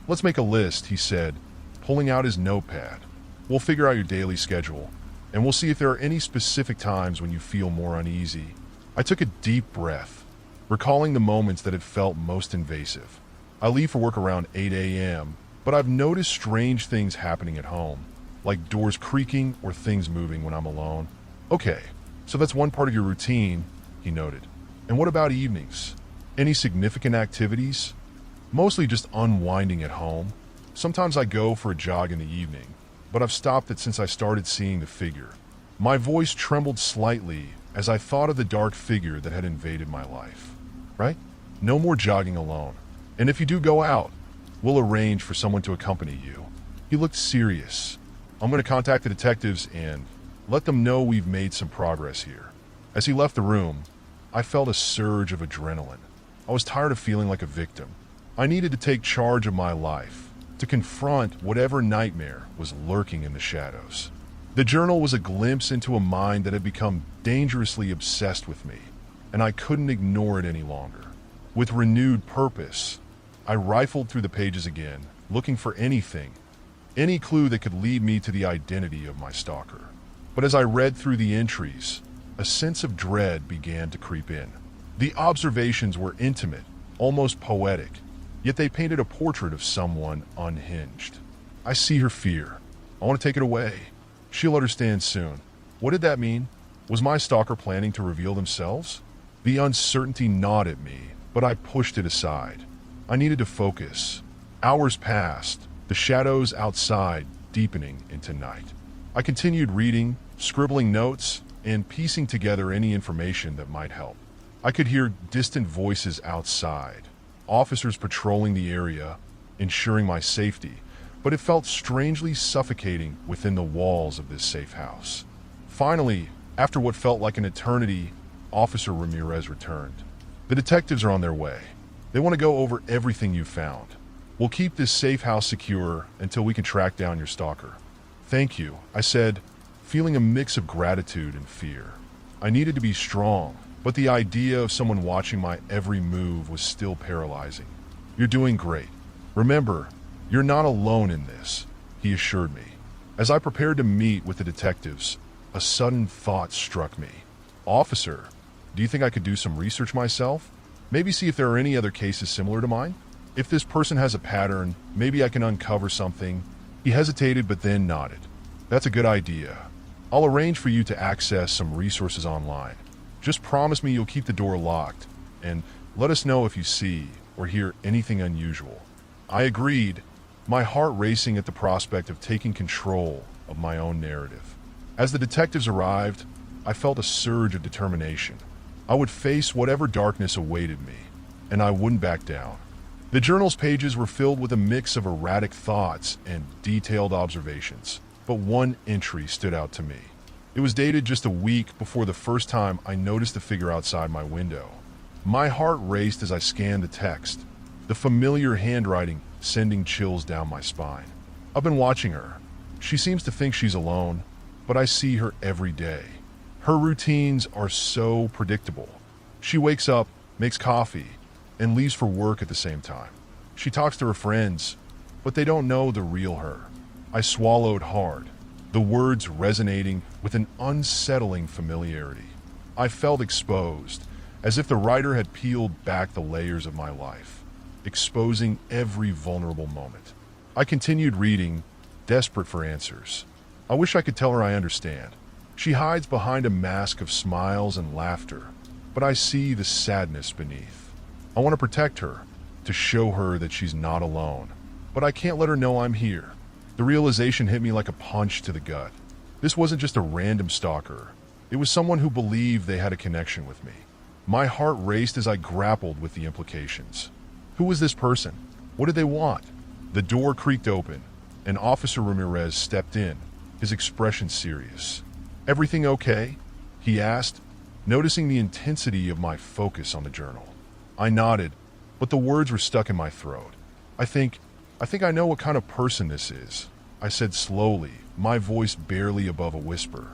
"Let's make a list," he said, pulling out his notepad. "We'll figure out your daily schedule, and we'll see if there are any specific times when you feel more uneasy." I took a deep breath, recalling the moments that had felt most invasive. I leave for work around 8 a.m., but I've noticed strange things happening at home, like doors creaking or things moving when I'm alone. "Okay, so that's one part of your routine," he noted. "And what about evenings? Any significant activities?" "Mostly just unwinding at home. Sometimes I go for a jog in the evening, but I've stopped it since I started seeing the figure." My voice trembled slightly as I thought of the dark figure that had invaded my life. "Right? No more jogging alone. And if you do go out, we'll arrange for someone to accompany you." He looked serious. "I'm going to contact the detectives and let them know we've made some progress here." As he left the room, I felt a surge of adrenaline. I was tired of feeling like a victim. I needed to take charge of my life, to confront whatever nightmare was lurking in the shadows. The journal was a glimpse into a mind that had become dangerously obsessed with me, and I couldn't ignore it any longer. With renewed purpose, I rifled through the pages again, looking for anything, any clue that could lead me to the identity of my stalker. But as I read through the entries, a sense of dread began to creep in. The observations were intimate, almost poetic, yet they painted a portrait of someone unhinged. "I see her fear. I want to take it away. She'll understand soon." What did that mean? Was my stalker planning to reveal themselves? The uncertainty gnawed at me, but I pushed it aside. I needed to focus. Hours passed, the shadows outside deepening into night. I continued reading, scribbling notes, and piecing together any information that might help. I could hear distant voices outside, officers patrolling the area, ensuring my safety, but it felt strangely suffocating within the walls of this safe house. Finally, After what felt like an eternity, Officer Ramirez returned. The detectives are on their way. They want to go over everything you found. We'll keep this safe house secure until we can track down your stalker. Thank you, I said, feeling a mix of gratitude and fear. I needed to be strong, but the idea of someone watching my every move was still paralyzing. You're doing great. Remember, you're not alone in this, he assured me. As I prepared to meet with the detectives, a sudden thought struck me. Officer, do you think I could do some research myself? Maybe see if there are any other cases similar to mine? If this person has a pattern, maybe I can uncover something. He hesitated but then nodded. That's a good idea. I'll arrange for you to access some resources online. Just promise me you'll keep the door locked, and let us know if you see or hear anything unusual. I agreed, my heart racing at the prospect of taking control of my own narrative. As the detectives arrived, I felt a surge of determination. I would face whatever darkness awaited me, and I wouldn't back down. The journal's pages were filled with a mix of erratic thoughts and detailed observations, but one entry stood out to me. It was dated just a week before the first time I noticed the figure outside my window. My heart raced as I scanned the text, the familiar handwriting sending chills down my spine. I've been watching her. She seems to think she's alone, but I see her every day. Her routines are so predictable. She wakes up, makes coffee, and leaves for work at the same time. She talks to her friends, but they don't know the real her. I swallowed hard, the words resonating with an unsettling familiarity. I felt exposed, as if the writer had peeled back the layers of my life, exposing every vulnerable moment. I continued reading, desperate for answers. I wish I could tell her I understand. She hides behind a mask of smiles and laughter, but I see the sadness beneath. I want to protect her, to show her that she's not alone, but I can't let her know I'm here. The realization hit me like a punch to the gut. This wasn't just a random stalker. It was someone who believed they had a connection with me. My heart raced as I grappled with the implications. Who was this person? What did they want? The door creaked open, and Officer Ramirez stepped in, his expression serious. "Everything okay?" he asked, noticing the intensity of my focus on the journal. I nodded, but the words were stuck in my throat. I think I know what kind of person this is, I said slowly, my voice barely above a whisper.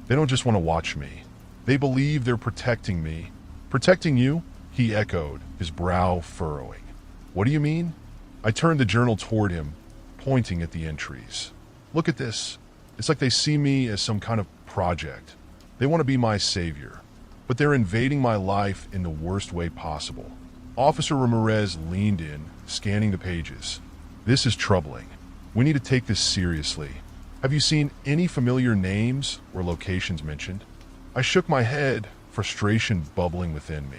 They don't just want to watch me. They believe they're protecting me. Protecting you? He echoed, his brow furrowing. What do you mean? I turned the journal toward him, pointing at the entries. Look at this. It's like they see me as some kind of project. They want to be my savior, but they're invading my life in the worst way possible. Officer Ramirez leaned in, scanning the pages. This is troubling. We need to take this seriously. Have you seen any familiar names or locations mentioned? I shook my head, frustration bubbling within me.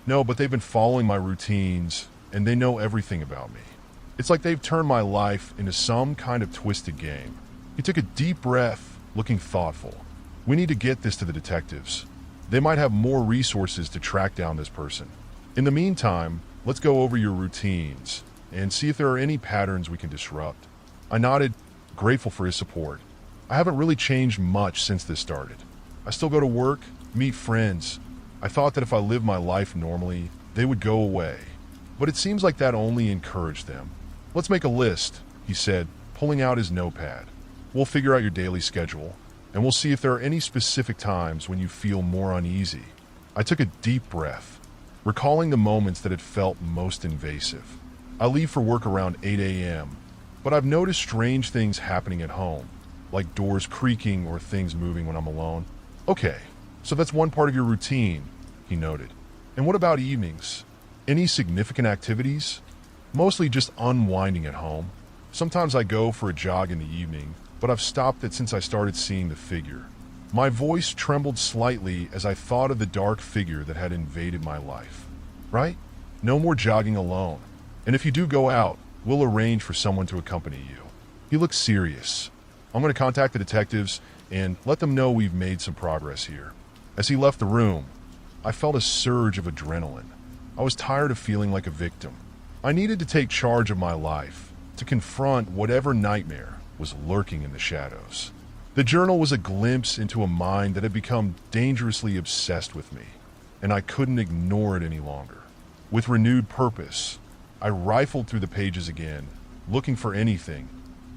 No, but they've been following my routines, and they know everything about me. It's like they've turned my life into some kind of twisted game. He took a deep breath, looking thoughtful. We need to get this to the detectives. They might have more resources to track down this person. In the meantime, let's go over your routines and see if there are any patterns we can disrupt. I nodded, grateful for his support. I haven't really changed much since this started. I still go to work, meet friends. I thought that if I lived my life normally, they would go away. But it seems like that only encouraged them. Let's make a list, he said, pulling out his notepad. We'll figure out your daily schedule, and we'll see if there are any specific times when you feel more uneasy. I took a deep breath, recalling the moments that had felt most invasive. I leave for work around 8 a.m., but I've noticed strange things happening at home, like doors creaking or things moving when I'm alone. Okay, so that's one part of your routine, he noted. And what about evenings? Any significant activities? Mostly just unwinding at home. Sometimes I go for a jog in the evening, but I've stopped it since I started seeing the figure. My voice trembled slightly as I thought of the dark figure that had invaded my life. Right? No more jogging alone. And if you do go out, we'll arrange for someone to accompany you. He looked serious. I'm going to contact the detectives and let them know we've made some progress here. As he left the room, I felt a surge of adrenaline. I was tired of feeling like a victim. I needed to take charge of my life, to confront whatever nightmare was lurking in the shadows. The journal was a glimpse into a mind that had become dangerously obsessed with me, and I couldn't ignore it any longer. With renewed purpose, I rifled through the pages again, looking for anything,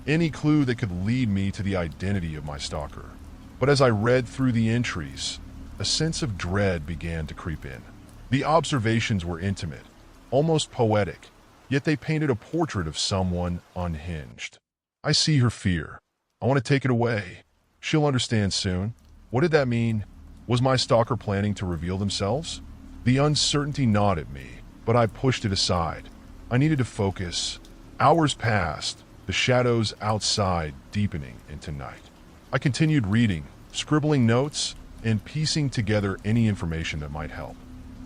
any clue that could lead me to the identity of my stalker. But as I read through the entries, a sense of dread began to creep in. The observations were intimate, almost poetic, yet they painted a portrait of someone unhinged. I see her fear. I want to take it away. She'll understand soon. What did that mean? Was my stalker planning to reveal themselves? The uncertainty gnawed at me, but I pushed it aside. I needed to focus. Hours passed, the shadows outside deepening into night. I continued reading, scribbling notes, and piecing together any information that might help.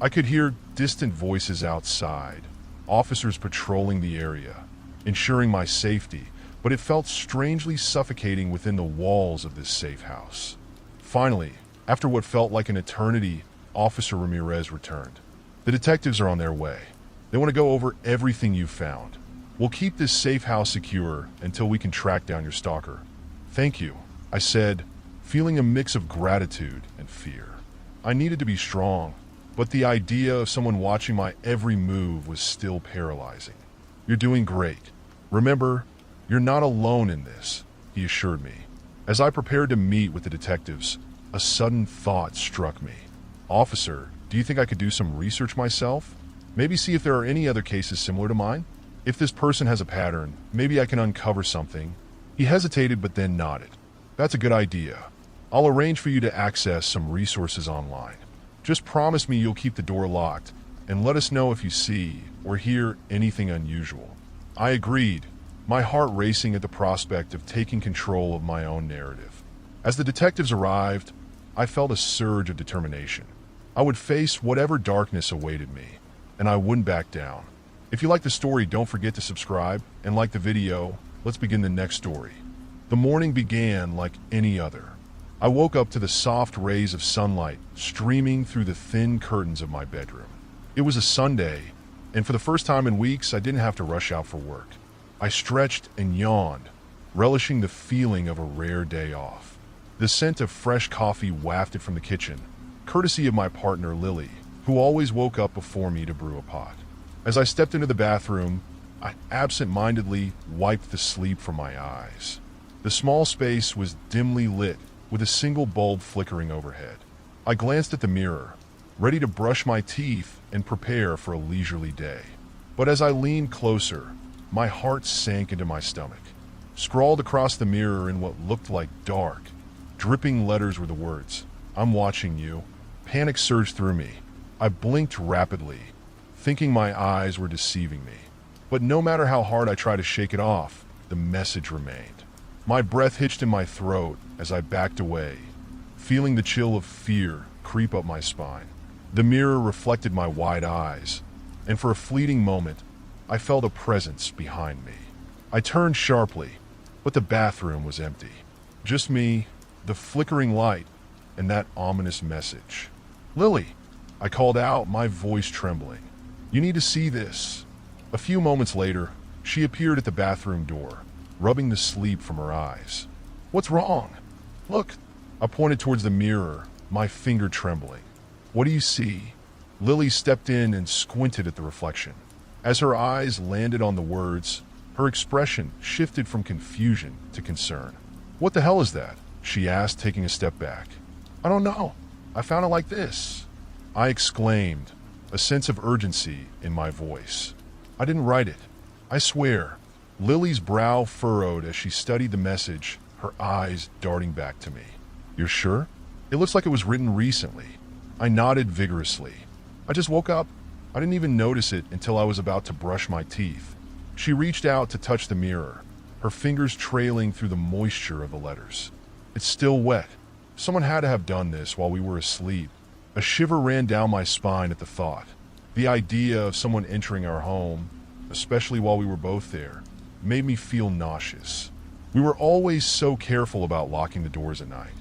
I could hear distant voices outside, officers patrolling the area, ensuring my safety, but it felt strangely suffocating within the walls of this safe house. Finally, after what felt like an eternity, Officer Ramirez returned. The detectives are on their way. They want to go over everything you've found. We'll keep this safe house secure until we can track down your stalker. Thank you, I said, feeling a mix of gratitude and fear. I needed to be strong, but the idea of someone watching my every move was still paralyzing. You're doing great. Remember, you're not alone in this, he assured me. As I prepared to meet with the detectives, a sudden thought struck me. Officer, do you think I could do some research myself? Maybe see if there are any other cases similar to mine? If this person has a pattern, maybe I can uncover something. He hesitated but then nodded. That's a good idea. I'll arrange for you to access some resources online. Just promise me you'll keep the door locked and let us know if you see or hear anything unusual. I agreed, my heart racing at the prospect of taking control of my own narrative. As the detectives arrived, I felt a surge of determination. I would face whatever darkness awaited me, and I wouldn't back down. If you like the story, don't forget to subscribe, and like the video, let's begin the next story. The morning began like any other. I woke up to the soft rays of sunlight streaming through the thin curtains of my bedroom. It was a Sunday, and for the first time in weeks, I didn't have to rush out for work. I stretched and yawned, relishing the feeling of a rare day off. The scent of fresh coffee wafted from the kitchen, courtesy of my partner Lily, who always woke up before me to brew a pot. As I stepped into the bathroom, I absent-mindedly wiped the sleep from my eyes. The small space was dimly lit, with a single bulb flickering overhead. I glanced at the mirror, ready to brush my teeth and prepare for a leisurely day. But as I leaned closer, my heart sank into my stomach. Scrawled across the mirror in what looked like dark, dripping letters were the words, "I'm watching you." Panic surged through me. I blinked rapidly, thinking my eyes were deceiving me. But no matter how hard I tried to shake it off, the message remained. My breath hitched in my throat as I backed away, feeling the chill of fear creep up my spine. The mirror reflected my wide eyes, and for a fleeting moment, I felt a presence behind me. I turned sharply, but the bathroom was empty. Just me, the flickering light, and that ominous message. "Lily," I called out, my voice trembling. "You need to see this." A few moments later, she appeared at the bathroom door, rubbing the sleep from her eyes. "What's wrong?" "Look." I pointed towards the mirror, my finger trembling. "What do you see?" Lily stepped in and squinted at the reflection. As her eyes landed on the words, her expression shifted from confusion to concern. "What the hell is that?" she asked, taking a step back. "I don't know. I found it like this," I exclaimed, a sense of urgency in my voice. "I didn't write it. I swear." Lily's brow furrowed as she studied the message, her eyes darting back to me. "You're sure? It looks like it was written recently." I nodded vigorously. "I just woke up. I didn't even notice it until I was about to brush my teeth." She reached out to touch the mirror, her fingers trailing through the moisture of the letters. "It's still wet. Someone had to have done this while we were asleep." A shiver ran down my spine at the thought. The idea of someone entering our home, especially while we were both there, made me feel nauseous. We were always so careful about locking the doors at night.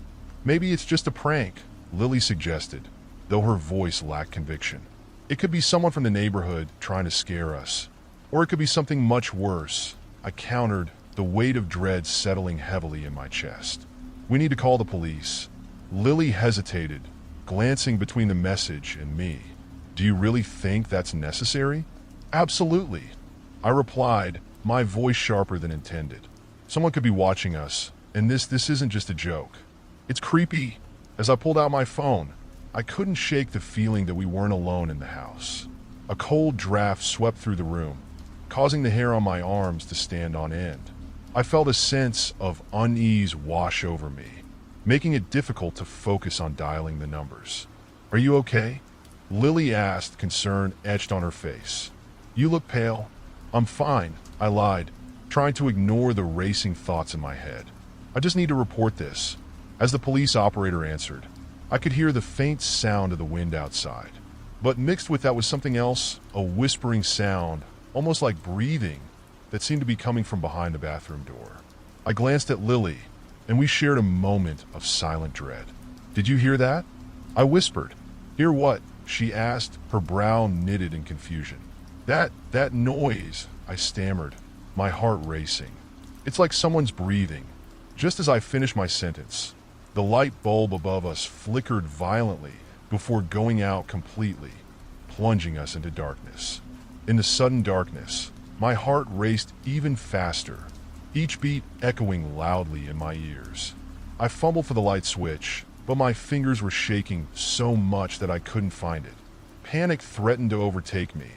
"Maybe it's just a prank," Lily suggested, though her voice lacked conviction. "It could be someone from the neighborhood trying to scare us. Or it could be something much worse," I countered, the weight of dread settling heavily in my chest. We need to call the police. Lily hesitated, glancing between the message and me. Do you really think that's necessary? Absolutely, I replied, my voice sharper than intended. Someone could be watching us, and this isn't just a joke. It's creepy. As I pulled out my phone, I couldn't shake the feeling that we weren't alone in the house. A cold draft swept through the room, causing the hair on my arms to stand on end. I felt a sense of unease wash over me, making it difficult to focus on dialing the numbers. Are you okay? Lily asked, concern etched on her face. You look pale. I'm fine, I lied, trying to ignore the racing thoughts in my head. I just need to report this. As the police operator answered, I could hear the faint sound of the wind outside. But mixed with that was something else, a whispering sound, almost like breathing, that seemed to be coming from behind the bathroom door. I glanced at Lily, and we shared a moment of silent dread. Did you hear that? I whispered. Hear what? She asked, her brow knitted in confusion. That noise, I stammered, my heart racing. It's like someone's breathing. Just as I finished my sentence, the light bulb above us flickered violently before going out completely, plunging us into darkness. In the sudden darkness, my heart raced even faster, each beat echoing loudly in my ears. I fumbled for the light switch, but my fingers were shaking so much that I couldn't find it. Panic threatened to overtake me,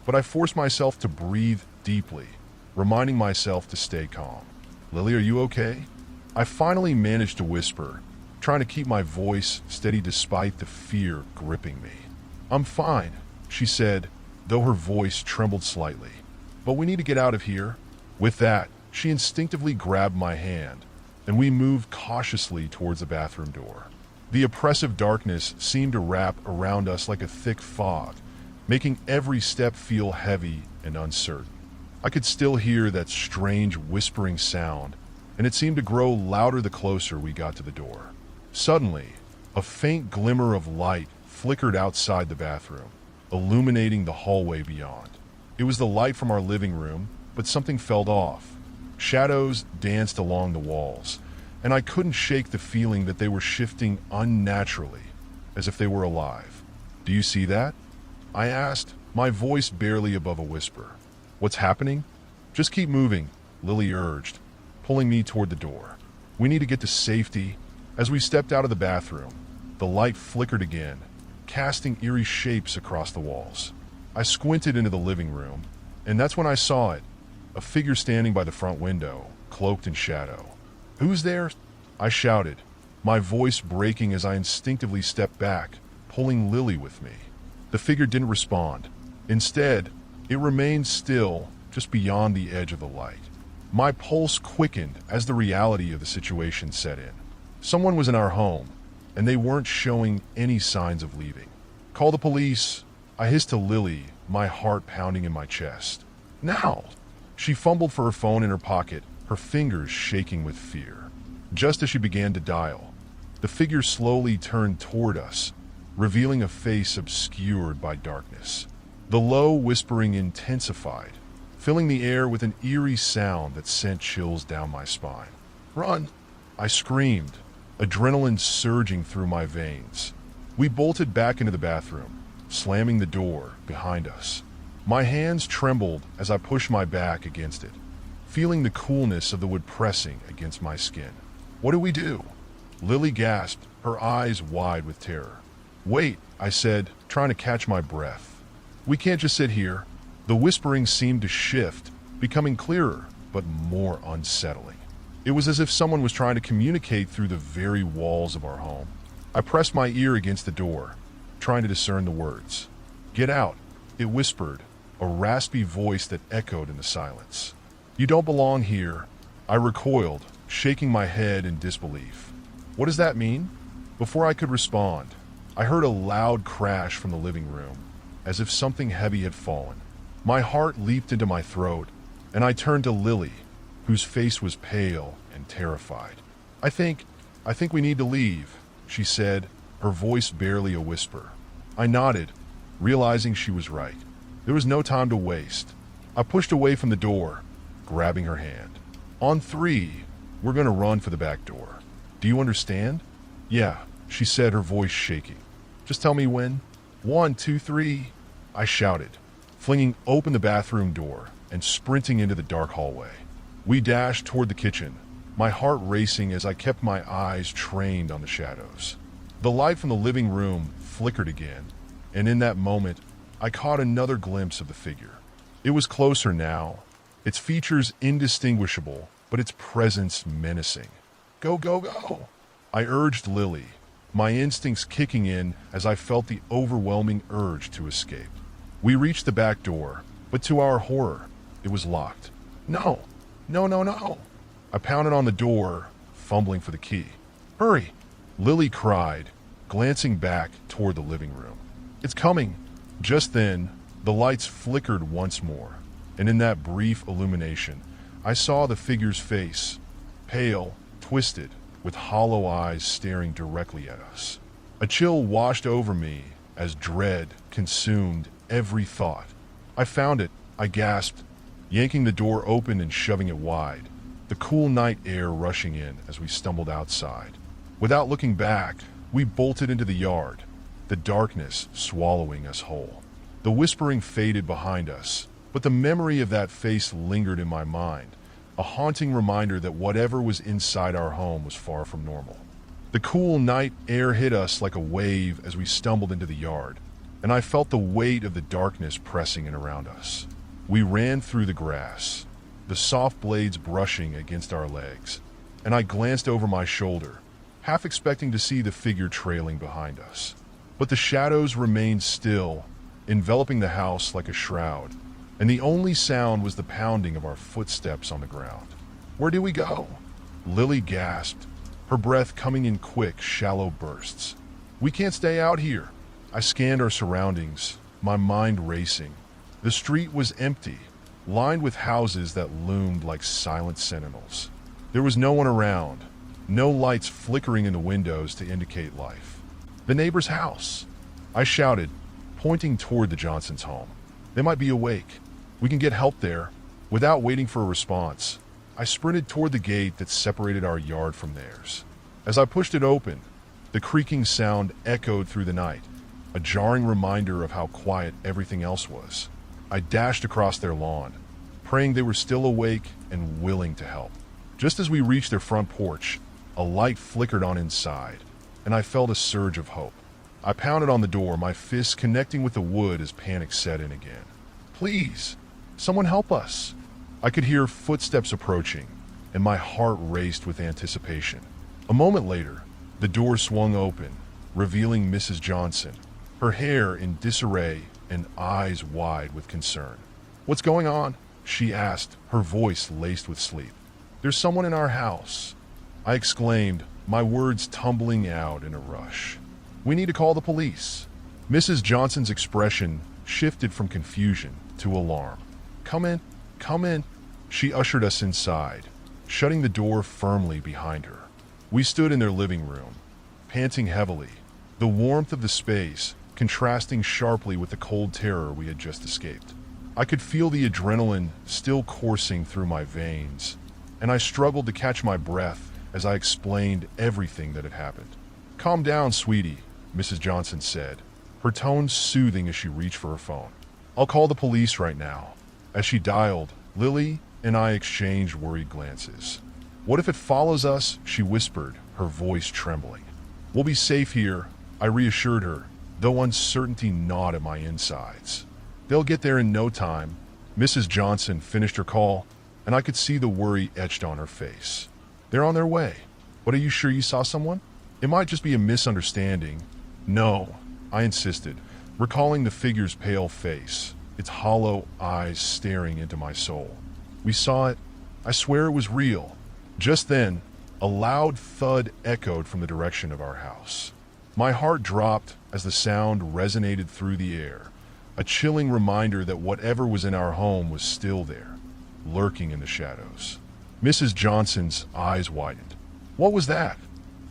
but I forced myself to breathe deeply, reminding myself to stay calm. Lily, are you okay? I finally managed to whisper, trying to keep my voice steady despite the fear gripping me. I'm fine, she said, though her voice trembled slightly. But we need to get out of here. With that, she instinctively grabbed my hand, and we moved cautiously towards the bathroom door. The oppressive darkness seemed to wrap around us like a thick fog, making every step feel heavy and uncertain. I could still hear that strange whispering sound, and it seemed to grow louder the closer we got to the door. Suddenly, a faint glimmer of light flickered outside the bathroom, illuminating the hallway beyond. It was the light from our living room, but something fell off. Shadows danced along the walls, and I couldn't shake the feeling that they were shifting unnaturally, as if they were alive. Do you see that? I asked, my voice barely above a whisper. What's happening? Just keep moving, Lily urged, pulling me toward the door. We need to get to safety. As we stepped out of the bathroom, the light flickered again, casting eerie shapes across the walls. I squinted into the living room, and that's when I saw it, a figure standing by the front window, cloaked in shadow. Who's there? I shouted, my voice breaking as I instinctively stepped back, pulling Lily with me. The figure didn't respond. Instead, it remained still, just beyond the edge of the light. My pulse quickened as the reality of the situation set in. Someone was in our home, and they weren't showing any signs of leaving. Call the police, I hissed to Lily, my heart pounding in my chest. Now! She fumbled for her phone in her pocket, her fingers shaking with fear. Just as she began to dial, the figure slowly turned toward us, revealing a face obscured by darkness. The low whispering intensified, filling the air with an eerie sound that sent chills down my spine. Run! I screamed, adrenaline surging through my veins. We bolted back into the bathroom, slamming the door behind us. My hands trembled as I pushed my back against it, feeling the coolness of the wood pressing against my skin. What do we do? Lily gasped, her eyes wide with terror. Wait, I said, trying to catch my breath. We can't just sit here. The whispering seemed to shift, becoming clearer, but more unsettling. It was as if someone was trying to communicate through the very walls of our home. I pressed my ear against the door, trying to discern the words. Get out, it whispered, a raspy voice that echoed in the silence. You don't belong here. I recoiled, shaking my head in disbelief. What does that mean? Before I could respond, I heard a loud crash from the living room, as if something heavy had fallen. My heart leaped into my throat, and I turned to Lily, whose face was pale and terrified. I think we need to leave, she said, her voice barely a whisper. I nodded, realizing she was right. There was no time to waste. I pushed away from the door, grabbing her hand. On three, we're going to run for the back door. Do you understand? Yeah, she said, her voice shaking. Just tell me when. 1, 2, 3, I shouted, flinging open the bathroom door and sprinting into the dark hallway. We dashed toward the kitchen, my heart racing as I kept my eyes trained on the shadows. The light from the living room flickered again, and in that moment, I caught another glimpse of the figure. It was closer now, its features indistinguishable, but its presence menacing. Go, go, go! I urged Lily, my instincts kicking in as I felt the overwhelming urge to escape. We reached the back door, but to our horror, it was locked. No, no, no, no! I pounded on the door, fumbling for the key. Hurry! Lily cried, glancing back toward the living room. It's coming! Just then, the lights flickered once more, and in that brief illumination, I saw the figure's face, pale, twisted, with hollow eyes staring directly at us. A chill washed over me as dread consumed every thought. I found it, I gasped, yanking the door open and shoving it wide, the cool night air rushing in as we stumbled outside. Without looking back, we bolted into the yard, the darkness swallowing us whole. The whispering faded behind us, but the memory of that face lingered in my mind, a haunting reminder that whatever was inside our home was far from normal. The cool night air hit us like a wave as we stumbled into the yard, and I felt the weight of the darkness pressing in around us. We ran through the grass, the soft blades brushing against our legs, and I glanced over my shoulder, half expecting to see the figure trailing behind us. But the shadows remained still, enveloping the house like a shroud, and the only sound was the pounding of our footsteps on the ground. Where do we go? Lily gasped, her breath coming in quick, shallow bursts. We can't stay out here. I scanned our surroundings, my mind racing. The street was empty, lined with houses that loomed like silent sentinels. There was no one around, no lights flickering in the windows to indicate life. The neighbor's house, I shouted, pointing toward the Johnsons' home. They might be awake. We can get help there. Without waiting for a response, I sprinted toward the gate that separated our yard from theirs. As I pushed it open, the creaking sound echoed through the night, a jarring reminder of how quiet everything else was. I dashed across their lawn, praying they were still awake and willing to help. Just as we reached their front porch, a light flickered on inside, and I felt a surge of hope. I pounded on the door, my fists connecting with the wood as panic set in again. Please, someone help us. I could hear footsteps approaching, and my heart raced with anticipation. A moment later, the door swung open, revealing Mrs. Johnson, her hair in disarray and eyes wide with concern. What's going on? She asked, her voice laced with sleep. There's someone in our house, I exclaimed, my words tumbling out in a rush. We need to call the police. Mrs. Johnson's expression shifted from confusion to alarm. Come in, come in. She ushered us inside, shutting the door firmly behind her. We stood in their living room, panting heavily, the warmth of the space contrasting sharply with the cold terror we had just escaped. I could feel the adrenaline still coursing through my veins, and I struggled to catch my breath as I explained everything that had happened. Calm down, sweetie, Mrs. Johnson said, her tone soothing as she reached for her phone. I'll call the police right now. As she dialed, Lily and I exchanged worried glances. What if it follows us? She whispered, her voice trembling. We'll be safe here, I reassured her, though uncertainty gnawed at my insides. They'll get there in no time. Mrs. Johnson finished her call, and I could see the worry etched on her face. They're on their way. But are you sure you saw someone? It might just be a misunderstanding. No, I insisted, recalling the figure's pale face, its hollow eyes staring into my soul. We saw it. I swear it was real. Just then, a loud thud echoed from the direction of our house. My heart dropped as the sound resonated through the air, a chilling reminder that whatever was in our home was still there, lurking in the shadows. Mrs. Johnson's eyes widened. What was that?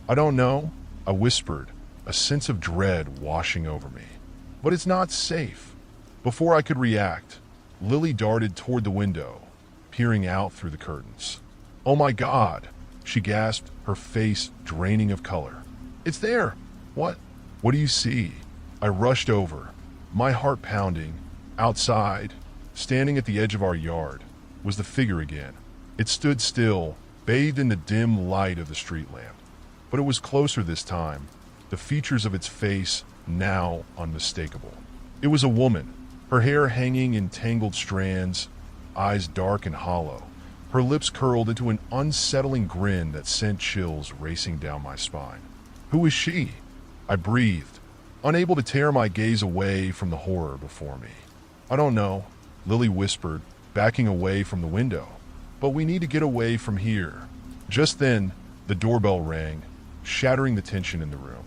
I don't know, I whispered, a sense of dread washing over me. But it's not safe. Before I could react, Lily darted toward the window, peering out through the curtains. Oh my God, she gasped, her face draining of color. "It's there!" "What? What do you see?" I rushed over, my heart pounding. Outside, standing at the edge of our yard, was the figure again. It stood still, bathed in the dim light of the street lamp. But it was closer this time, the features of its face now unmistakable. It was a woman, her hair hanging in tangled strands, eyes dark and hollow, her lips curled into an unsettling grin that sent chills racing down my spine. "Who is she?" I breathed, unable to tear my gaze away from the horror before me. "I don't know," Lily whispered, backing away from the window. "But we need to get away from here." Just then, the doorbell rang, shattering the tension in the room.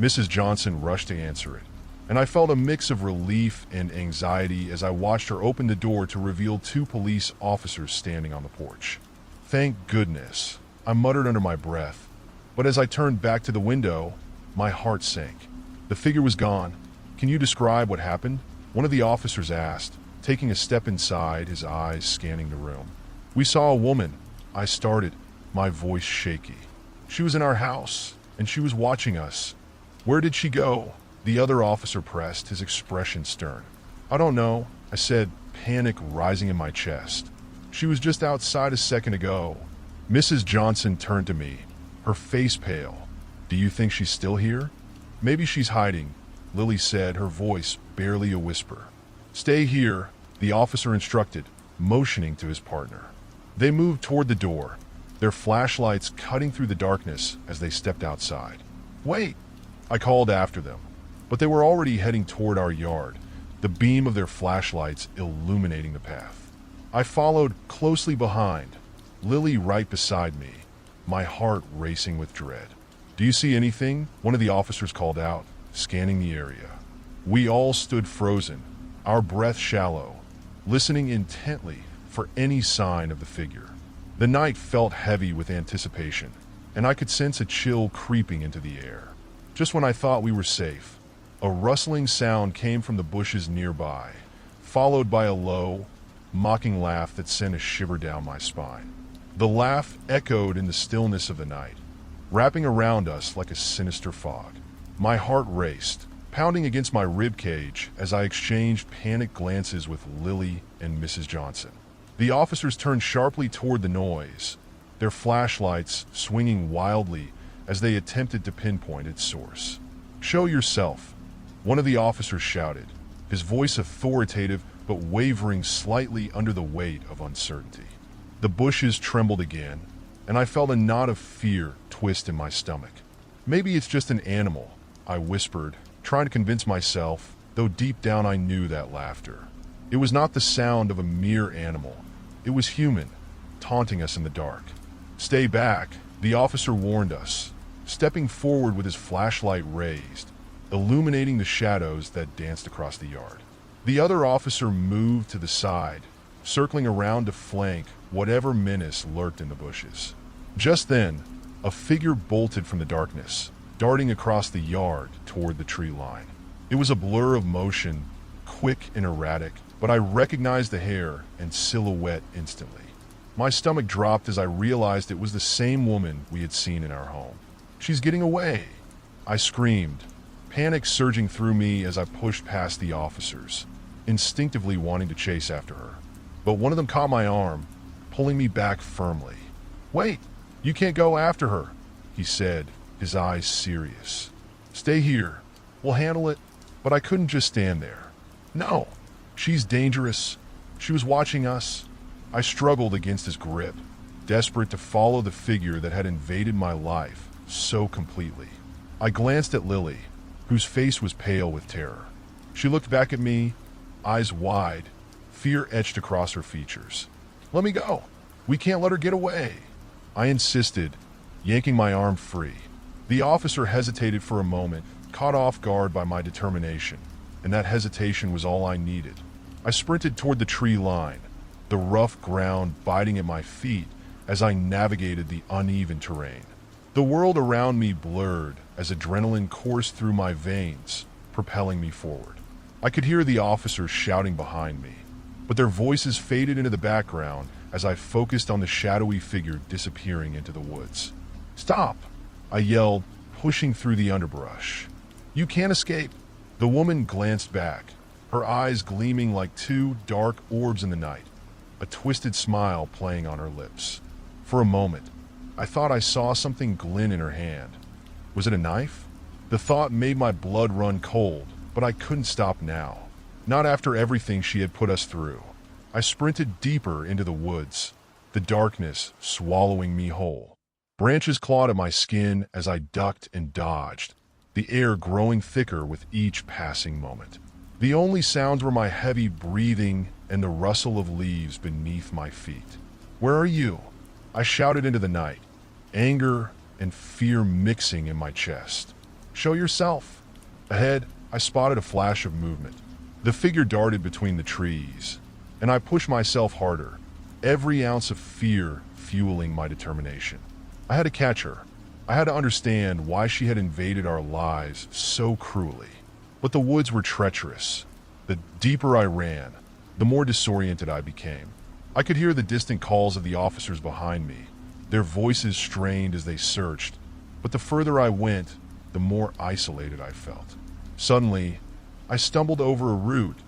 Mrs. Johnson rushed to answer it, and I felt a mix of relief and anxiety as I watched her open the door to reveal two police officers standing on the porch. "Thank goodness," I muttered under my breath, but as I turned back to the window, my heart sank. The figure was gone. "Can you describe what happened?" one of the officers asked, taking a step inside, his eyes scanning the room. "We saw a woman," I started, my voice shaky. "She was in our house, and she was watching us." "Where did she go?" the other officer pressed, his expression stern. "I don't know," I said, panic rising in my chest. "She was just outside a second ago." Mrs. Johnson turned to me, her face pale. "Do you think she's still here?" "Maybe she's hiding," Lily said, her voice barely a whisper. "Stay here," the officer instructed, motioning to his partner. They moved toward the door, their flashlights cutting through the darkness as they stepped outside. "Wait!" I called after them, but they were already heading toward our yard, the beam of their flashlights illuminating the path. I followed closely behind, Lily right beside me, my heart racing with dread. "Do you see anything?" one of the officers called out, scanning the area. We all stood frozen, our breath shallow, listening intently for any sign of the figure. The night felt heavy with anticipation, and I could sense a chill creeping into the air. Just when I thought we were safe, a rustling sound came from the bushes nearby, followed by a low, mocking laugh that sent a shiver down my spine. The laugh echoed in the stillness of the night, wrapping around us like a sinister fog. My heart raced, pounding against my rib cage as I exchanged panicked glances with Lily and Mrs. Johnson. The officers turned sharply toward the noise, their flashlights swinging wildly as they attempted to pinpoint its source. "Show yourself," one of the officers shouted, his voice authoritative but wavering slightly under the weight of uncertainty. The bushes trembled again, and I felt a knot of fear twist in my stomach. "Maybe it's just an animal," I whispered, trying to convince myself, though deep down I knew that laughter. It was not the sound of a mere animal. It was human, taunting us in the dark. "Stay back," the officer warned us, stepping forward with his flashlight raised, illuminating the shadows that danced across the yard. The other officer moved to the side, circling around to flank whatever menace lurked in the bushes. Just then, a figure bolted from the darkness, darting across the yard toward the tree line. It was a blur of motion, quick and erratic, but I recognized the hair and silhouette instantly. My stomach dropped as I realized it was the same woman we had seen in our home. "She's getting away!" I screamed, panic surging through me as I pushed past the officers, instinctively wanting to chase after her. But one of them caught my arm, pulling me back firmly. "Wait! You can't go after her," he said, his eyes serious. "Stay here. We'll handle it." But I couldn't just stand there. "No! She's dangerous. She was watching us." I struggled against his grip, desperate to follow the figure that had invaded my life so completely. I glanced at Lily, whose face was pale with terror. She looked back at me, eyes wide, fear etched across her features. "Let me go. We can't let her get away," I insisted, yanking my arm free. The officer hesitated for a moment, caught off guard by my determination, and that hesitation was all I needed. I sprinted toward the tree line, the rough ground biting at my feet as I navigated the uneven terrain. The world around me blurred as adrenaline coursed through my veins, propelling me forward. I could hear the officers shouting behind me, but their voices faded into the background as I focused on the shadowy figure disappearing into the woods. "Stop!" I yelled, pushing through the underbrush. "You can't escape." The woman glanced back, her eyes gleaming like two dark orbs in the night, a twisted smile playing on her lips. For a moment, I thought I saw something glint in her hand. Was it a knife? The thought made my blood run cold, but I couldn't stop now. Not after everything she had put us through. I sprinted deeper into the woods, the darkness swallowing me whole. Branches clawed at my skin as I ducked and dodged, the air growing thicker with each passing moment. The only sounds were my heavy breathing and the rustle of leaves beneath my feet. "Where are you?" I shouted into the night, anger and fear mixing in my chest. "Show yourself." Ahead, I spotted a flash of movement. The figure darted between the trees, and I pushed myself harder, every ounce of fear fueling my determination. I had to catch her. I had to understand why she had invaded our lives so cruelly. But the woods were treacherous. The deeper I ran, the more disoriented I became. I could hear the distant calls of the officers behind me, their voices strained as they searched, but the further I went, the more isolated I felt. Suddenly, I stumbled over a root,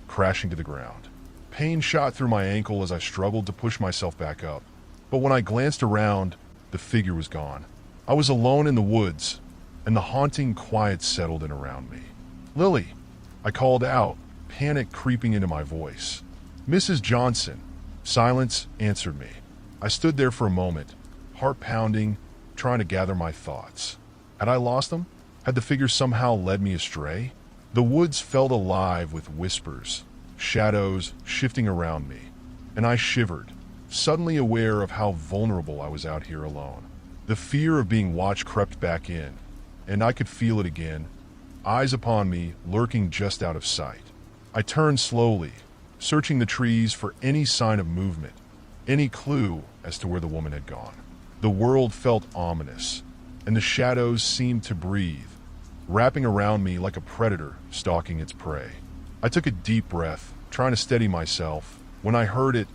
crashing to the ground. Pain shot through my ankle as I struggled to push myself back up, but when I glanced around, the figure was gone. I was alone in the woods, and the haunting quiet settled in around me. "Lily," I called out, panic creeping into my voice. "Mrs. Johnson." Silence answered me. I stood there for a moment, heart pounding, trying to gather my thoughts. Had I lost them? Had the figure somehow led me astray? The woods felt alive with whispers, shadows shifting around me, and I shivered, suddenly aware of how vulnerable I was out here alone. The fear of being watched crept back in, and I could feel it again, eyes upon me, lurking just out of sight. I turned slowly, searching the trees for any sign of movement, any clue as to where the woman had gone. The world felt ominous, and the shadows seemed to breathe, wrapping around me like a predator stalking its prey. I took a deep breath, trying to steady myself, when I heard it,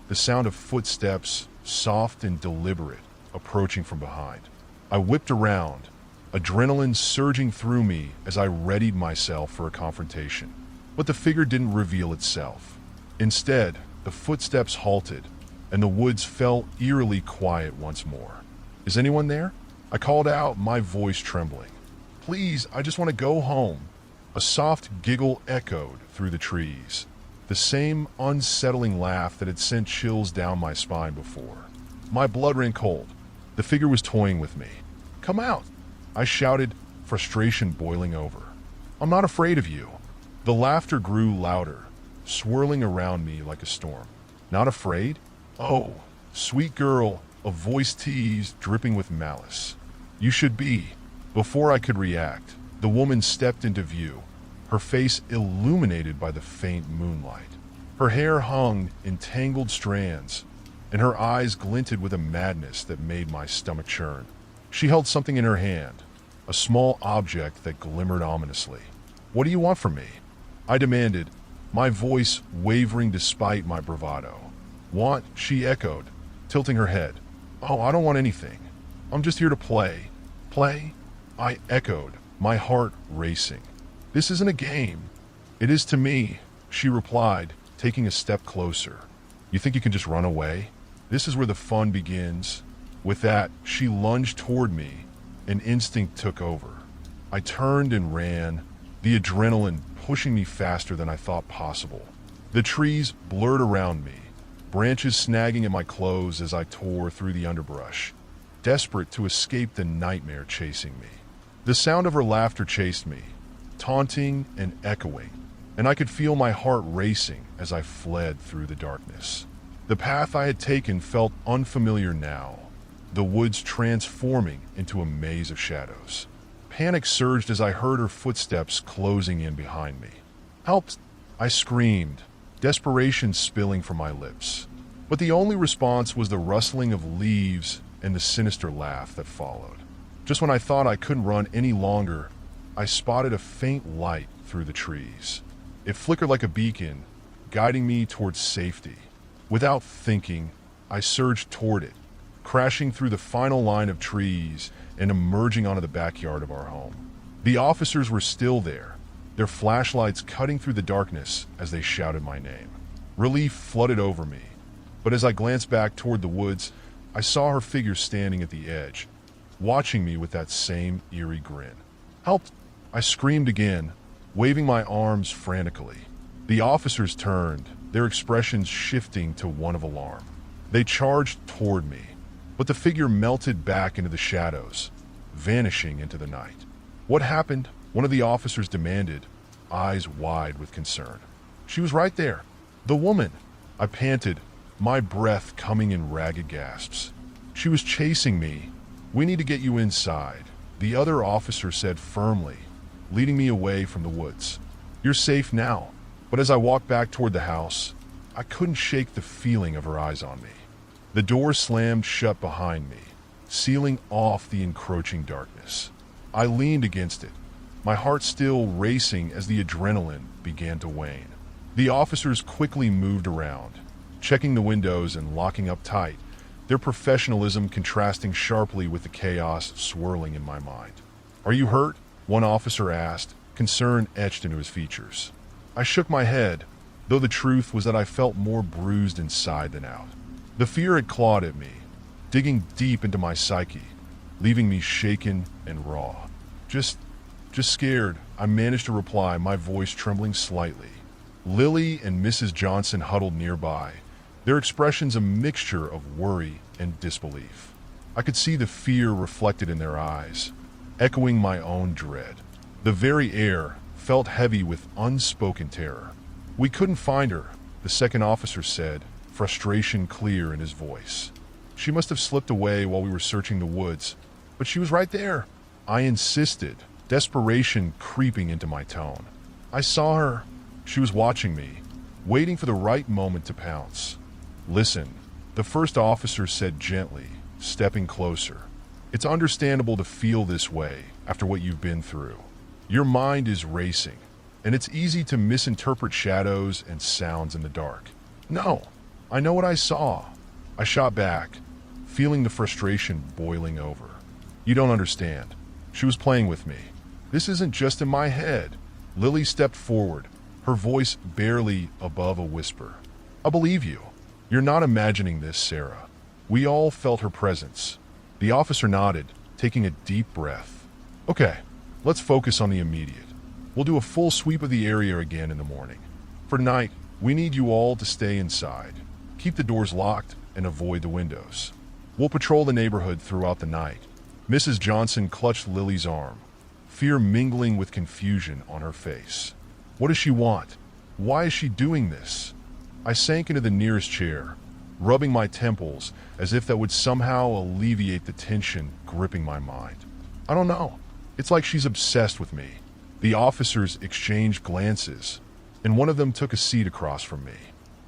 the sound of footsteps, soft and deliberate, approaching from behind. I whipped around, adrenaline surging through me as I readied myself for a confrontation. But the figure didn't reveal itself. Instead, the footsteps halted, and the woods fell eerily quiet once more. "Is anyone there?" I called out, my voice trembling. "Please, I just want to go home." A soft giggle echoed through the trees, the same unsettling laugh that had sent chills down my spine before. My blood ran cold. The figure was toying with me. "Come out," I shouted, frustration boiling over. "I'm not afraid of you." The laughter grew louder, swirling around me like a storm. "Not afraid? Oh, sweet girl," a voice teased, dripping with malice. "You should be." Before I could react, the woman stepped into view, her face illuminated by the faint moonlight. Her hair hung in tangled strands, and her eyes glinted with a madness that made my stomach churn. She held something in her hand, a small object that glimmered ominously. "What do you want from me?" I demanded, my voice wavering despite my bravado. "Want?" she echoed, tilting her head. "Oh, I don't want anything. I'm just here to play." "Play?" I echoed, my heart racing. "This isn't a game." "It is to me," she replied, taking a step closer. "You think you can just run away? This is where the fun begins." With that, she lunged toward me, and instinct took over. I turned and ran, the adrenaline pushing me faster than I thought possible. The trees blurred around me, branches snagging at my clothes as I tore through the underbrush, desperate to escape the nightmare chasing me. The sound of her laughter chased me, taunting and echoing, and I could feel my heart racing as I fled through the darkness. The path I had taken felt unfamiliar now, the woods transforming into a maze of shadows. Panic surged as I heard her footsteps closing in behind me. "Help!" I screamed, desperation spilling from my lips. But the only response was the rustling of leaves and the sinister laugh that followed. Just when I thought I couldn't run any longer, I spotted a faint light through the trees. It flickered like a beacon, guiding me towards safety. Without thinking, I surged toward it, crashing through the final line of trees and emerging onto the backyard of our home. The officers were still there, their flashlights cutting through the darkness as they shouted my name. Relief flooded over me, but as I glanced back toward the woods, I saw her figure standing at the edge, watching me with that same eerie grin. "Help!" I screamed again, waving my arms frantically. The officers turned, their expressions shifting to one of alarm. They charged toward me, but the figure melted back into the shadows, vanishing into the night. "What happened?" one of the officers demanded, eyes wide with concern. "She was right there. The woman," I panted, my breath coming in ragged gasps. "She was chasing me. We need to get you inside," the other officer said firmly, leading me away from the woods. "You're safe now." But as I walked back toward the house, I couldn't shake the feeling of her eyes on me. The door slammed shut behind me, sealing off the encroaching darkness. I leaned against it, my heart still racing as the adrenaline began to wane. The officers quickly moved around, checking the windows and locking up tight, their professionalism contrasting sharply with the chaos swirling in my mind. "Are you hurt?" one officer asked, concern etched into his features. I shook my head, though the truth was that I felt more bruised inside than out. The fear had clawed at me, digging deep into my psyche, leaving me shaken and raw. Just scared," I managed to reply, my voice trembling slightly. Lily and Mrs. Johnson huddled nearby, their expressions a mixture of worry and disbelief. I could see the fear reflected in their eyes, echoing my own dread. The very air felt heavy with unspoken terror. "We couldn't find her," the second officer said, frustration clear in his voice. "She must have slipped away while we were searching the woods, but she was right there." I insisted, desperation creeping into my tone. "I saw her. She was watching me, waiting for the right moment to pounce." "Listen," the first officer said gently, stepping closer. "It's understandable to feel this way after what you've been through. Your mind is racing, and it's easy to misinterpret shadows and sounds in the dark." "No, I know what I saw," I shot back, feeling the frustration boiling over. "You don't understand. She was playing with me. This isn't just in my head." Lily stepped forward, her voice barely above a whisper. "I believe you. You're not imagining this, Sarah." We all felt her presence. The officer nodded, taking a deep breath. "Okay, let's focus on the immediate. We'll do a full sweep of the area again in the morning. For tonight, we need you all to stay inside. Keep the doors locked and avoid the windows. We'll patrol the neighborhood throughout the night." Mrs. Johnson clutched Lily's arm, fear mingling with confusion on her face. "What does she want? Why is she doing this?" I sank into the nearest chair, rubbing my temples as if that would somehow alleviate the tension gripping my mind. "I don't know. It's like she's obsessed with me." The officers exchanged glances, and one of them took a seat across from me.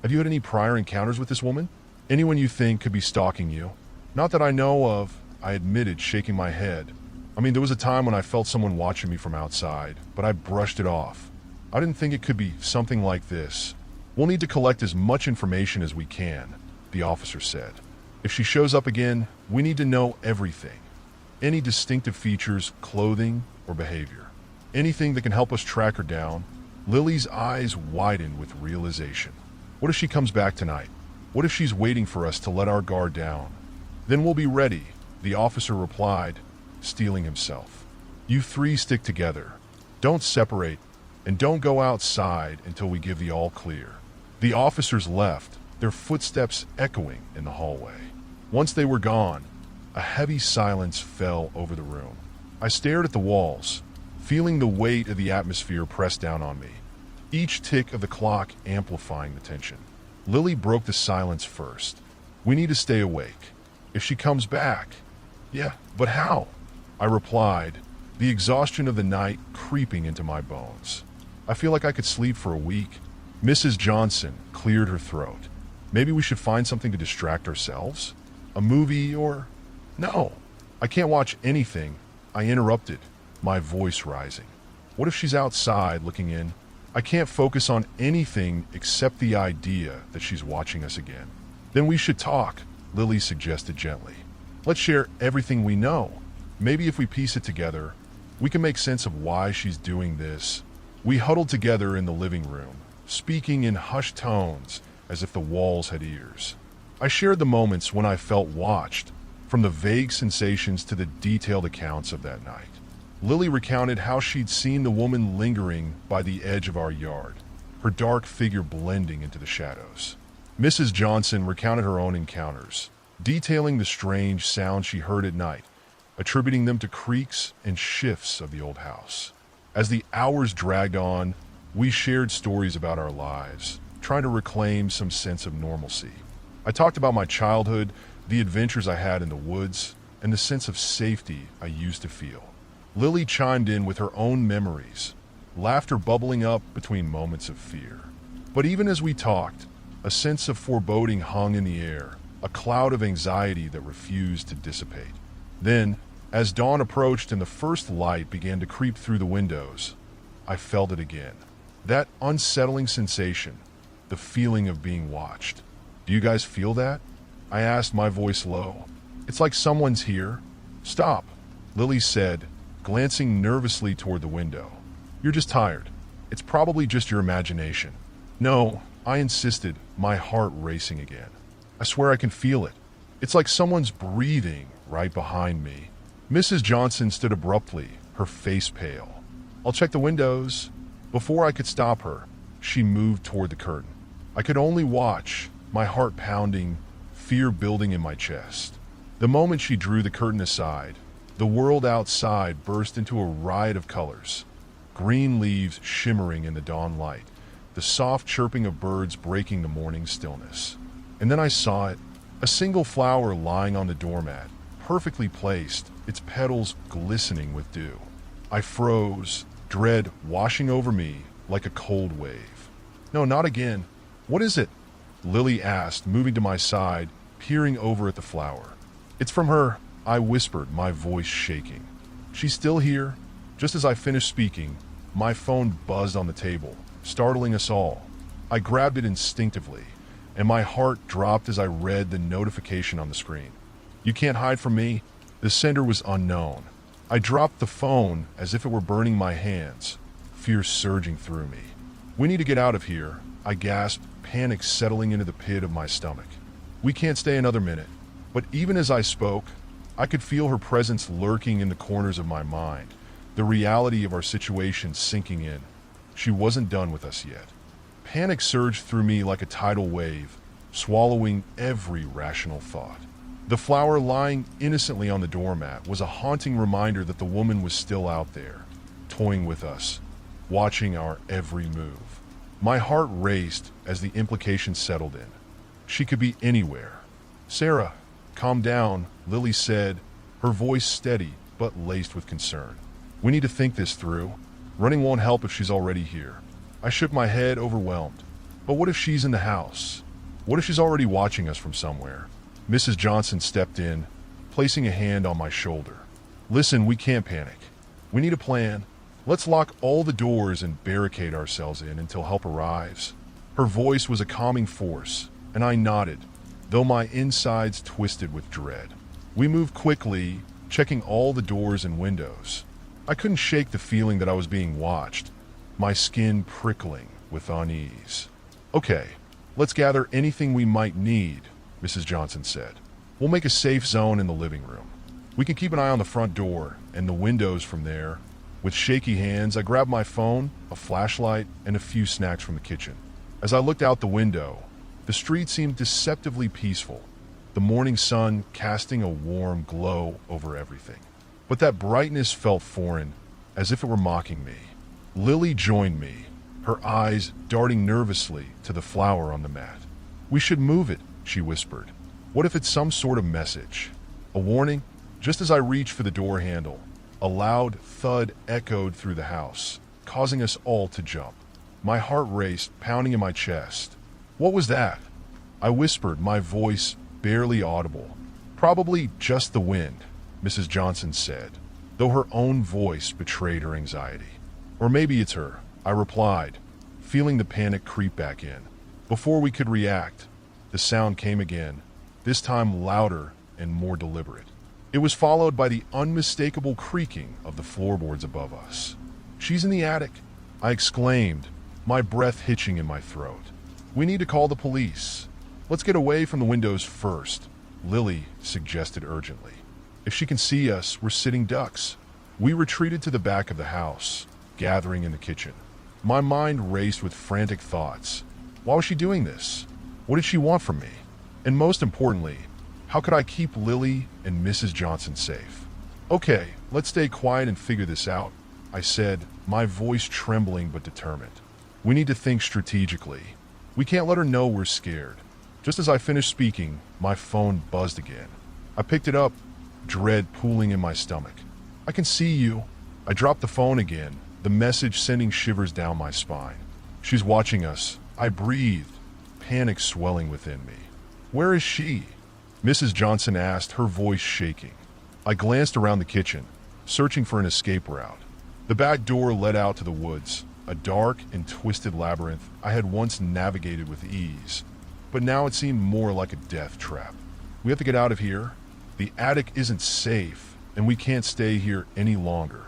"Have you had any prior encounters with this woman? Anyone you think could be stalking you?" "Not that I know of," I admitted, shaking my head. "I mean, there was a time when I felt someone watching me from outside, but I brushed it off. I didn't think it could be something like this." "We'll need to collect as much information as we can," the officer said. "If she shows up again, we need to know everything. Any distinctive features, clothing, or behavior. Anything that can help us track her down." Lily's eyes widened with realization. "What if she comes back tonight? What if she's waiting for us to let our guard down?" "Then we'll be ready," the officer replied, steeling himself. "You three stick together. Don't separate, and don't go outside until we give the all clear." The officers left, their footsteps echoing in the hallway. Once they were gone, a heavy silence fell over the room. I stared at the walls, feeling the weight of the atmosphere press down on me, each tick of the clock amplifying the tension. Lily broke the silence first. "We need to stay awake. If she comes back..." "Yeah, but how?" I replied, the exhaustion of the night creeping into my bones. "I feel like I could sleep for a week." Mrs. Johnson cleared her throat. "Maybe we should find something to distract ourselves? A movie or..." "No, I can't watch anything," I interrupted, my voice rising. "What if she's outside looking in? I can't focus on anything except the idea that she's watching us again." "Then we should talk," Lily suggested gently. Let's share everything we know. Maybe if we piece it together, we can make sense of why she's doing this. We huddled together in the living room, speaking in hushed tones as if the walls had ears. I shared the moments when I felt watched, from the vague sensations to the detailed accounts of that night. Lily recounted how she'd seen the woman lingering by the edge of our yard, her dark figure blending into the shadows. Mrs. Johnson recounted her own encounters, detailing the strange sounds she heard at night, attributing them to creaks and shifts of the old house. As the hours dragged on, we shared stories about our lives, trying to reclaim some sense of normalcy. I talked about my childhood, the adventures I had in the woods, and the sense of safety I used to feel. Lily chimed in with her own memories, laughter bubbling up between moments of fear. But even as we talked, a sense of foreboding hung in the air, a cloud of anxiety that refused to dissipate. Then, as dawn approached and the first light began to creep through the windows, I felt it again. That unsettling sensation, the feeling of being watched. Do you guys feel that? I asked, my voice low. It's like someone's here. Stop, Lily said, glancing nervously toward the window. You're just tired. It's probably just your imagination. No, I insisted, my heart racing again. I swear I can feel it. It's like someone's breathing right behind me. Mrs. Johnson stood abruptly, her face pale. I'll check the windows. Before I could stop her, she moved toward the curtain. I could only watch, my heart pounding, fear building in my chest. The moment she drew the curtain aside, the world outside burst into a riot of colors. Green leaves shimmering in the dawn light, the soft chirping of birds breaking the morning stillness. And then I saw it, a single flower lying on the doormat, perfectly placed, its petals glistening with dew. I froze, dread washing over me like a cold wave. No, not again. What is it? Lily asked, moving to my side, peering over at the flower. It's from her, I whispered, my voice shaking. She's still here. Just as I finished speaking, my phone buzzed on the table, startling us all. I grabbed it instinctively, and my heart dropped as I read the notification on the screen. You can't hide from me. The sender was unknown. I dropped the phone as if it were burning my hands, fear surging through me. We need to get out of here, I gasped, panic settling into the pit of my stomach. We can't stay another minute. But even as I spoke, I could feel her presence lurking in the corners of my mind, the reality of our situation sinking in. She wasn't done with us yet. Panic surged through me like a tidal wave, swallowing every rational thought. The flower lying innocently on the doormat was a haunting reminder that the woman was still out there, toying with us, watching our every move. My heart raced as the implications settled in. She could be anywhere. Sarah, calm down, Lily said, her voice steady but laced with concern. We need to think this through. Running won't help if she's already here. I shook my head, overwhelmed. But what if she's in the house? What if she's already watching us from somewhere? Mrs. Johnson stepped in, placing a hand on my shoulder. Listen, we can't panic. We need a plan. Let's lock all the doors and barricade ourselves in until help arrives. Her voice was a calming force, and I nodded, though my insides twisted with dread. We moved quickly, checking all the doors and windows. I couldn't shake the feeling that I was being watched, my skin prickling with unease. Okay, let's gather anything we might need, Mrs. Johnson said. We'll make a safe zone in the living room. We can keep an eye on the front door and the windows from there. With shaky hands, I grabbed my phone, a flashlight, and a few snacks from the kitchen. As I looked out the window, the street seemed deceptively peaceful, the morning sun casting a warm glow over everything. But that brightness felt foreign, as if it were mocking me. Lily joined me, her eyes darting nervously to the flower on the mat. We should move it, she whispered. What if it's some sort of message? A warning? Just as I reached for the door handle, a loud thud echoed through the house, causing us all to jump. My heart raced, pounding in my chest. What was that? I whispered, my voice barely audible. Probably just the wind, Mrs. Johnson said, though her own voice betrayed her anxiety. Or maybe it's her, I replied, feeling the panic creep back in. Before we could react, the sound came again, this time louder and more deliberate. It was followed by the unmistakable creaking of the floorboards above us. "She's in the attic," I exclaimed, my breath hitching in my throat. "We need to call the police." "Let's get away from the windows first," Lily suggested urgently. "If she can see us, we're sitting ducks." We retreated to the back of the house, gathering in the kitchen. My mind raced with frantic thoughts. Why was she doing this? What did she want from me? And most importantly, how could I keep Lily and Mrs. Johnson safe? "Okay, let's stay quiet and figure this out," I said, my voice trembling but determined. "We need to think strategically. We can't let her know we're scared." Just as I finished speaking, my phone buzzed again. I picked it up, dread pooling in my stomach. "I can see you." I dropped the phone again, the message sending shivers down my spine. "She's watching us," I breathed, panic swelling within me. "Where is she?" Mrs. Johnson asked, her voice shaking. I glanced around the kitchen, searching for an escape route. The back door led out to the woods, a dark and twisted labyrinth I had once navigated with ease, but now it seemed more like a death trap. "We have to get out of here. The attic isn't safe, and we can't stay here any longer."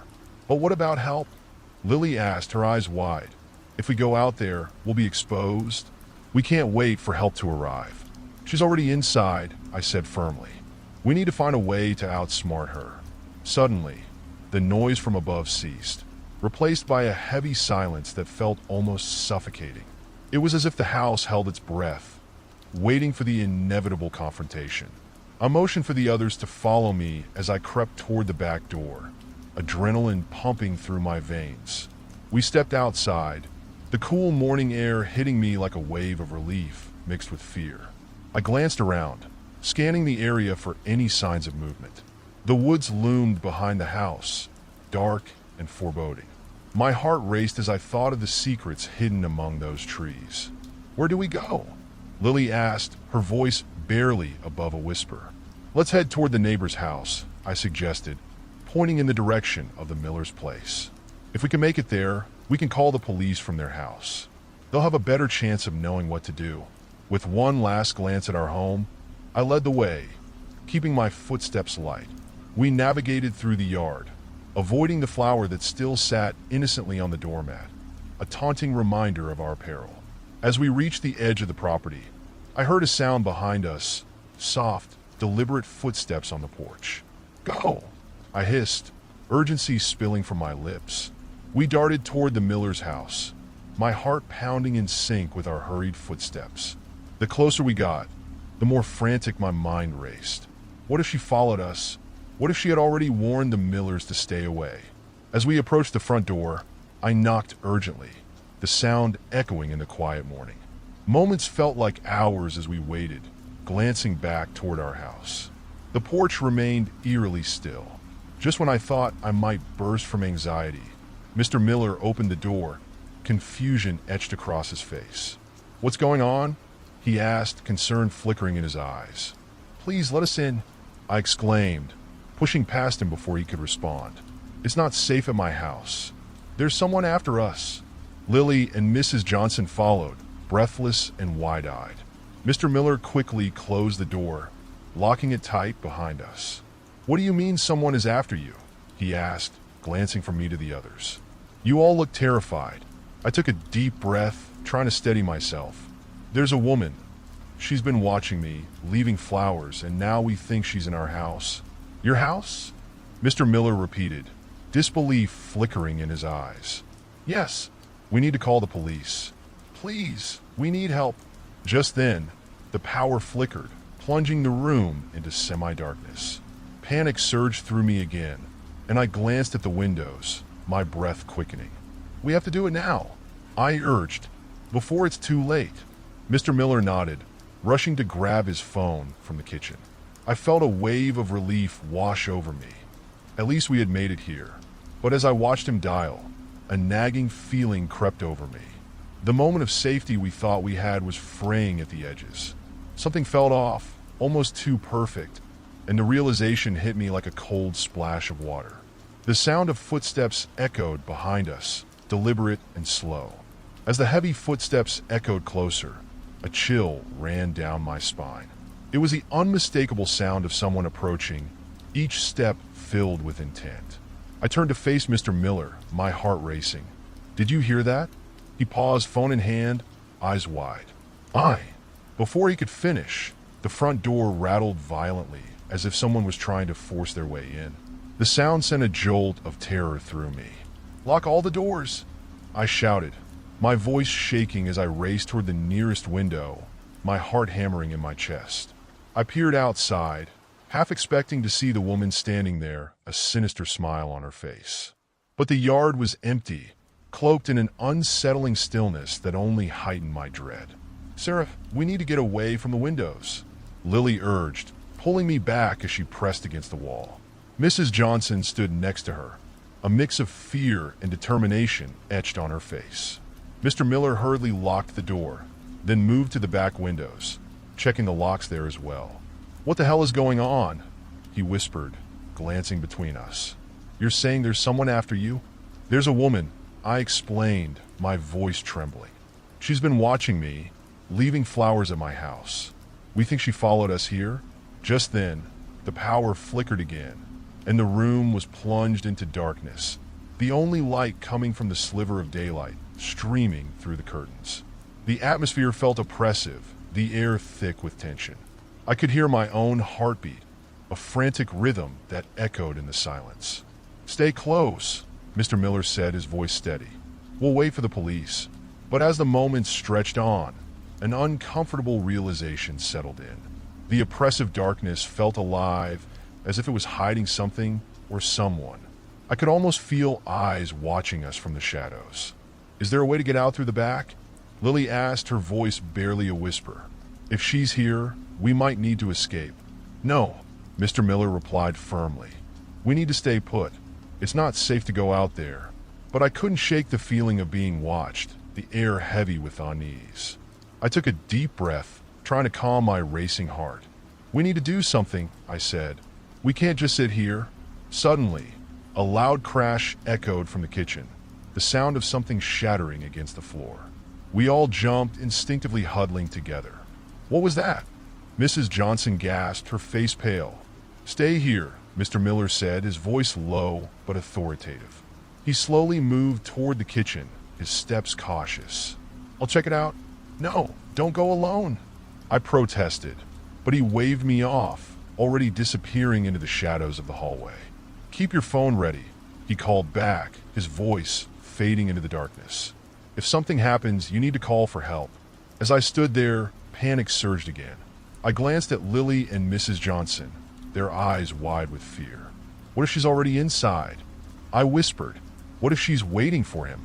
"But what about help?" Lily asked, her eyes wide. "If we go out there, we'll be exposed. We can't wait for help to arrive." "She's already inside," I said firmly. "We need to find a way to outsmart her." Suddenly, the noise from above ceased, replaced by a heavy silence that felt almost suffocating. It was as if the house held its breath, waiting for the inevitable confrontation. I motioned for the others to follow me as I crept toward the back door, adrenaline pumping through my veins. We stepped outside, the cool morning air hitting me like a wave of relief mixed with fear. I glanced around, scanning the area for any signs of movement. The woods loomed behind the house, dark and foreboding. My heart raced as I thought of the secrets hidden among those trees. "Where do we go?" Lily asked, her voice barely above a whisper. "Let's head toward the neighbor's house," I suggested, pointing in the direction of the Miller's place. "If we can make it there, we can call the police from their house. They'll have a better chance of knowing what to do." With one last glance at our home, I led the way, keeping my footsteps light. We navigated through the yard, avoiding the flower that still sat innocently on the doormat, a taunting reminder of our peril. As we reached the edge of the property, I heard a sound behind us, soft, deliberate footsteps on the porch. "Go!" I hissed, urgency spilling from my lips. We darted toward the Miller's house, my heart pounding in sync with our hurried footsteps. The closer we got, the more frantic my mind raced. What if she followed us? What if she had already warned the Millers to stay away? As we approached the front door, I knocked urgently, the sound echoing in the quiet morning. Moments felt like hours as we waited, glancing back toward our house. The porch remained eerily still. Just when I thought I might burst from anxiety, Mr. Miller opened the door, confusion etched across his face. "What's going on?" he asked, concern flickering in his eyes. "Please let us in," I exclaimed, pushing past him before he could respond. "It's not safe at my house. There's someone after us." Lily and Mrs. Johnson followed, breathless and wide-eyed. Mr. Miller quickly closed the door, locking it tight behind us. "What do you mean someone is after you?" he asked, glancing from me to the others. "You all look terrified." I took a deep breath, trying to steady myself. "There's a woman. She's been watching me, leaving flowers, and now we think she's in our house." "Your house?" Mr. Miller repeated, disbelief flickering in his eyes. "Yes, we need to call the police. Please, we need help." Just then, the power flickered, plunging the room into semi-darkness. Panic surged through me again, and I glanced at the windows, my breath quickening. "We have to do it now," I urged, "before it's too late." Mr. Miller nodded, rushing to grab his phone from the kitchen. I felt a wave of relief wash over me. At least we had made it here. But as I watched him dial, a nagging feeling crept over me. The moment of safety we thought we had was fraying at the edges. Something felt off, almost too perfect, and the realization hit me like a cold splash of water. The sound of footsteps echoed behind us, deliberate and slow. As the heavy footsteps echoed closer, a chill ran down my spine. It was the unmistakable sound of someone approaching, each step filled with intent. I turned to face Mr. Miller, my heart racing. "Did you hear that?" He paused, phone in hand, eyes wide. Before he could finish, the front door rattled violently, as if someone was trying to force their way in. The sound sent a jolt of terror through me. "Lock all the doors!" I shouted, my voice shaking as I raced toward the nearest window, my heart hammering in my chest. I peered outside, half expecting to see the woman standing there, a sinister smile on her face. But the yard was empty, cloaked in an unsettling stillness that only heightened my dread. "Sarah, we need to get away from the windows," Lily urged, pulling me back as she pressed against the wall. Mrs. Johnson stood next to her, a mix of fear and determination etched on her face. Mr. Miller hurriedly locked the door, then moved to the back windows, checking the locks there as well. "What the hell is going on?" he whispered, glancing between us. "You're saying there's someone after you?" "There's a woman," I explained, my voice trembling. "She's been watching me, leaving flowers at my house. We think she followed us here." Just then, the power flickered again, and the room was plunged into darkness, the only light coming from the sliver of daylight streaming through the curtains. The atmosphere felt oppressive, the air thick with tension. I could hear my own heartbeat, a frantic rhythm that echoed in the silence. "Stay close," Mr. Miller said, his voice steady. "We'll wait for the police." But as the moments stretched on, an uncomfortable realization settled in. The oppressive darkness felt alive, as if it was hiding something or someone. I could almost feel eyes watching us from the shadows. "Is there a way to get out through the back?" Lily asked, her voice barely a whisper. "If she's here, we might need to escape." "No," Mr. Miller replied firmly. "We need to stay put. It's not safe to go out there." But I couldn't shake the feeling of being watched, the air heavy with unease. I took a deep breath, trying to calm my racing heart. "We need to do something," I said. "We can't just sit here." Suddenly, a loud crash echoed from the kitchen, the sound of something shattering against the floor. We all jumped, instinctively huddling together. "What was that?" Mrs. Johnson gasped, her face pale. "Stay here," Mr. Miller said, his voice low but authoritative. He slowly moved toward the kitchen, his steps cautious. "I'll check it out." "No, don't go alone," I protested, but he waved me off, already disappearing into the shadows of the hallway. "Keep your phone ready," he called back, his voice fading into the darkness. "If something happens, you need to call for help." As I stood there, panic surged again. I glanced at Lily and Mrs. Johnson, their eyes wide with fear. "What if she's already inside?" I whispered. "What if she's waiting for him?"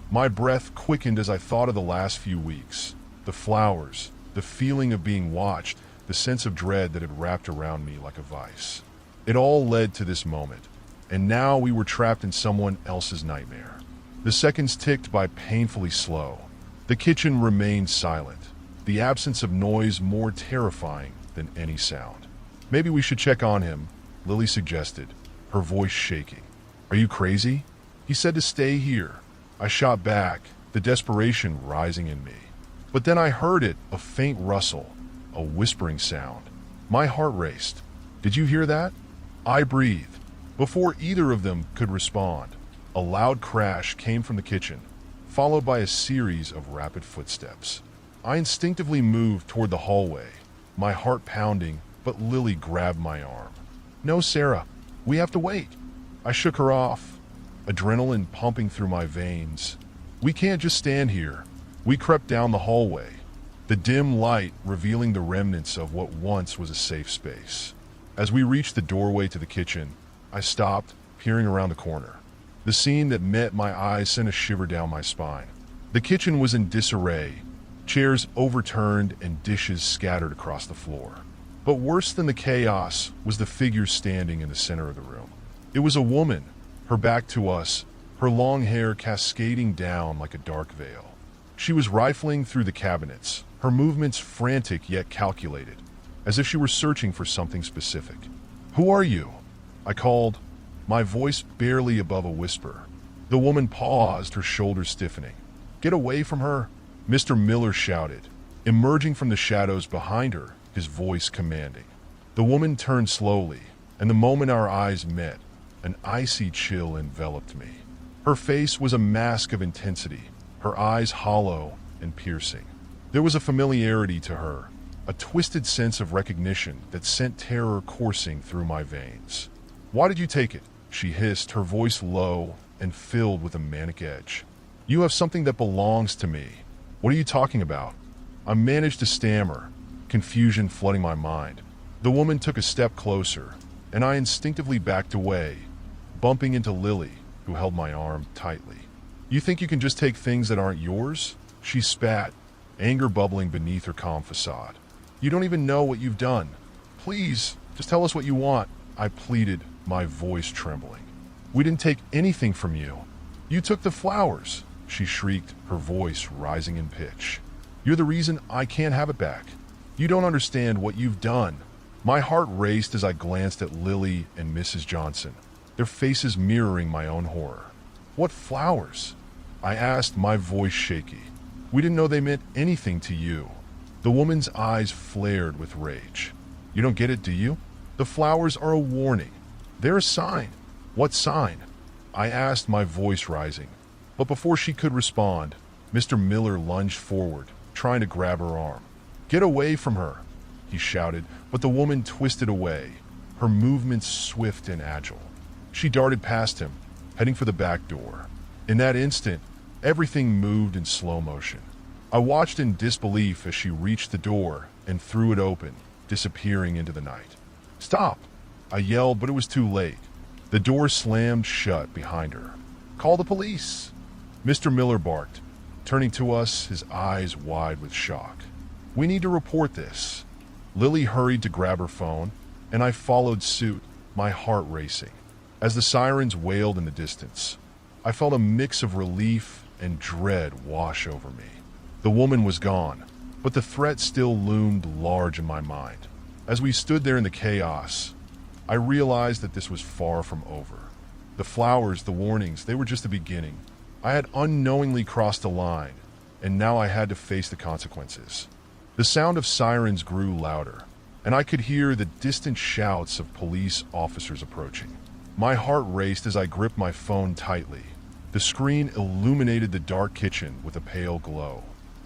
My breath quickened as I thought of the last few weeks. The flowers, the feeling of being watched, the sense of dread that had wrapped around me like a vice. It all led to this moment, and now we were trapped in someone else's nightmare. The seconds ticked by painfully slow. The kitchen remained silent, the absence of noise more terrifying than any sound. "Maybe we should check on him," Lily suggested, her voice shaking. "Are you crazy?" He said to stay here. I shot back, the desperation rising in me. But then I heard it, a faint rustle, a whispering sound. My heart raced. "Did you hear that?" I breathed. Before either of them could respond, a loud crash came from the kitchen, followed by a series of rapid footsteps. I instinctively moved toward the hallway, my heart pounding, but Lily grabbed my arm. "No, Sarah, we have to wait." I shook her off, adrenaline pumping through my veins. "We can't just stand here." We crept down the hallway, the dim light revealing the remnants of what once was a safe space. As we reached the doorway to the kitchen, I stopped, peering around the corner. The scene that met my eyes sent a shiver down my spine. The kitchen was in disarray, chairs overturned and dishes scattered across the floor. But worse than the chaos was the figure standing in the center of the room. It was a woman, her back to us, her long hair cascading down like a dark veil. She was rifling through the cabinets, her movements frantic yet calculated, as if she were searching for something specific. "Who are you?" I called, my voice barely above a whisper. The woman paused, her shoulders stiffening. "Get away from her," Mr. Miller shouted, emerging from the shadows behind her, his voice commanding. The woman turned slowly, and the moment our eyes met, an icy chill enveloped me. Her face was a mask of intensity, her eyes hollow and piercing. There was a familiarity to her, a twisted sense of recognition that sent terror coursing through my veins. "Why did you take it?" she hissed, her voice low and filled with a manic edge. "You have something that belongs to me. What are you talking about?" I managed to stammer, confusion flooding my mind. The woman took a step closer, and I instinctively backed away, bumping into Lily, who held my arm tightly. "You think you can just take things that aren't yours?" She spat, anger bubbling beneath her calm facade. "You don't even know what you've done. Please, just tell us what you want," I pleaded, my voice trembling. "We didn't take anything from you. You took the flowers," she shrieked, her voice rising in pitch. "You're the reason I can't have it back. You don't understand what you've done." My heart raced as I glanced at Lily and Mrs. Johnson, their faces mirroring my own horror. "What flowers?" I asked, my voice shaky. "We didn't know they meant anything to you." The woman's eyes flared with rage. "You don't get it, do you? The flowers are a warning. They're a sign." "What sign?" I asked, my voice rising. But before she could respond, Mr. Miller lunged forward, trying to grab her arm. "Get away from her," he shouted, but the woman twisted away, her movements swift and agile. She darted past him, heading for the back door. In that instant, everything moved in slow motion. I watched in disbelief as she reached the door and threw it open, disappearing into the night. "Stop!" I yelled, but it was too late. The door slammed shut behind her. "Call the police!" Mr. Miller barked, turning to us, his eyes wide with shock. "We need to report this." Lily hurried to grab her phone, and I followed suit, my heart racing. As the sirens wailed in the distance, I felt a mix of relief and dread wash over me. The woman was gone, but the threat still loomed large in my mind. As we stood there in the chaos, I realized that this was far from over. The flowers, the warnings, they were just the beginning. I had unknowingly crossed a line, and now I had to face the consequences. The sound of sirens grew louder, and I could hear the distant shouts of police officers approaching. My heart raced as I gripped my phone tightly. The screen illuminated the dark kitchen with a pale glow.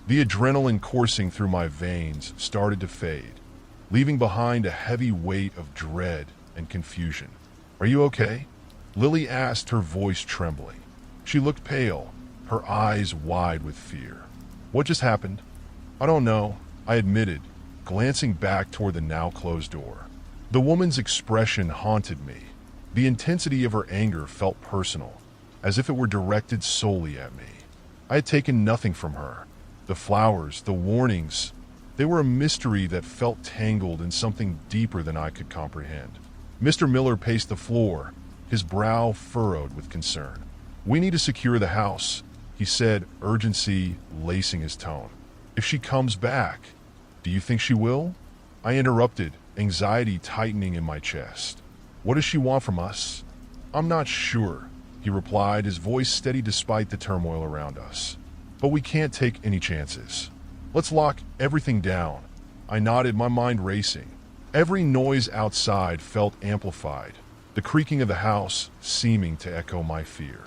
The adrenaline coursing through my veins started to fade, leaving behind a heavy weight of dread and confusion. "Are you okay?" Lily asked, her voice trembling. She looked pale, her eyes wide with fear. "What just happened?" "I don't know," I admitted, glancing back toward the now closed door. The woman's expression haunted me. The intensity of her anger felt personal, as if it were directed solely at me. I had taken nothing from her. The flowers, the warnings, they were a mystery that felt tangled in something deeper than I could comprehend. Mr. Miller paced the floor, his brow furrowed with concern. "We need to secure the house," he said, urgency lacing his tone. "If she comes back, do you think she will?" I interrupted, anxiety tightening in my chest. "What does she want from us?" "I'm not sure," he replied, his voice steady despite the turmoil around us. "But we can't take any chances. Let's lock everything down." I nodded, my mind racing. Every noise outside felt amplified, the creaking of the house seeming to echo my fear.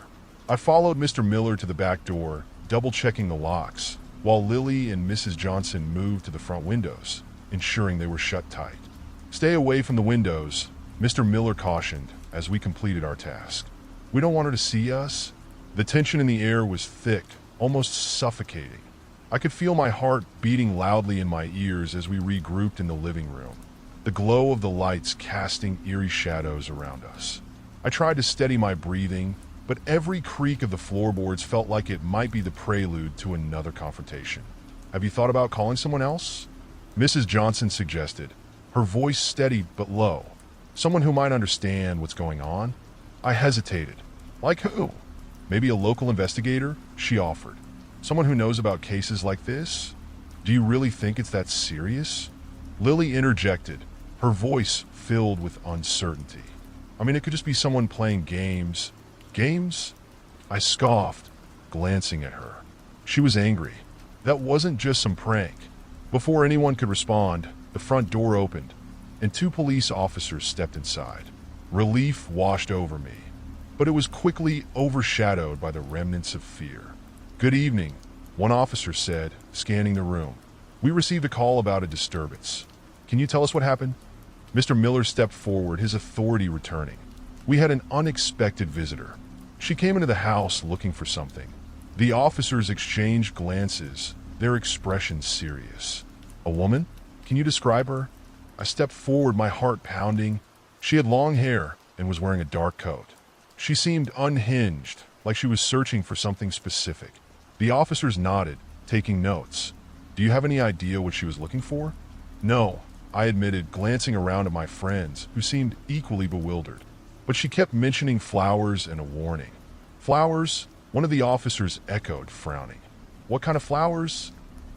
I followed Mr. Miller to the back door, double-checking the locks, while Lily and Mrs. Johnson moved to the front windows, ensuring they were shut tight. "Stay away from the windows," Mr. Miller cautioned as we completed our task. "We don't want her to see us." The tension in the air was thick, almost suffocating. I could feel my heart beating loudly in my ears as we regrouped in the living room, the glow of the lights casting eerie shadows around us. I tried to steady my breathing, but every creak of the floorboards felt like it might be the prelude to another confrontation. "Have you thought about calling someone else?" Mrs. Johnson suggested, her voice steady but low. "Someone who might understand what's going on?" I hesitated. "Like who?" "Maybe a local investigator," she offered. "Someone who knows about cases like this?" "Do you really think it's that serious?" Lily interjected, her voice filled with uncertainty. "I mean, it could just be someone playing games." "Games?" I scoffed, glancing at her. She was angry. That wasn't just some prank. Before anyone could respond, the front door opened, and two police officers stepped inside. Relief washed over me, but it was quickly overshadowed by the remnants of fear. "Good evening," one officer said, scanning the room. "We received a call about a disturbance. Can you tell us what happened?" Mr. Miller stepped forward, his authority returning. "We had an unexpected visitor. She came into the house looking for something." The officers exchanged glances, their expressions serious. "A woman? Can you describe her?" I stepped forward, my heart pounding. She had long hair and was wearing a dark coat. She seemed unhinged, like she was searching for something specific. The officers nodded, taking notes. "Do you have any idea what she was looking for?" "No," I admitted, glancing around at my friends, who seemed equally bewildered. "But she kept mentioning flowers and a warning." "Flowers?" One of the officers echoed, frowning. "What kind of flowers?"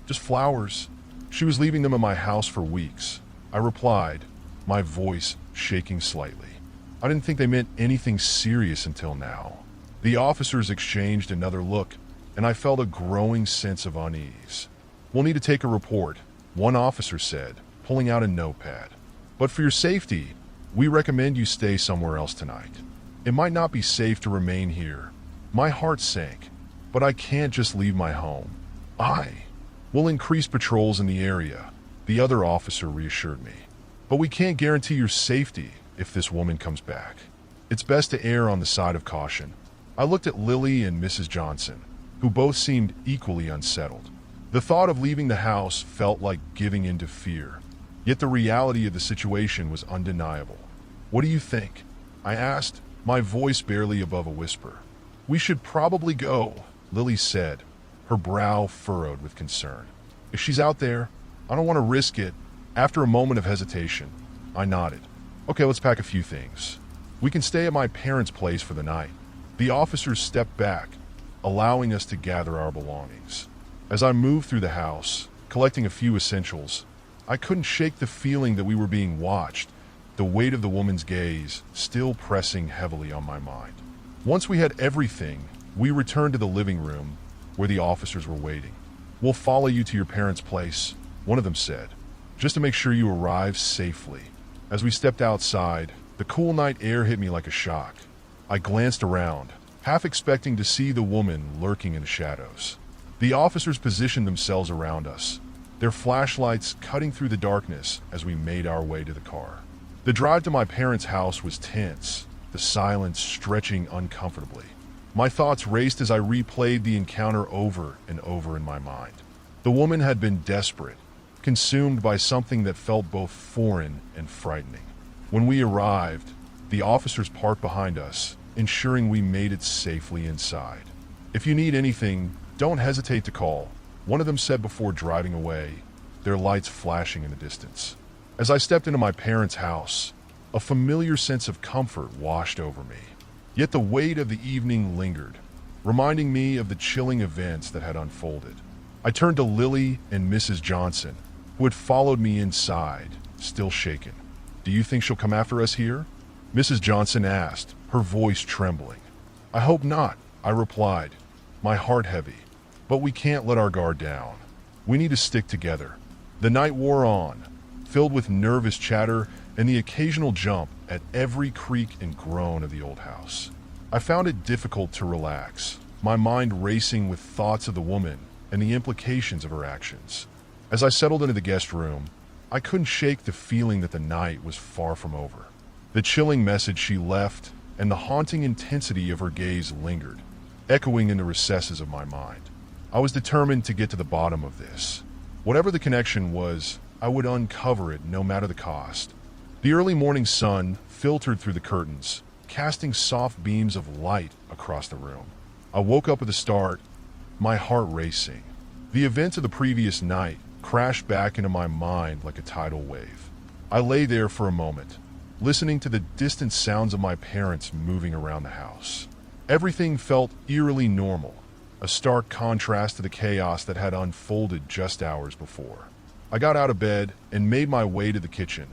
"Just flowers. She was leaving them at my house for weeks," I replied, my voice shaking slightly. I didn't think they meant anything serious until now. The officers exchanged another look, and I felt a growing sense of unease. "We'll need to take a report," one officer said, pulling out a notepad. "But for your safety, we recommend you stay somewhere else tonight. It might not be safe to remain here." My heart sank, but I can't just leave my home. "We'll increase patrols in the area," the other officer reassured me. "But we can't guarantee your safety if this woman comes back. It's best to err on the side of caution." I looked at Lily and Mrs. Johnson, who both seemed equally unsettled. The thought of leaving the house felt like giving in to fear, yet the reality of the situation was undeniable. "What do you think?" I asked, my voice barely above a whisper. "We should probably go," Lily said, her brow furrowed with concern. "If she's out there, I don't want to risk it." After a moment of hesitation, I nodded. "Okay, let's pack a few things. We can stay at my parents' place for the night." The officers stepped back, allowing us to gather our belongings. As I moved through the house, collecting a few essentials, I couldn't shake the feeling that we were being watched, the weight of the woman's gaze still pressing heavily on my mind. Once we had everything, we returned to the living room where the officers were waiting. "We'll follow you to your parents' place," one of them said, "just to make sure you arrive safely." As we stepped outside, the cool night air hit me like a shock. I glanced around, half expecting to see the woman lurking in the shadows. The officers positioned themselves around us, their flashlights cutting through the darkness as we made our way to the car. The drive to my parents' house was tense, the silence stretching uncomfortably. My thoughts raced as I replayed the encounter over and over in my mind. The woman had been desperate, consumed by something that felt both foreign and frightening. When we arrived, the officers parked behind us, ensuring we made it safely inside. "If you need anything, don't hesitate to call," one of them said before driving away, their lights flashing in the distance. As I stepped into my parents' house, a familiar sense of comfort washed over me. Yet the weight of the evening lingered, reminding me of the chilling events that had unfolded. I turned to Lily and Mrs. Johnson, who had followed me inside, still shaken. "Do you think she'll come after us here?" Mrs. Johnson asked, her voice trembling. "I hope not," I replied, my heart heavy. "But we can't let our guard down. We need to stick together." The night wore on, filled with nervous chatter and the occasional jump at every creak and groan of the old house. I found it difficult to relax, my mind racing with thoughts of the woman and the implications of her actions. As I settled into the guest room, I couldn't shake the feeling that the night was far from over. The chilling message she left and the haunting intensity of her gaze lingered, echoing in the recesses of my mind. I was determined to get to the bottom of this. Whatever the connection was, I would uncover it no matter the cost. The early morning sun filtered through the curtains, casting soft beams of light across the room. I woke up with a start, my heart racing. The events of the previous night crashed back into my mind like a tidal wave. I lay there for a moment, listening to the distant sounds of my parents moving around the house. Everything felt eerily normal, a stark contrast to the chaos that had unfolded just hours before. I got out of bed and made my way to the kitchen,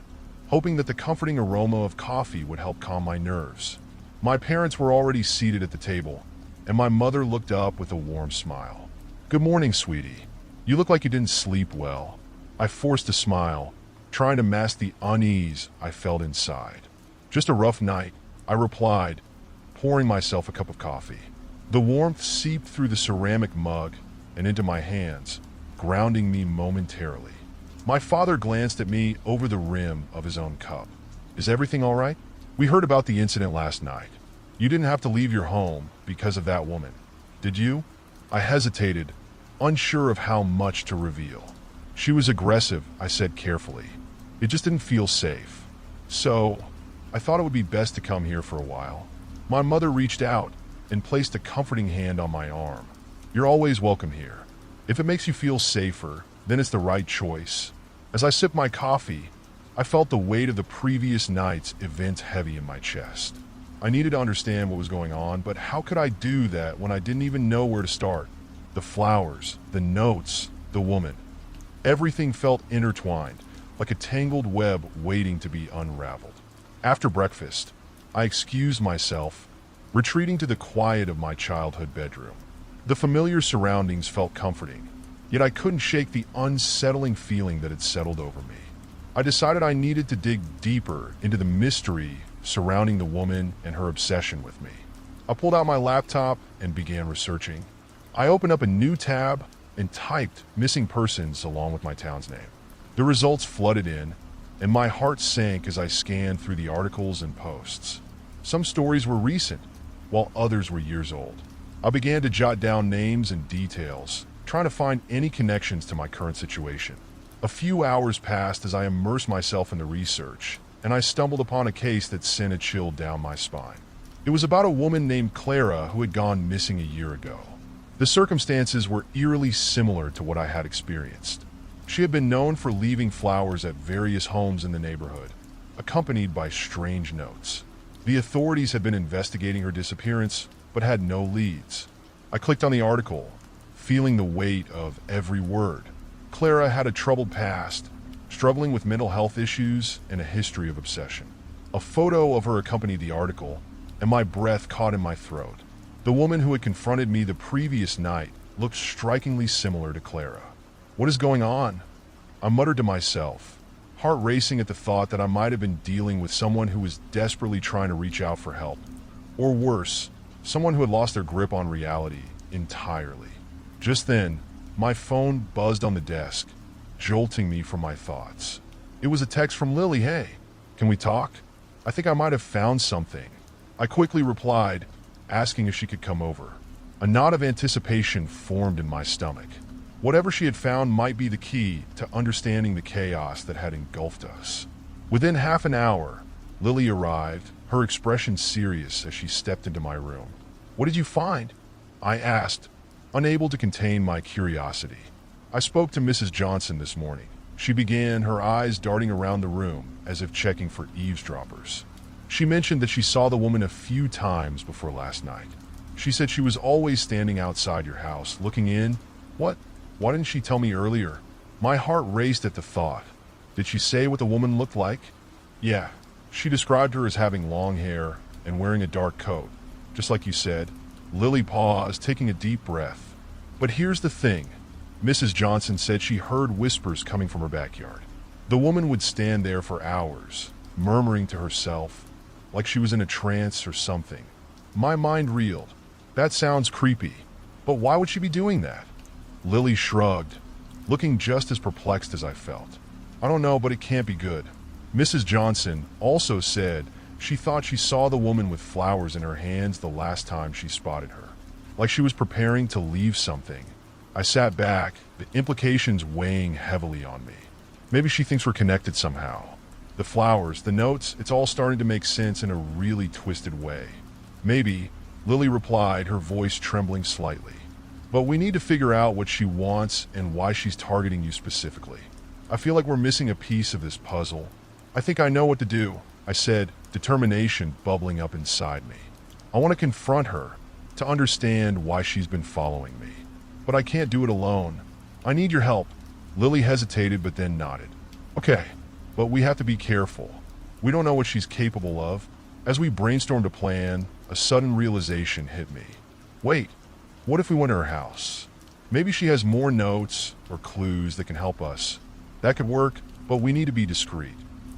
hoping that the comforting aroma of coffee would help calm my nerves. My parents were already seated at the table, and my mother looked up with a warm smile. "Good morning, sweetie. You look like you didn't sleep well." I forced a smile, trying to mask the unease I felt inside. "Just a rough night," I replied, pouring myself a cup of coffee. The warmth seeped through the ceramic mug and into my hands, grounding me momentarily. My father glanced at me over the rim of his own cup. "Is everything all right? We heard about the incident last night. You didn't have to leave your home because of that woman, did you?" I hesitated, unsure of how much to reveal. "She was aggressive," I said carefully. "It just didn't feel safe. So, I thought it would be best to come here for a while." My mother reached out and placed a comforting hand on my arm. "You're always welcome here. If it makes you feel safer, then it's the right choice." As I sipped my coffee, I felt the weight of the previous night's events heavy in my chest. I needed to understand what was going on, but how could I do that when I didn't even know where to start? The flowers, the notes, the woman. Everything felt intertwined, like a tangled web waiting to be unraveled. After breakfast, I excused myself, retreating to the quiet of my childhood bedroom. The familiar surroundings felt comforting, yet I couldn't shake the unsettling feeling that had settled over me. I decided I needed to dig deeper into the mystery surrounding the woman and her obsession with me. I pulled out my laptop and began researching. I opened up a new tab and typed missing persons along with my town's name. The results flooded in, and my heart sank as I scanned through the articles and posts. Some stories were recent, while others were years old. I began to jot down names and details, trying to find any connections to my current situation. A few hours passed as I immersed myself in the research, and I stumbled upon a case that sent a chill down my spine. It was about a woman named Clara who had gone missing a year ago. The circumstances were eerily similar to what I had experienced. She had been known for leaving flowers at various homes in the neighborhood, accompanied by strange notes. The authorities had been investigating her disappearance, but had no leads. I clicked on the article, feeling the weight of every word. Clara had a troubled past, struggling with mental health issues and a history of obsession. A photo of her accompanied the article, and my breath caught in my throat. The woman who had confronted me the previous night looked strikingly similar to Clara. "What is going on?" I muttered to myself, heart racing at the thought that I might have been dealing with someone who was desperately trying to reach out for help. Or worse, someone who had lost their grip on reality entirely. Just then, my phone buzzed on the desk, jolting me from my thoughts. It was a text from Lily. "Hey, can we talk? I think I might have found something." I quickly replied, asking if she could come over. A knot of anticipation formed in my stomach. Whatever she had found might be the key to understanding the chaos that had engulfed us. Within half an hour, Lily arrived, her expression serious as she stepped into my room. "What did you find?" I asked, unable to contain my curiosity. "I spoke to Mrs. Johnson this morning," she began, her eyes darting around the room as if checking for eavesdroppers. "She mentioned that she saw the woman a few times before last night. She said she was always standing outside your house, looking in." "What? Why didn't she tell me earlier?" My heart raced at the thought. "Did she say what the woman looked like?" "Yeah. She described her as having long hair and wearing a dark coat, just like you said." Lily paused, taking a deep breath. "But here's the thing. Mrs. Johnson said she heard whispers coming from her backyard. The woman would stand there for hours, murmuring to herself, like she was in a trance or something." My mind reeled. That sounds creepy, but why would she be doing that? Lily shrugged, looking just as perplexed as I felt. "I don't know, but it can't be good." Mrs. Johnson also said she thought she saw the woman with flowers in her hands the last time she spotted her, like she was preparing to leave something. I sat back, the implications weighing heavily on me. Maybe she thinks we're connected somehow. The flowers, the notes, it's all starting to make sense in a really twisted way. "Maybe," Lily replied, her voice trembling slightly. "But we need to figure out what she wants and why she's targeting you specifically. I feel like we're missing a piece of this puzzle." "I think I know what to do," I said, determination bubbling up inside me. "I want to confront her, to understand why she's been following me. But I can't do it alone. I need your help." Lily hesitated but then nodded. "Okay, but we have to be careful. We don't know what she's capable of." As we brainstormed a plan, a sudden realization hit me. Wait, what if we went to her house? Maybe she has more notes or clues that can help us. That could work, but we need to be discreet.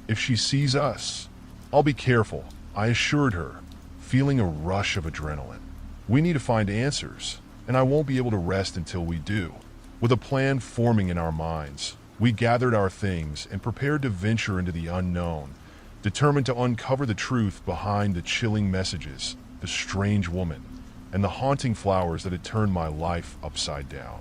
If she sees us, I'll be careful, I assured her, feeling a rush of adrenaline. We need to find answers, and I won't be able to rest until we do. With a plan forming in our minds, we gathered our things and prepared to venture into the unknown, determined to uncover the truth behind the chilling messages, the strange woman, and the haunting flowers that had turned my life upside down.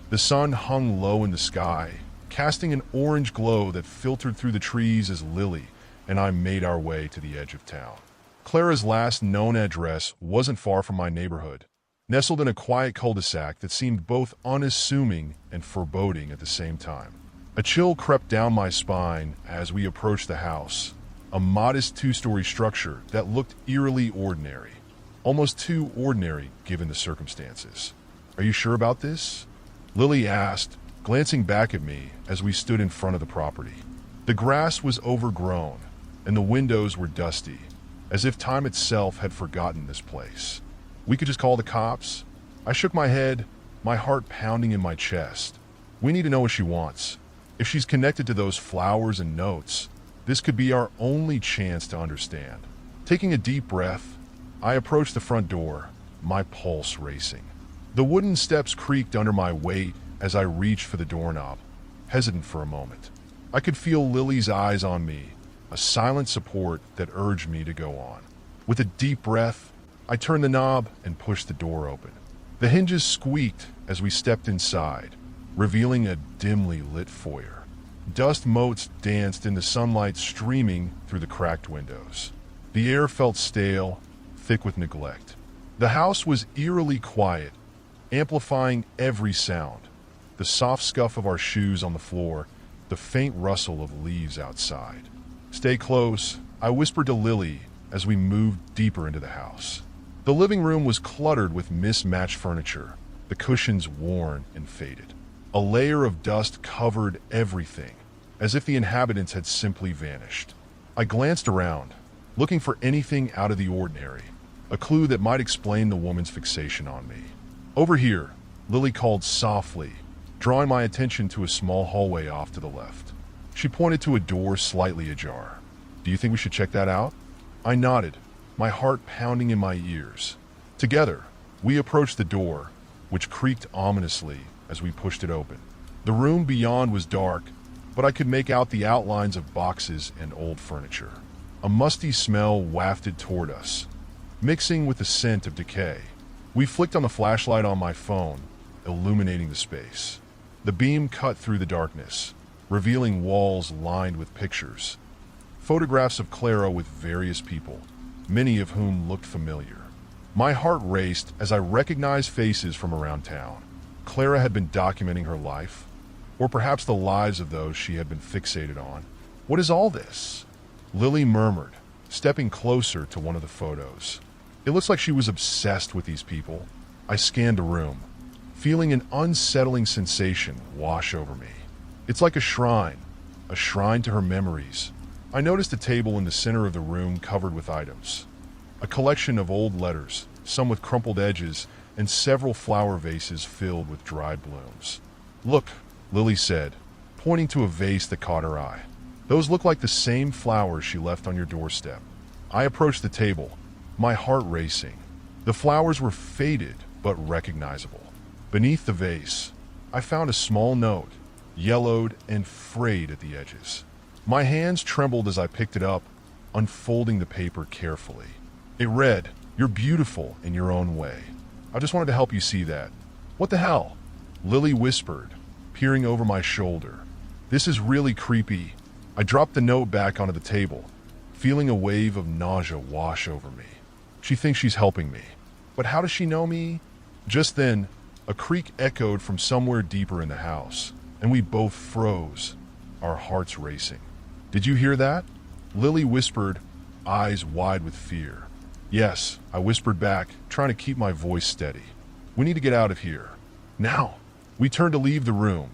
The sun hung low in the sky, casting an orange glow that filtered through the trees as Lily and I made our way to the edge of town. Clara's last known address wasn't far from my neighborhood, nestled in a quiet cul-de-sac that seemed both unassuming and foreboding at the same time. A chill crept down my spine as we approached the house, a modest two-story structure that looked eerily ordinary, almost too ordinary given the circumstances. "Are you sure about this?" Lily asked, glancing back at me as we stood in front of the property. The grass was overgrown, and the windows were dusty, as if time itself had forgotten this place. "We could just call the cops." I shook my head, my heart pounding in my chest. We need to know what she wants. If she's connected to those flowers and notes, this could be our only chance to understand. Taking a deep breath, I approached the front door, my pulse racing. The wooden steps creaked under my weight as I reached for the doorknob, hesitant for a moment. I could feel Lily's eyes on me, a silent support that urged me to go on. With a deep breath, I turned the knob and pushed the door open. The hinges squeaked as we stepped inside, revealing a dimly lit foyer. Dust motes danced in the sunlight streaming through the cracked windows. The air felt stale, thick with neglect. The house was eerily quiet, amplifying every sound. The soft scuff of our shoes on the floor, the faint rustle of leaves outside. "Stay close," I whispered to Lily as we moved deeper into the house. The living room was cluttered with mismatched furniture, the cushions worn and faded. A layer of dust covered everything, as if the inhabitants had simply vanished. I glanced around, looking for anything out of the ordinary, a clue that might explain the woman's fixation on me. "Over here," Lily called softly, drawing my attention to a small hallway off to the left. She pointed to a door slightly ajar. "Do you think we should check that out?" I nodded, my heart pounding in my ears. Together, we approached the door, which creaked ominously as we pushed it open. The room beyond was dark, but I could make out the outlines of boxes and old furniture. A musty smell wafted toward us, mixing with the scent of decay. We flicked on the flashlight on my phone, illuminating the space. The beam cut through the darkness, revealing walls lined with pictures. Photographs of Clara with various people, many of whom looked familiar. My heart raced as I recognized faces from around town. Clara had been documenting her life, or perhaps the lives of those she had been fixated on. "What is all this?" Lily murmured, stepping closer to one of the photos. It looks like she was obsessed with these people. I scanned the room, feeling an unsettling sensation wash over me. It's like a shrine to her memories. I noticed a table in the center of the room covered with items. A collection of old letters, some with crumpled edges, and several flower vases filled with dried blooms. "Look," Lily said, pointing to a vase that caught her eye. "Those look like the same flowers she left on your doorstep." I approached the table, my heart racing. The flowers were faded but recognizable. Beneath the vase, I found a small note, yellowed and frayed at the edges. My hands trembled as I picked it up, unfolding the paper carefully. It read, "You're beautiful in your own way. I just wanted to help you see that." "What the hell?" Lily whispered, peering over my shoulder. "This is really creepy." I dropped the note back onto the table, feeling a wave of nausea wash over me. She thinks she's helping me. But how does she know me? Just then, a creak echoed from somewhere deeper in the house, and we both froze, our hearts racing. "Did you hear that?" Lily whispered, eyes wide with fear. "Yes," I whispered back, trying to keep my voice steady. "We need to get out of here. Now." We turned to leave the room,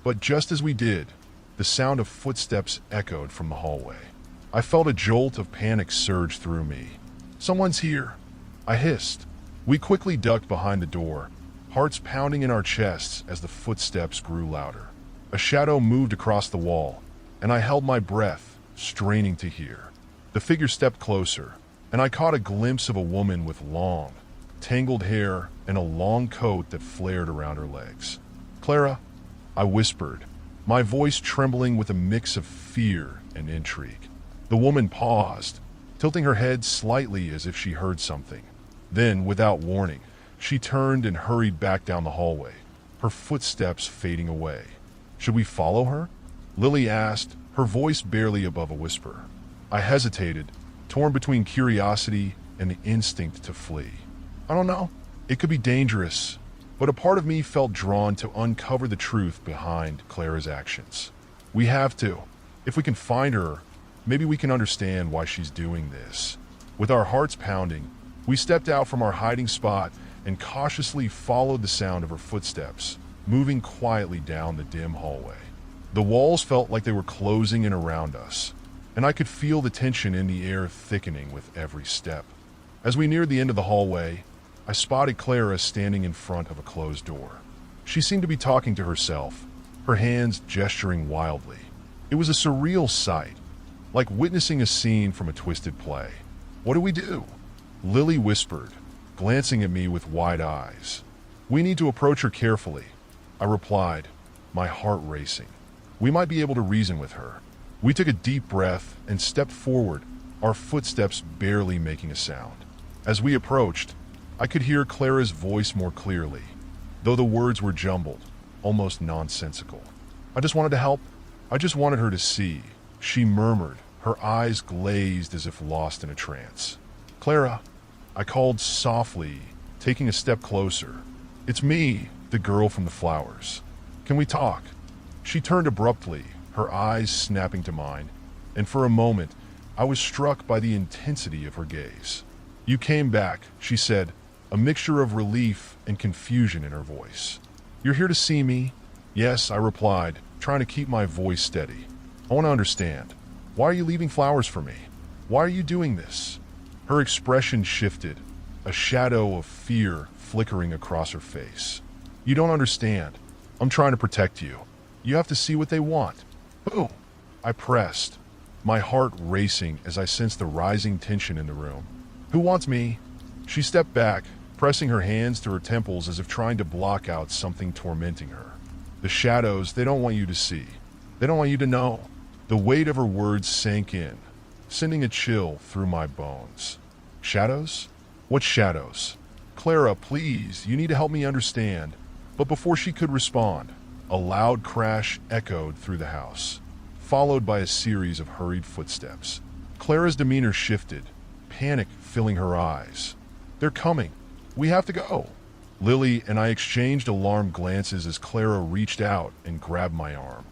but just as we did, the sound of footsteps echoed from the hallway. I felt a jolt of panic surge through me. "Someone's here," I hissed. We quickly ducked behind the door, hearts pounding in our chests as the footsteps grew louder. A shadow moved across the wall, and I held my breath, straining to hear. The figure stepped closer, and I caught a glimpse of a woman with long, tangled hair and a long coat that flared around her legs. "Clara," I whispered, my voice trembling with a mix of fear and intrigue. The woman paused, tilting her head slightly as if she heard something. Then, without warning, she turned and hurried back down the hallway, her footsteps fading away. "Should we follow her?" Lily asked, her voice barely above a whisper. I hesitated, torn between curiosity and the instinct to flee. "I don't know. It could be dangerous," but a part of me felt drawn to uncover the truth behind Clara's actions. "We have to. If we can find her, maybe we can understand why she's doing this." With our hearts pounding, we stepped out from our hiding spot and cautiously followed the sound of her footsteps, moving quietly down the dim hallway. The walls felt like they were closing in around us, and I could feel the tension in the air thickening with every step. As we neared the end of the hallway, I spotted Clara standing in front of a closed door. She seemed to be talking to herself, her hands gesturing wildly. It was a surreal sight, like witnessing a scene from a twisted play. "What do we do?" Lily whispered, glancing at me with wide eyes. "We need to approach her carefully," I replied, my heart racing. "We might be able to reason with her." We took a deep breath and stepped forward, our footsteps barely making a sound. As we approached, I could hear Clara's voice more clearly, though the words were jumbled, almost nonsensical. "I just wanted to help. I just wanted her to see," she murmured, her eyes glazed as if lost in a trance. "Clara," I called softly, taking a step closer. "It's me, the girl from the flowers. Can we talk?" She turned abruptly, her eyes snapping to mine, and for a moment, I was struck by the intensity of her gaze. "You came back," she said, a mixture of relief and confusion in her voice. "You're here to see me?" "Yes," I replied, trying to keep my voice steady. "I want to understand. Why are you leaving flowers for me? Why are you doing this?" Her expression shifted, a shadow of fear flickering across her face. "You don't understand. I'm trying to protect you. You have to see what they want." "Who?" I pressed, my heart racing as I sensed the rising tension in the room. "Who wants me?" She stepped back, pressing her hands to her temples as if trying to block out something tormenting her. "The shadows, they don't want you to see. They don't want you to know." The weight of her words sank in, sending a chill through my bones. "Shadows? What shadows?" "Clara, please, you need to help me understand." But before she could respond, a loud crash echoed through the house, followed by a series of hurried footsteps. Clara's demeanor shifted, panic filling her eyes. "They're coming. We have to go." Lily and I exchanged alarmed glances as Clara reached out and grabbed my arm,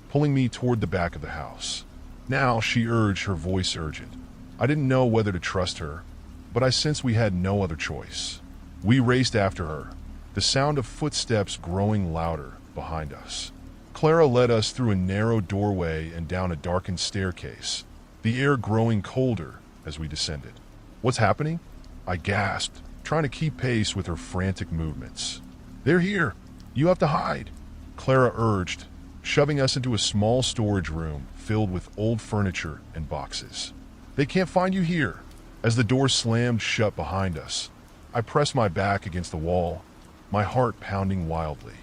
pulling me toward the back of the house. "Now," she urged, her voice urgent. I didn't know whether to trust her, but I sensed we had no other choice. We raced after her, the sound of footsteps growing louder behind us. Clara led us through a narrow doorway and down a darkened staircase, the air growing colder as we descended. "What's happening?" I gasped, trying to keep pace with her frantic movements. "They're here. You have to hide," Clara urged, shoving us into a small storage room filled with old furniture and boxes. "They can't find you here." As the door slammed shut behind us, I pressed my back against the wall, my heart pounding wildly.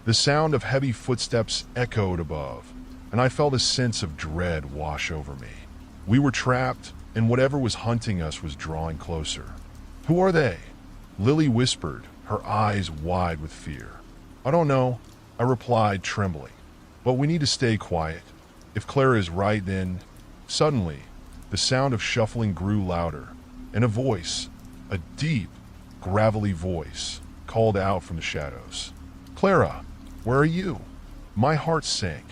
The sound of heavy footsteps echoed above, and I felt a sense of dread wash over me. We were trapped, and whatever was hunting us was drawing closer. "Who are they?" Lily whispered, her eyes wide with fear. "I don't know," I replied, trembling. "But we need to stay quiet. If Clara is right, then..." Suddenly, the sound of shuffling grew louder, and a voice, a deep, gravelly voice, called out from the shadows. "Clara, where are you?" My heart sank.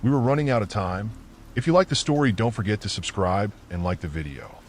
We were running out of time. If you like the story, don't forget to subscribe and like the video.